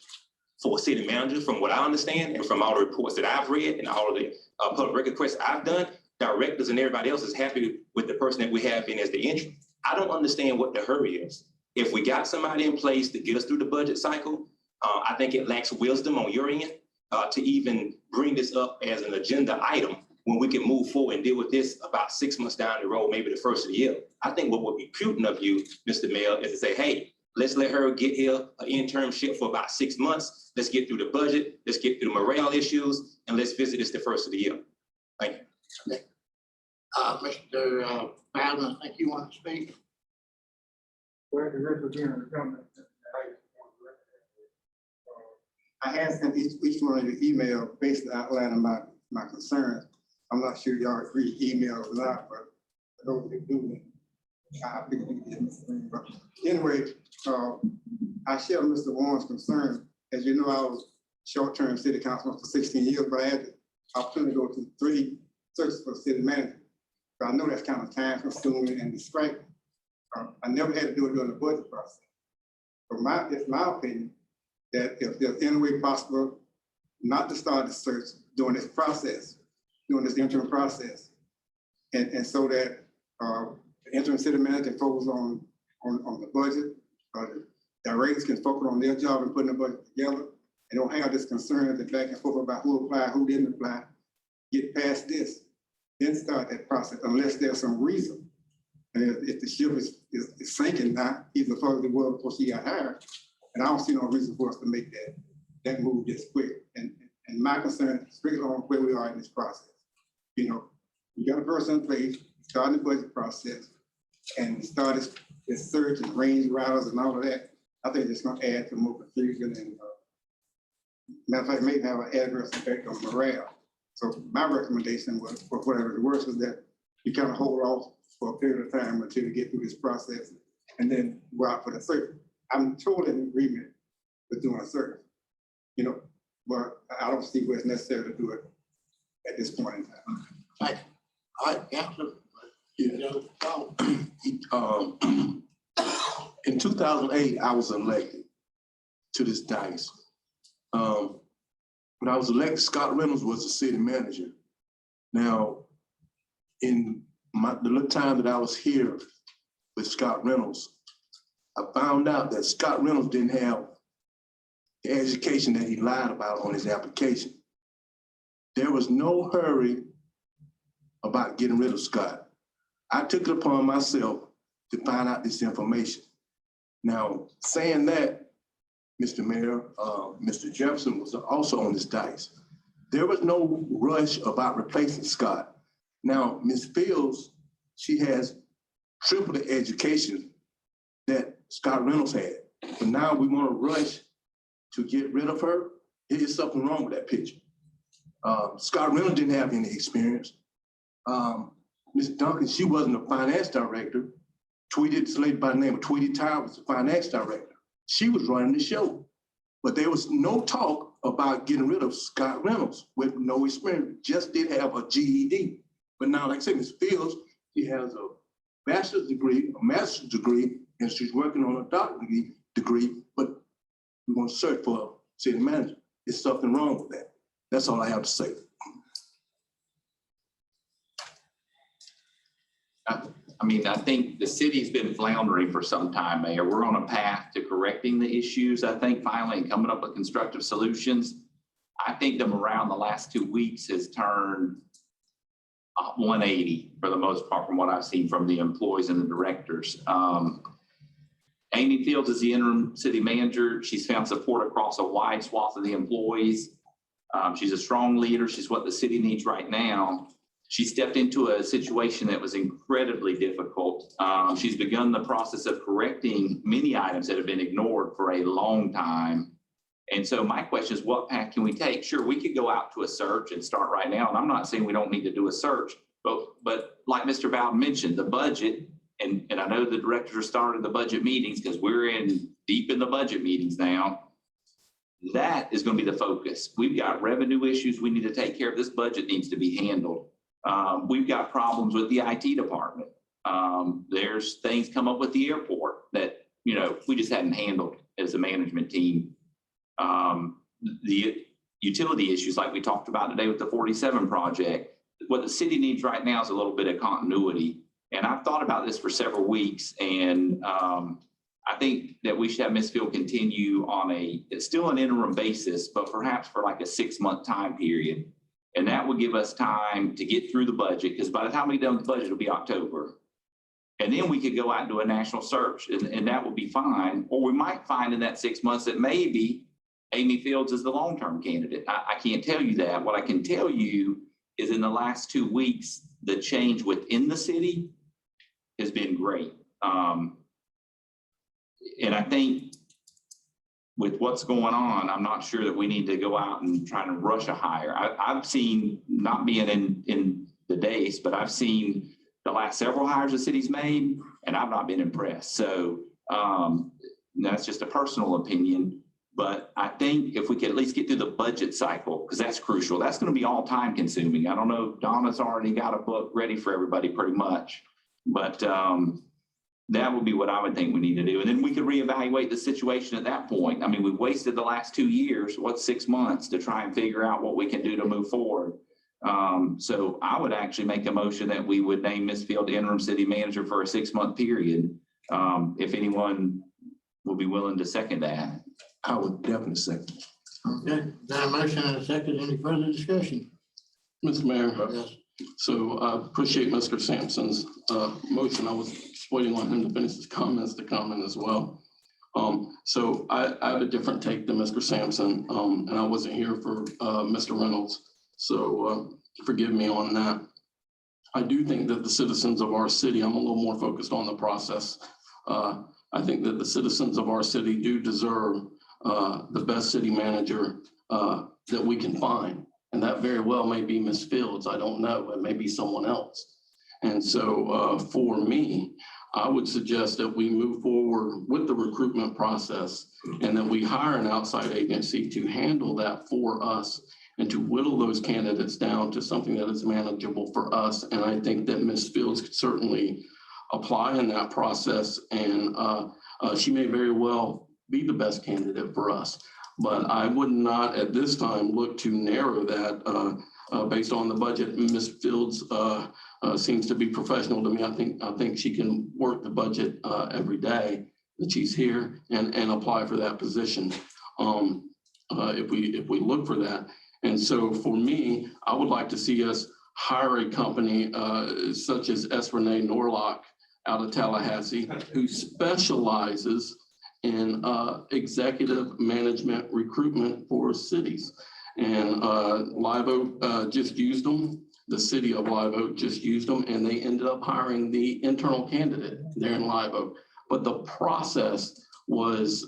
for a city manager. From what I understand and from all the reports that I've read and all of the public record requests I've done, directors and everybody else is happy with the person that we have in as the interim. I don't understand what the hurry is. If we got somebody in place to get us through the budget cycle, I think it lacks wisdom on your end to even bring this up as an agenda item when we can move forward and deal with this about 6 months down the road, maybe the first of the year. I think what would be prudent of you, Mr. Mayor, is to say, hey, let's let her get here an internship for about 6 months. Let's get through the budget. Let's get through the morale issues, and let's visit this the first of the year. Thank you. Mr. Bowden, I think you want to speak. Where the representative government. I have sent each one of the email basically outlining my concerns. I'm not sure y'all read emails or not, but for those that do, I think we can get this thing. But anyway, I share Mr. Warren's concern. As you know, I was short-term city councilman for 16 years, but I had the opportunity to go through 3 searches for city manager. So I know that's kind of time consuming and distracting. I never had to do it during the budget process. So it's my opinion that if there's any way possible not to start the search during this process, during this interim process, and so that the interim city manager can focus on the budget, the directors can focus on their job and putting the budget together, and don't have this concern that back and forth about who applied, who didn't apply. Get past this, then start that process, unless there's some reason. And if the ship is sinking now, either further the world before she got hired, and I don't see no reason for us to make that move this quick. And my concern is strictly on where we are in this process. You know, you got a person in place, starting the budget process, and start this search and range routers and all of that. I think it's going to add to more confusion and matter of fact, may have an adverse effect on morale. So my recommendation was, for whatever the worst, was that you kind of hold off for a period of time until you get through this process and then go out for the search. I'm totally in agreement with doing a search, you know, but I don't see where it's necessary to do it at this point in time. Thank you. All right, Councilor. In 2008, I was elected to this dais. When I was elected, Scott Reynolds was the city manager. Now, in the little time that I was here with Scott Reynolds, I found out that Scott Reynolds didn't have the education that he lied about on his application. There was no hurry about getting rid of Scott. I took it upon myself to find out this information. Now, saying that, Mr. Mayor, Mr. Jefferson was also on this dais. There was no rush about replacing Scott. Now, Ms. Fields, she has triple the education that Scott Reynolds had. But now we want to rush to get rid of her. There is something wrong with that picture. Scott Reynolds didn't have any experience. Ms. Duncan, she wasn't a finance director. This lady by the name of Tweety Tower was the finance director. She was running the show. But there was no talk about getting rid of Scott Reynolds with no experience, just did have a GED. But now, like I said, Ms. Fields, she has a bachelor's degree, a master's degree, and she's working on a doctorate degree, but we want to search for a city manager. There's something wrong with that. That's all I have to say. I mean, I think the city's been floundering for some time, Mayor. We're on a path to correcting the issues, I think, finally, and coming up with constructive solutions. I think the morale in the last 2 weeks has turned 180 for the most part from what I've seen from the employees and the directors. Amy Fields is the interim city manager. She's found support across a wide swath of the employees. She's a strong leader. She's what the city needs right now. She stepped into a situation that was incredibly difficult. She's begun the process of correcting many items that have been ignored for a long time. And so my question is, what path can we take? Sure, we could go out to a search and start right now. And I'm not saying we don't need to do a search, but like Mr. Bowden mentioned, the budget, and I know the directors are starting the budget meetings because we're deep in the budget meetings now. That is going to be the focus. We've got revenue issues we need to take care of. This budget needs to be handled. We've got problems with the IT department. There's things come up with the airport that, you know, we just hadn't handled as a management team. The utility issues like we talked about today with the 47 project. What the city needs right now is a little bit of continuity. And I've thought about this for several weeks, and I I think that we should have Ms. Field continue on it's still an interim basis, but perhaps for like a 6-month time period. And that would give us time to get through the budget, because by the time we done with the budget, it'll be October. And then we could go out and do a national search, and that would be fine. Or we might find in that 6 months that maybe Amy Fields is the long-term candidate. I can't tell you that. What I can tell you is in the last 2 weeks, the change within the city has been great. And I think with what's going on, I'm not sure that we need to go out and try to rush a hire. I've seen, not being in the days, but I've seen the last several hires the city's made, and I've not been impressed. So that's just a personal opinion. But I think if we could at least get through the budget cycle, because that's crucial, that's going to be all time consuming. I don't know, Donna's already got a book ready for everybody pretty much, but that would be what I would think we need to do. And then we could reevaluate the situation at that point. I mean, we've wasted the last 2 years, 6 months to try and figure out what we can do to move forward. So I would actually make a motion that we would name Ms. Field interim city manager for a 6-month period. If anyone will be willing to second that. I would definitely second. Okay, got a motion and a second. Any further discussion? Mr. Mayor, Yes. so I appreciate Mr. Sampson's motion. I was waiting on him to finish his comments to comment as well. So I have a different take than Mr. Sampson, and I wasn't here for Mr. Reynolds. So forgive me on that. I do think that the citizens of our city, I'm a little more focused on the process. I think that the citizens of our city do deserve the best city manager that we can find. And that very well may be Ms. Fields. I don't know. It may be someone else. And so for me, I would suggest that we move forward with the recruitment process and that we hire an outside agency to handle that for us and to whittle those candidates down to something that is manageable for us. And I think that Ms. Fields could certainly apply in that process, and she may very well be the best candidate for us. But I would not at this time look to narrow that based on the budget. Ms. Fields seems to be professional to me. I think she can work the budget every day that she's here and apply for that position if we look for that. And so for me, I would like to see us hire a company such as S. Renee Norlock out of Tallahassee, who specializes in executive management recruitment for cities. And Live Oak just used them. The city of Live Oak just used them, and they ended up hiring the internal candidate there in Live Oak. But the process was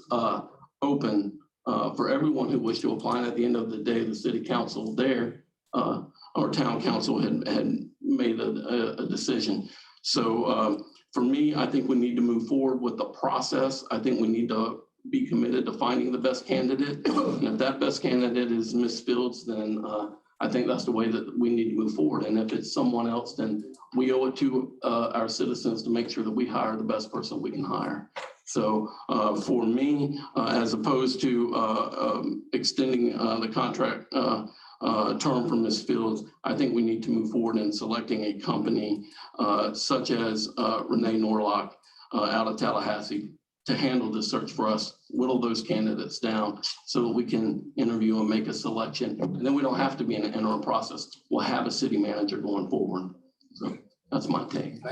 open for everyone who wished to apply. And at the end of the day, the city council there, or town council had made a decision. So for me, I think we need to move forward with the process. I think we need to be committed to finding the best candidate. And if that best candidate is Ms. Fields, then I think that's the way that we need to move forward. And if it's someone else, then we owe it to our citizens to make sure that we hire the best person we can hire. So for me, as opposed to extending the contract term for Ms. Fields, I think we need to move forward in selecting a company such as Renee Norlock out of Tallahassee to handle the search for us, whittle those candidates down so that we can interview and make a selection. And then we don't have to be in an interim process. We'll have a city manager going forward. So that's my take.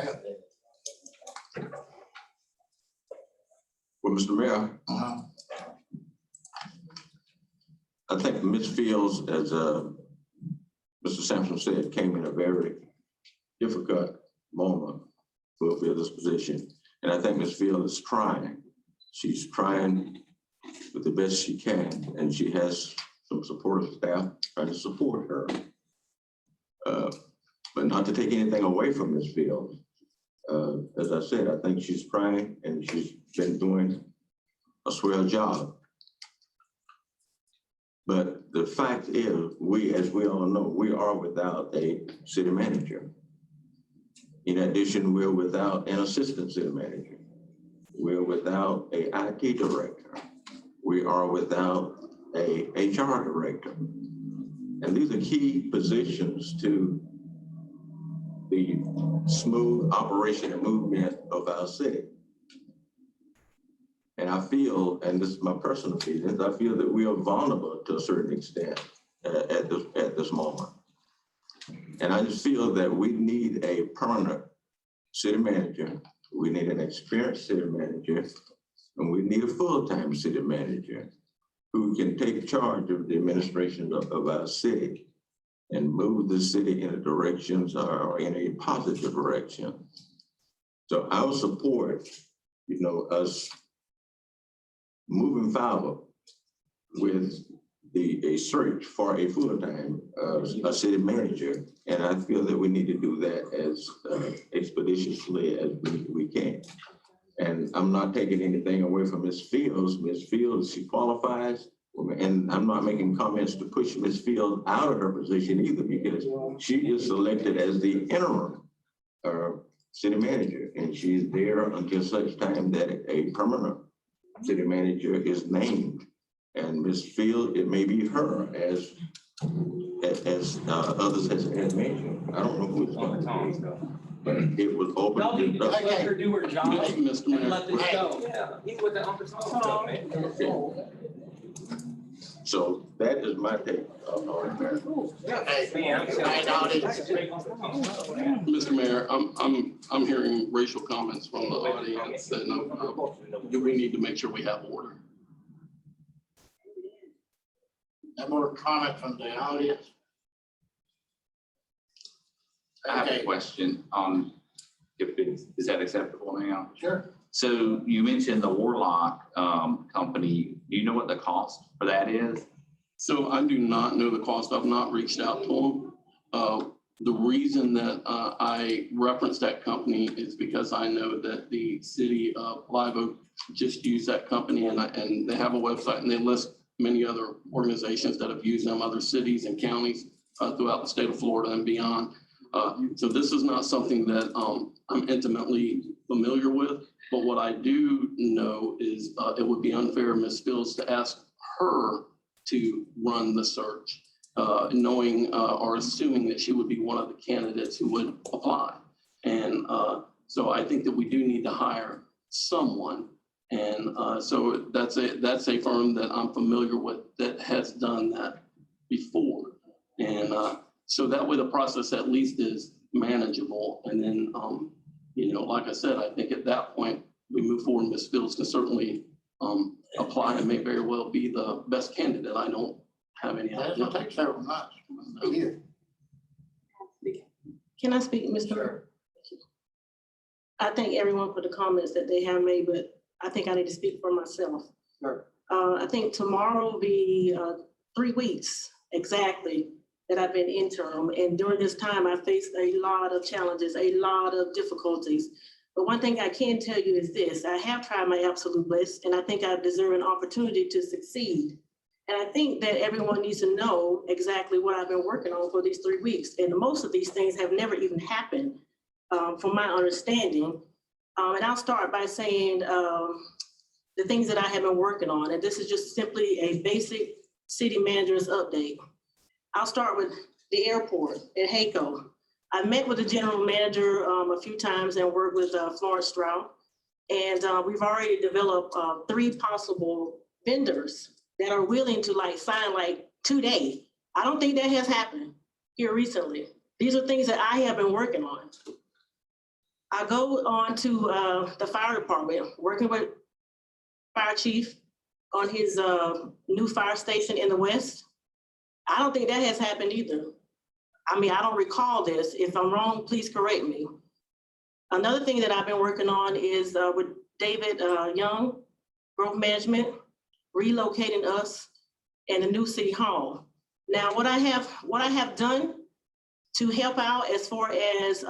Well, Mr. Mayor, I think Ms. Fields, as Mr. Sampson said, came in a very difficult moment to fulfill this position. And I think Ms. Fields is trying. She's trying with the best she can, and she has some supportive staff trying to support her. But not to take anything away from Ms. Fields. As I said, I think she's trying and she's been doing a swell job. But the fact is, as we all know, we are without a city manager. In addition, we're without an assistant city manager. We're without a IT director. We are without a HR director. And these are key positions to the smooth operation and movement of our city. And I feel, and this is my personal feelings, I feel that we are vulnerable to a certain extent at this moment. And I just feel that we need a permanent city manager. We need an experienced city manager, and we need a full-time city manager who can take charge of the administration of our city and move the city in a directions or in a positive direction. So I will support, us moving forward with a search for a full-time a city manager. And I feel that we need to do that as expeditiously as we can. And I'm not taking anything away from Ms. Fields. Ms. Fields, she qualifies. And I'm not making comments to push Ms. Fields out of her position either, because she is selected as the interim city manager, and she's there until such time that a permanent city manager is named. And Ms. Fields, it may be her as others has mentioned. I don't know who it's going to be, but it was open. Y'all need to just let her do her job Mr. Mayor. and let this go. Yeah, he's with the office. So that is my take on it. Mr. Mayor, I'm hearing racial comments from the audience that we need to make sure we have order. No more comment from the audience? I have a question on is that acceptable now? Sure. So you mentioned the Warlock company. Do you know what the cost for that is? So I do not know the cost. I've not reached out to them. The reason that I referenced that company is because I know that the city of Live Oak just used that company, and they have a website, and they list many other organizations that have used them, other cities and counties throughout the state of Florida and beyond. So this is not something that I'm intimately familiar with, but what I do know is it would be unfair of Ms. Fields to ask her to run the search, knowing or assuming that she would be one of the candidates who would apply. And so I think that we do need to hire someone. And so that's a firm that I'm familiar with that has done that before. And so that way the process at least is manageable. And then, like I said, I think at that point we move forward. Ms. Fields can certainly apply and may very well be the best candidate. I don't have any idea. It'll take several months. Can I speak, Mr. Mayor? I thank everyone for the comments that they have made, but I think I need to speak for myself. Sure. I think tomorrow will be 3 weeks exactly that I've been interim. And during this time, I faced a lot of challenges, a lot of difficulties. But one thing I can tell you is this: I have tried my absolute best, and I think I deserve an opportunity to succeed. And I think that everyone needs to know exactly what I've been working on for these 3 weeks. And most of these things have never even happened, from my understanding. And I'll start by saying the things that I have been working on. And this is just simply a basic city manager's update. I'll start with the airport at HACO. I met with the general manager a few times and worked with Florence Stroud. And we've already developed 3 possible vendors that are willing to sign today. I don't think that has happened here recently. These are things that I have been working on. I go on to the fire department, working with Fire Chief on his new fire station in the West. I don't think that has happened either. I mean, I don't recall this. If I'm wrong, please correct me. Another thing that I've been working on is with David Young, Growth Management, relocating us and the new city hall. Now, what I have done to help out as far as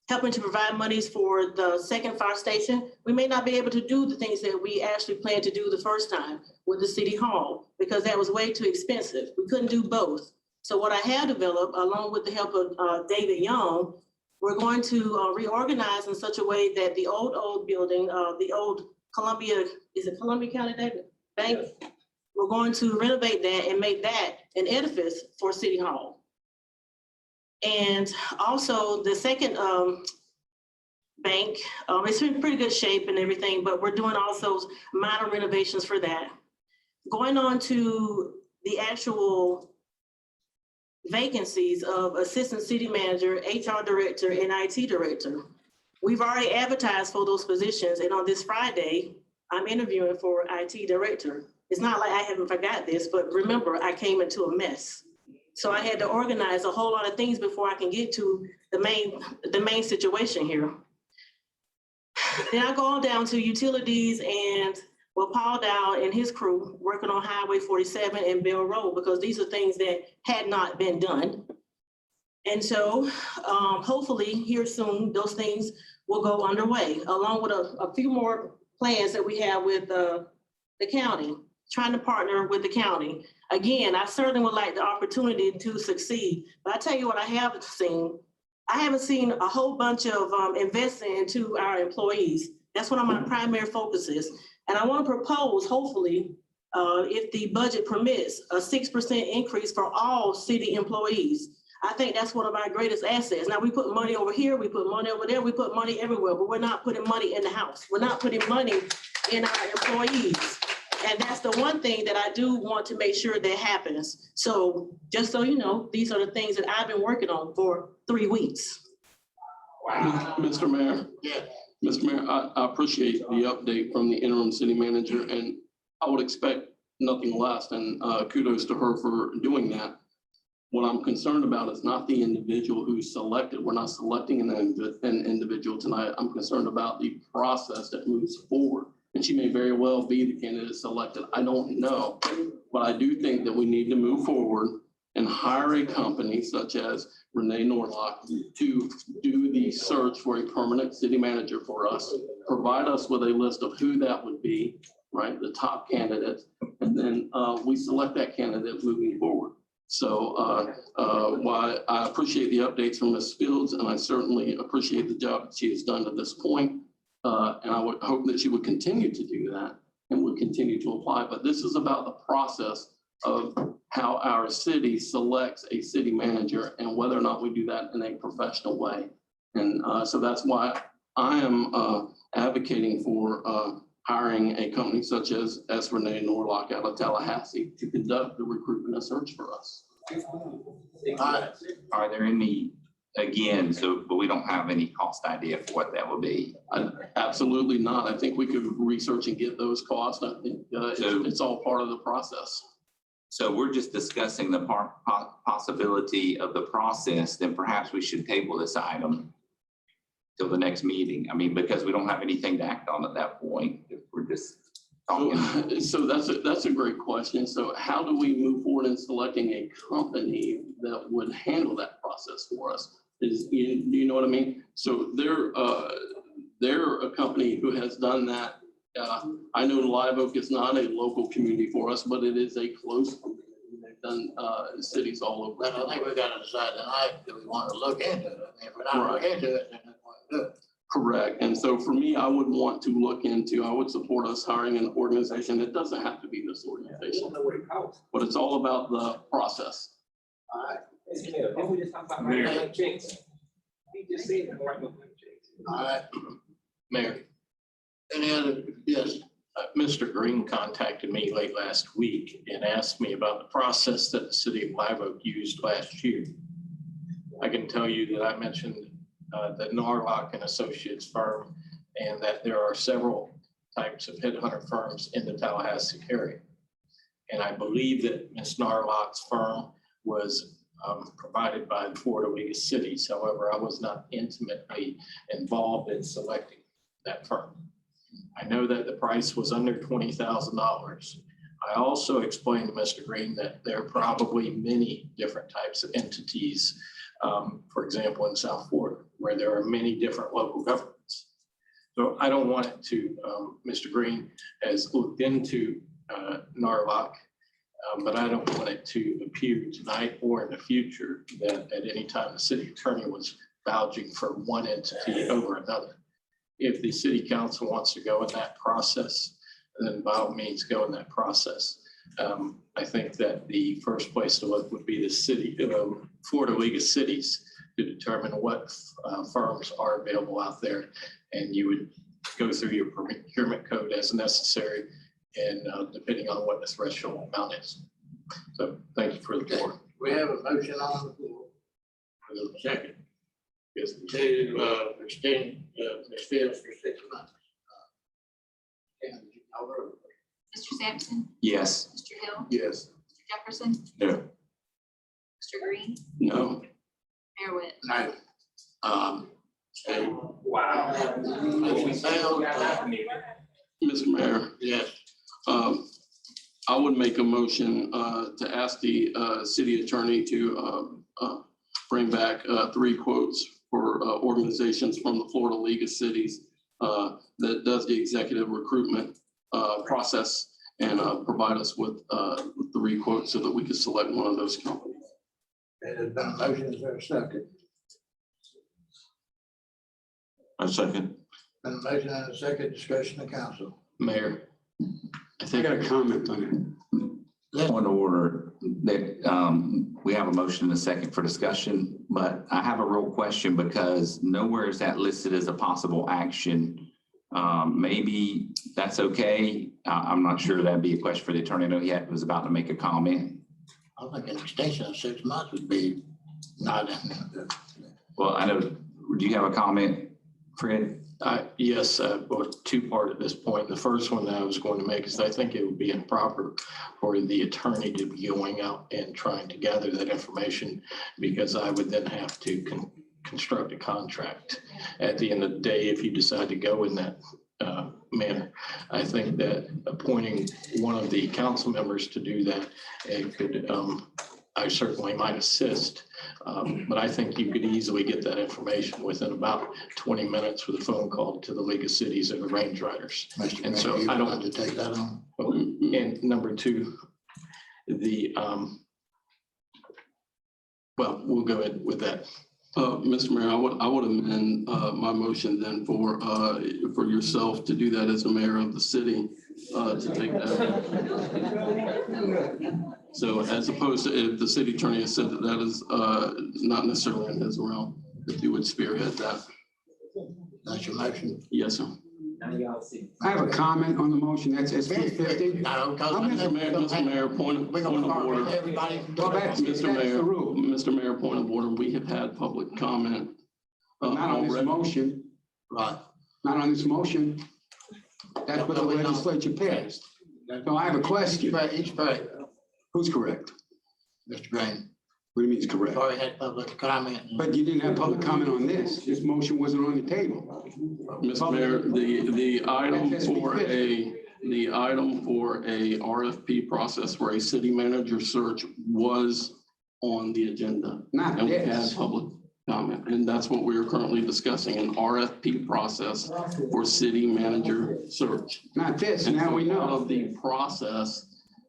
helping to provide monies for the second fire station, we may not be able to do the things that we actually planned to do the first time with the city hall, because that was way too expensive. We couldn't do both. So what I have developed, along with the help of David Young, we're going to reorganize in such a way that the old building, the old Columbia, is it Columbia County, David? Bank? Yes. We're going to renovate that and make that an edifice for City Hall. And also the second bank. It's in pretty good shape and everything, but we're doing also minor renovations for that. Going on to the actual vacancies of assistant city manager, HR director, and IT director. We've already advertised for those positions, and on this Friday, I'm interviewing for IT director. It's not like I haven't forgot this, but remember, I came into a mess. So I had to organize a whole lot of things before I can get to the main situation here. Then I go on down to utilities and Paul Dow and his crew working on Highway 47 and Bell Road, because these are things that had not been done. And so hopefully here soon, those things will go underway, along with a few more plans that we have with the county, trying to partner with the county. Again, I certainly would like the opportunity to succeed, but I tell you what I haven't seen. I haven't seen a whole bunch of investing into our employees. That's what my primary focus is. And I want to propose, hopefully, if the budget permits, a 6% increase for all city employees. I think that's one of our greatest assets. Now, we put money over here, we put money over there, we put money everywhere, but we're not putting money in the house. We're not putting money in our employees. And that's the one thing that I do want to make sure that happens. So just so you know, these are the things that I've been working on for 3 weeks. Mr. Mayor. Yeah. Mr. Mayor, I appreciate the update from the interim city manager, and I would expect nothing less, and kudos to her for doing that. What I'm concerned about is not the individual who's selected. We're not selecting an individual tonight. I'm concerned about the process that moves forward. And she may very well be the candidate selected. I don't know. But I do think that we need to move forward and hire a company such as Renee Norlock to do the search for a permanent city manager for us, provide us with a list of who that would be, right, the top candidates, and then we select that candidate moving forward. So while I appreciate the updates from Ms. Fields, and I certainly appreciate the job that she has done to this point, and I would hope that she would continue to do that and would continue to apply. But this is about the process of how our city selects a city manager and whether or not we do that in a professional way. And so that's why I am advocating for hiring a company such as Renee Norlock out of Tallahassee to conduct the recruitment and search for us. Are there any, again, but we don't have any cost idea for what that will be? Absolutely not. I think we could research and get those costs. I think it's all part of the process. So we're just discussing the possibility of the process, then perhaps we should table this item till the next meeting. I mean, because we don't have anything to act on at that point, if we're just talking. So that's a great question. So how do we move forward in selecting a company that would handle that process for us? Do you know what I mean? So they're a company who has done that. I know Live Oak is not a local community for us, but it is a close community. They've done cities all over. But I think we got to decide tonight, do we want to look into it? If we're not looking into it, then we want to do it. Correct. And so for me, I would want to look into, I would support us hiring an organization. It doesn't have to be this organization, but it's all about the process. All right. Then we just talk about right checks. He just said right checks. All right. Mayor, Any other, yes, Mr. Green contacted me late last week and asked me about the process that the city of Live Oak used last year. I can tell you that I mentioned the Norlock and Associates firm, and that there are several types of headhunter firms in the Tallahassee area. And I believe that Ms. Norlock's firm was provided by the Florida League of Cities. However, I was not intimately involved in selecting that firm. I know that the price was under $20,000. I also explained to Mr. Green that there are probably many different types of entities, for example, in South Florida, where there are many different local governments. So I don't want it to, Mr. Green has looked into Norlock, but I don't want it to appear tonight or in the future that at any time the city attorney was vouching for one entity over another. If the city council wants to go in that process, then by all means go in that process. I think that the first place to look would be the city, Florida League of Cities, to determine what firms are available out there. And you would go through your procurement code as necessary and depending on what the threshold amount is. So thank you for the board. We have a motion on the floor. For the second. Is to extend Ms. Fields for 6 months. And you call her over. Mr. Sampson, Yes. Mr. Hill, Yes. Mr. Jefferson, Yeah. Mr. Green, No. Mayor Whit. No. Wow. Motion failed. Mr. Mayor, Yes. I would make a motion to ask the city attorney to bring back 3 quotes for organizations from the Florida League of Cities that does the executive recruitment process and provide us with 3 quotes so that we could select one of those companies. There's been a motion, is there a second? A second. Been a motion and a second, discussion of council. Mayor, I think got a comment on it. Point of order that we have a motion and a second for discussion, but I have a real question because nowhere is that listed as a possible action. Maybe that's okay. I'm not sure that'd be a question for the attorney. I know he was about to make a comment. I think an extension of 6 months would be not in. Well, I know, do you have a comment, Fred? Yes, well, 2-part at this point. The first one that I was going to make is I think it would be improper for the attorney to be going out and trying to gather that information because I would then have to construct a contract. At the end of the day, if you decide to go in that manner, I think that appointing one of the council members to do that, it could, I certainly might assist, but I think you could easily get that information within about 20 minutes with a phone call to the League of Cities and the Range Riders. And so I don't want to take that on. And number 2, the, well, we'll go ahead with that. Mr. Mayor, I would amend my motion then for yourself to do that as the mayor of the city, to take that. So as opposed to if the city attorney has said that that is not necessarily in his realm, if you would spearhead that. That's your motion? Yes, sir. I have a comment on the motion. That's SB 50. No, Mr. Mayor, point of order. Everybody. Well, that's the rule. Mr. Mayor, point of order. We have had public comment. Not on this motion. Right. Not on this motion. That's what the legislature passed. So I have a question. He's correct. Who's correct? Mr. Green. What do you mean he's correct? Already had public comment. But you didn't have public comment on this. This motion wasn't on the table. Mr. Mayor, the item for a RFP process for a city manager search was on the agenda. Not and we had this. public comment, and that's what we are currently discussing, an RFP process for city manager search. Not this. And Now we part know. of the process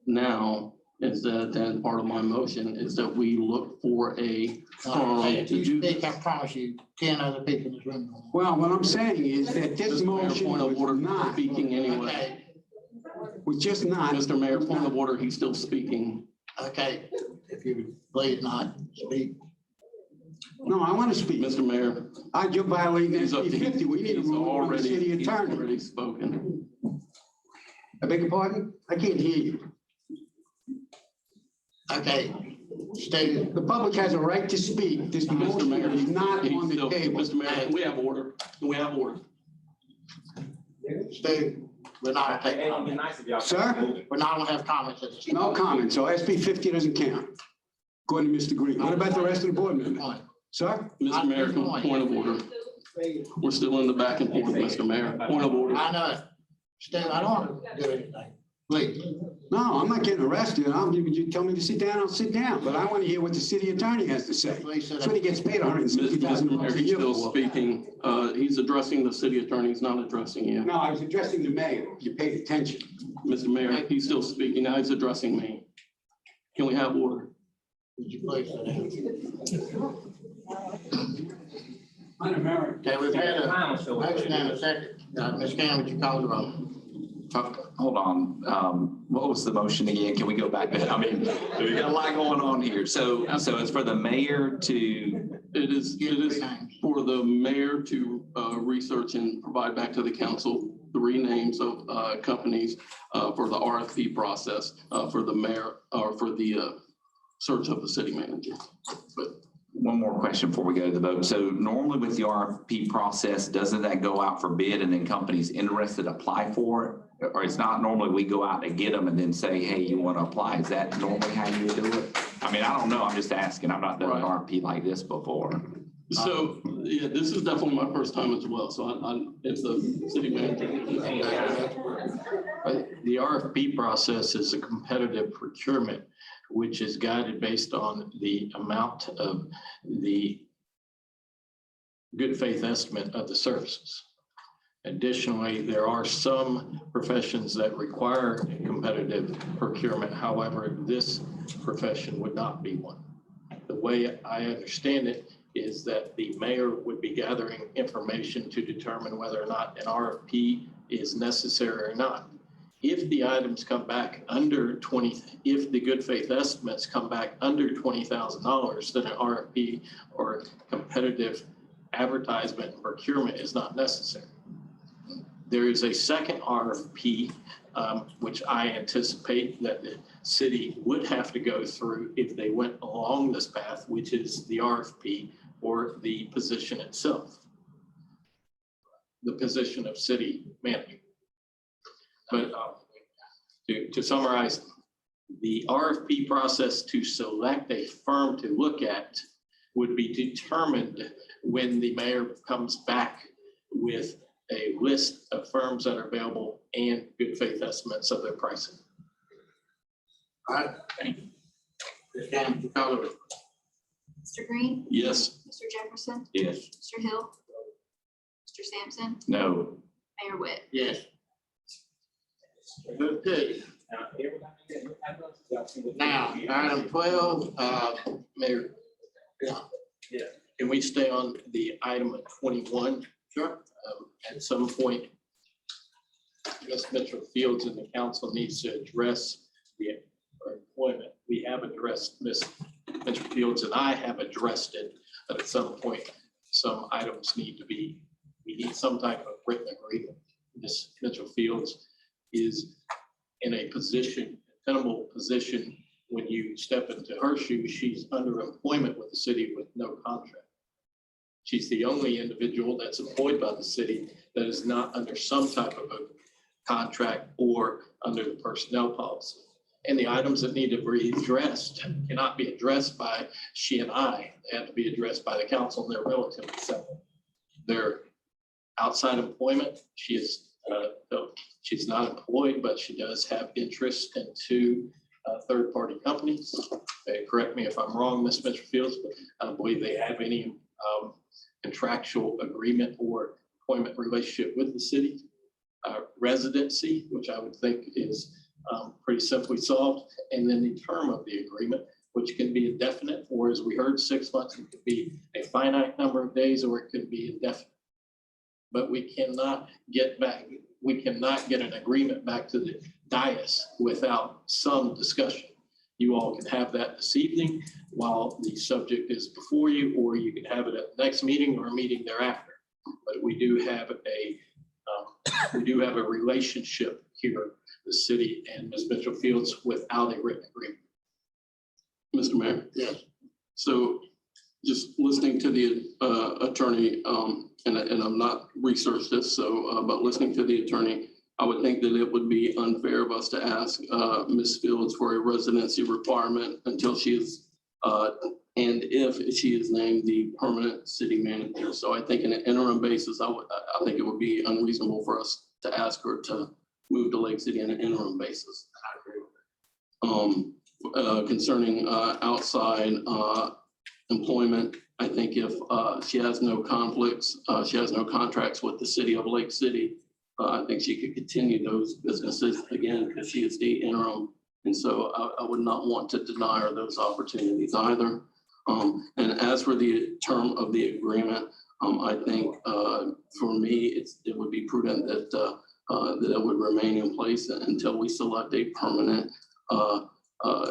now is that, and part of my motion is that we look for a firm If to you do. speak, I promise you, 10 other people in this room. Well, what I'm saying is that this Mr. Mayor, motion point of was order, not, speaking anyway. Okay, was just not. Mr. Mayor, point of order, he's still speaking. okay, if you would please not speak. No, I want to speak. Mr. Mayor. You're violating He's SB 50. We need a he's rule from the city he's attorney. already spoken. I beg your pardon? I can't hear you. Okay, Steve. The public has a right to speak. This Mr. Mayor, motion is not he's on the still- table. Mr. Mayor, can we have order? Can we have order? Steve, we're not gonna take comments. Sir? We're not gonna have comments at this. No comment. So SB 50 doesn't count. According to Mr. Green. What about the rest of the board members? Point. Sir? Mr. Mayor, point of order. We're still in the back and forth, Mr. Mayor. Point of order. I know it. Steve, I don't want to do anything. Please. No, I'm not getting arrested. You tell me to sit down, I'll sit down. But I want to hear what the city attorney has to say. Please sit That's what he gets paid $160,000 Mr. Mayor, a he's year still for. speaking. He's addressing the city attorney. He's not addressing you. No, I was addressing the mayor. You paid attention. Mr. Mayor, he's still speaking. Now he's addressing me. Can we have order? Would you please sit down? Un-American. Okay, we've had a motion and a second. Ms. Gann, would you call the roll? Hold on. What was the motion again? Can we go back? I mean, we got a lot going on here. So it's for the mayor to It is for the mayor to research and provide back to the council 3 names of companies for the RFP process for the mayor or for the search of the city manager. But one more question before we go to the vote. So normally with the RFP process, doesn't that go out for bid and then companies interested apply for it? Or it's not normally we go out and get them and then say, hey, you want to apply? Is that normally how you do it? I mean, I don't know. I'm just asking. I've not done an RFP like this before. So, yeah, this is definitely my first time as well. So if the city manager. The RFP process is a competitive procurement, which is guided based on the amount of the good faith estimate of the services. Additionally, there are some professions that require competitive procurement. However, this profession would not be one. The way I understand it is that the mayor would be gathering information to determine whether or not an RFP is necessary or not. If the items come back under 20, if the good faith estimates come back under $20,000, then an RFP or competitive advertisement and procurement is not necessary. There is a second RFP, which I anticipate that the city would have to go through if they went along this path, which is the RFP or the position itself, the position of city manager. But to summarize, the RFP process to select a firm to look at would be determined when the mayor comes back with a list of firms that are available and good faith estimates of their pricing. All right. Thank you. Mr. Collier. Mr. Green? Yes. Mr. Jefferson? Yes. Mr. Hill? Mr. Sampson? No. Mayor Witt? Yes. Okay. Now, item 12, Mayor. Yeah. Can we stay on the item of 21? Sure. At some point, Ms. Mitchell Fields and the council needs to address the employment. We have addressed, Ms. Mitchell Fields and I have addressed it, but at some point, some items need to be, we need some type of written agreement. Ms. Mitchell Fields is in a position, a tenable position. When you step into her shoes, she's under employment with the city with no contract. She's the only individual that's employed by the city that is not under some type of a contract or under the personnel policy. And the items that need to be addressed cannot be addressed by she and I. They have to be addressed by the council, and they're relatively simple. They're outside employment. She is she's not employed, but she does have interest in 2 third-party companies. Correct me if I'm wrong, Ms. Mitchell Fields, but I don't believe they have any contractual agreement or employment relationship with the city. Residency, which I would think is pretty simply solved, and then the term of the agreement, which can be indefinite, or as we heard, 6 months, it could be a finite number of days, or it could be indefinite. But we cannot get an agreement back to the dais without some discussion. You all can have that this evening while the subject is before you, or you can have it at the next meeting or a meeting thereafter. But we do have a relationship here, the city and Ms. Mitchell Fields, without a written agreement. Mr. Mayor? Yes. So just listening to the attorney, and I'm not researched this, so, but listening to the attorney, I would think that it would be unfair of us to ask Ms. Fields for a residency requirement until she is, and if she is named the permanent city manager. So I think in an interim basis, I think it would be unreasonable for us to ask her to move to Lake City on an interim basis. Concerning outside employment, I think if she has no conflicts, she has no contracts with the city of Lake City, I think she could continue those businesses again because she is the interim. And so I would not want to deny her those opportunities either. And as for the term of the agreement, I think for me, it would be prudent that that it would remain in place until we select a permanent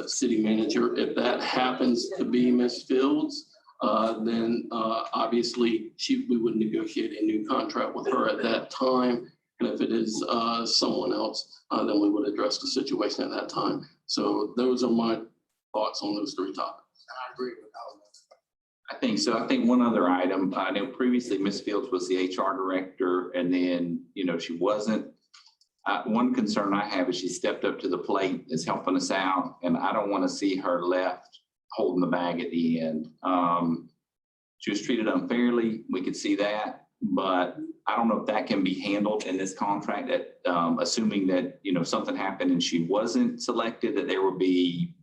city manager. If that happens to be Ms. Fields, then obviously we would negotiate a new contract with her at that time. And if it is someone else, then we would address the situation at that time. So those are my thoughts on those three topics. I agree with all of that. I think so. I think one other item, I know previously Ms. Fields was the HR director and then, she wasn't. One concern I have is she stepped up to the plate, is helping us out, and I don't want to see her left holding the bag at the end. She was treated unfairly. We could see that, but I don't know if that can be handled in this contract, that assuming that, something happened and she wasn't selected, that there would be,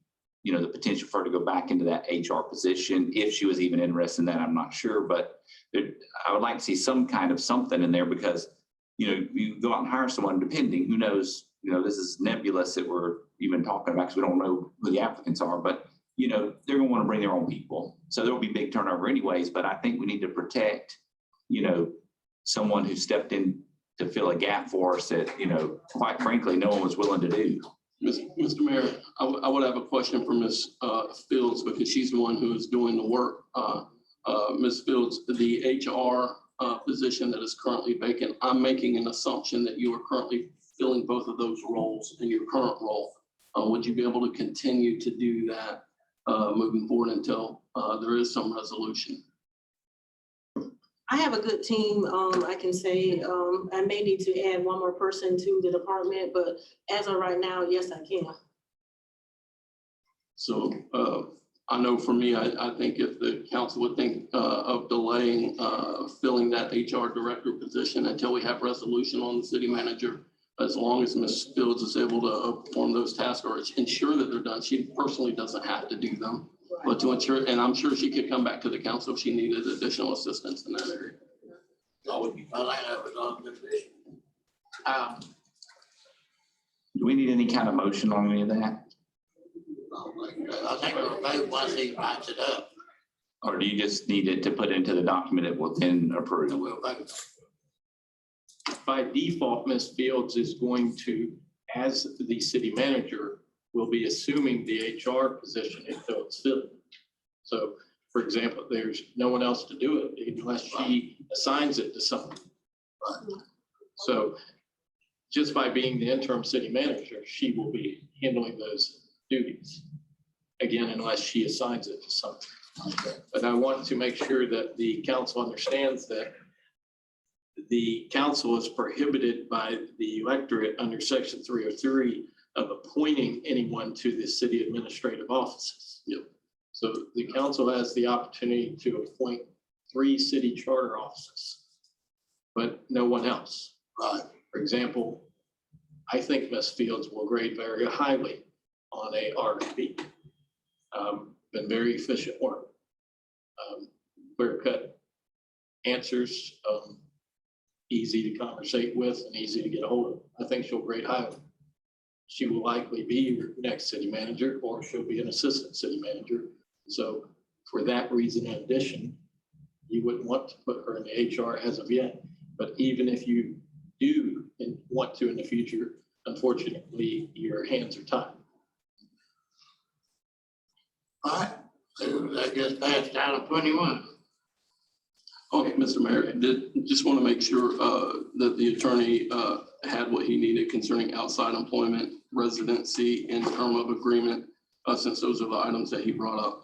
the potential for her to go back into that HR position. If she was even interested in that, I'm not sure, but I would like to see some kind of something in there because, you go out and hire someone, depending, who knows, this is nebulous that we're even talking about because we don't know who the applicants are, but, they're going to want to bring their own people. So there'll be big turnover anyways, but I think we need to protect, someone who stepped in to fill a gap for us that, quite frankly, no one was willing to do. Mr. Mayor, I would have a question for Ms. Fields because she's the one who is doing the work. Ms. Fields, the HR position that is currently vacant, I'm making an assumption that you are currently filling both of those roles in your current role. Would you be able to continue to do that moving forward until there is some resolution? I have a good team. I can say I may need to add one more person to the department, but as of right now, yes, I can. So I know for me, I think if the council would think of delaying filling that HR director position until we have resolution on the city manager, as long as Ms. Fields is able to perform those tasks or ensure that they're done. She personally doesn't have to do them, but to ensure, and I'm sure she could come back to the council if she needed additional assistance in that area. That would be fine. That was all good. Do we need any kind of motion on any of that? I think we'll vote once he writes it up. Or do you just need it to put into the document it will then approve? We'll vote. By default, Ms. Fields is going to, as the city manager, will be assuming the HR position until it's filled. So, for example, there's no one else to do it unless she assigns it to someone. So just by being the interim city manager, she will be handling those duties. Again, unless she assigns it to someone. But I want to make sure that the council understands that the council is prohibited by the electorate under section 303 of appointing anyone to the city administrative offices. Yep. So the council has the opportunity to appoint 3 city charter offices, but no one else. For example, I think Ms. Fields will grade very highly on a RFP. Been very efficient work. Clear cut answers, easy to conversate with and easy to get a hold of. I think she'll grade highly. She will likely be your next city manager, or she'll be an assistant city manager. So for that reason, in addition, you wouldn't want to put her in the HR as of yet. But even if you do and want to in the future, unfortunately, your hands are tied. All right, so that gets passed item 21. Okay, Mr. Mayor, just want to make sure that the attorney had what he needed concerning outside employment, residency, and term of agreement, since those are the items that he brought up.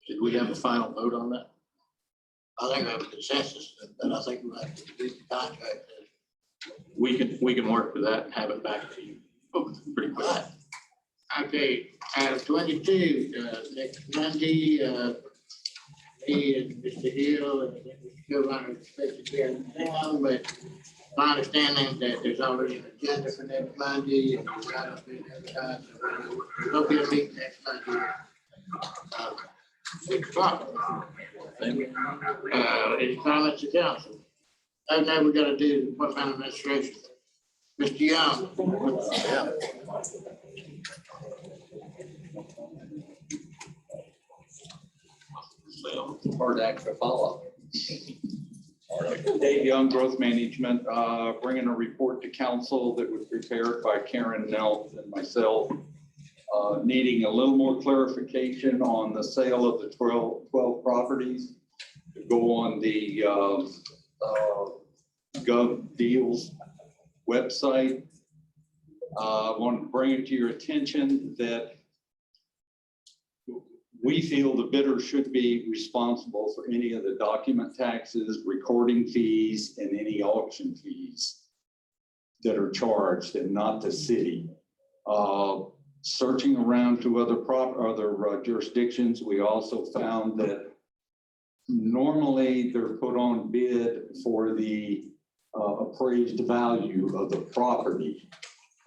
Did we have a final vote on that? I think we have a consensus, but I think we have to do the contract. We can work with that and have it back to you pretty quick. Okay, item 22, next Monday, me and Mr. Hill and Mr. Kilburn are expected to be in town, but my understanding that there's already an agenda for next Monday and we're right up in that time, so there'll be a meeting next Monday. 6 o'clock. Any comments to council? Okay, we gotta do the Department of Administration. Mr. Young. Hard act to follow. Dave Young, Growth Management, bringing a report to council that was prepared by Karen Nelt and myself. needing a little more clarification on the sale of the 12 properties to go on the Gov Deals website. I want to bring it to your attention that we feel the bidder should be responsible for any of the document taxes, recording fees, and any auction fees that are charged, and not the city. Searching around to other jurisdictions, we also found that normally they're put on bid for the appraised value of the property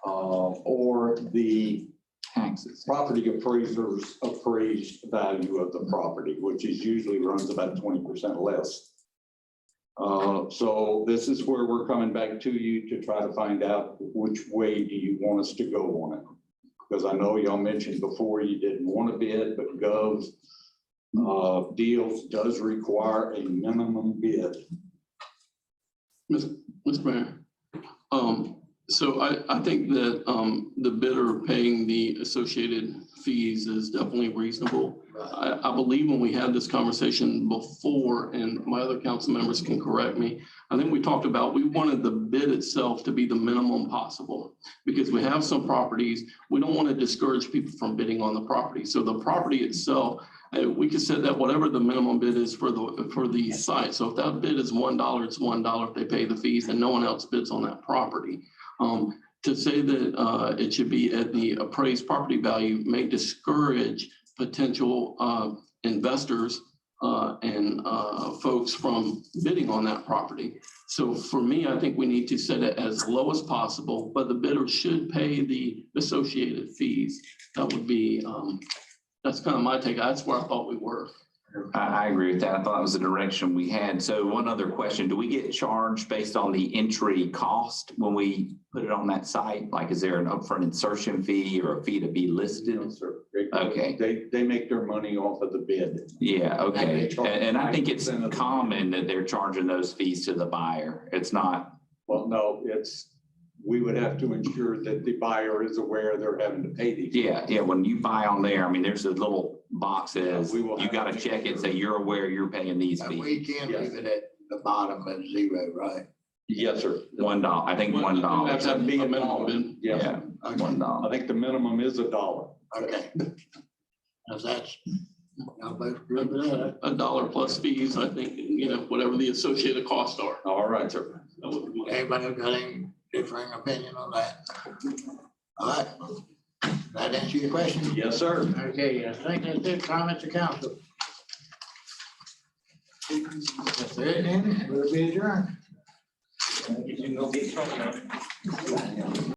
or the taxes. Property appraisers appraised value of the property, which is usually runs about 20% less. So this is where we're coming back to you to try to find out which way do you want us to go on it. Because I know y'all mentioned before you didn't want to bid, but Gov Deals does require a minimum bid. Mr. Mayor, so I think that the bidder paying the associated fees is definitely reasonable. I believe when we had this conversation before, and my other council members can correct me, I think we talked about, we wanted the bid itself to be the minimum possible because we have some properties, we don't want to discourage people from bidding on the property. So the property itself, we could set that whatever the minimum bid is for the site. So if that bid is $1, it's $1 if they pay the fees and no one else bids on that property. To say that it should be at the appraised property value may discourage potential investors and folks from bidding on that property. So for me, I think we need to set it as low as possible, but the bidder should pay the associated fees. That would be, that's kind of my take. That's where I thought we were. I agree with that. I thought it was the direction we had. So one other question, do we get charged based on the entry cost when we put it on that site? Like, is there an upfront insertion fee or a fee to be listed? No, sir. Okay. They make their money off of the bid. Yeah, okay. And I think it's 90% of the- common that they're charging those fees to the buyer. It's not. Well, no, we would have to ensure that the buyer is aware they're having to pay these. Yeah. When you buy on there, I mean, there's a little box says, We will you got to have to check it, say you're aware you're paying these And fees. we can leave it at the bottom at zero, right? Yes, sir. $1, I think $1. That's a minimum bid. Yes, Yeah, sir. $1. I think the minimum is $1. Okay. Now that's, y'all both good with that? $1 plus fees, I think, whatever the associated costs are. All right, sir. That would be my- Anybody got any differing opinion on that? All right. That answer your question? Yes, sir. Okay, I think that's it. Comments of council? That's it, then. We'll be adjourned.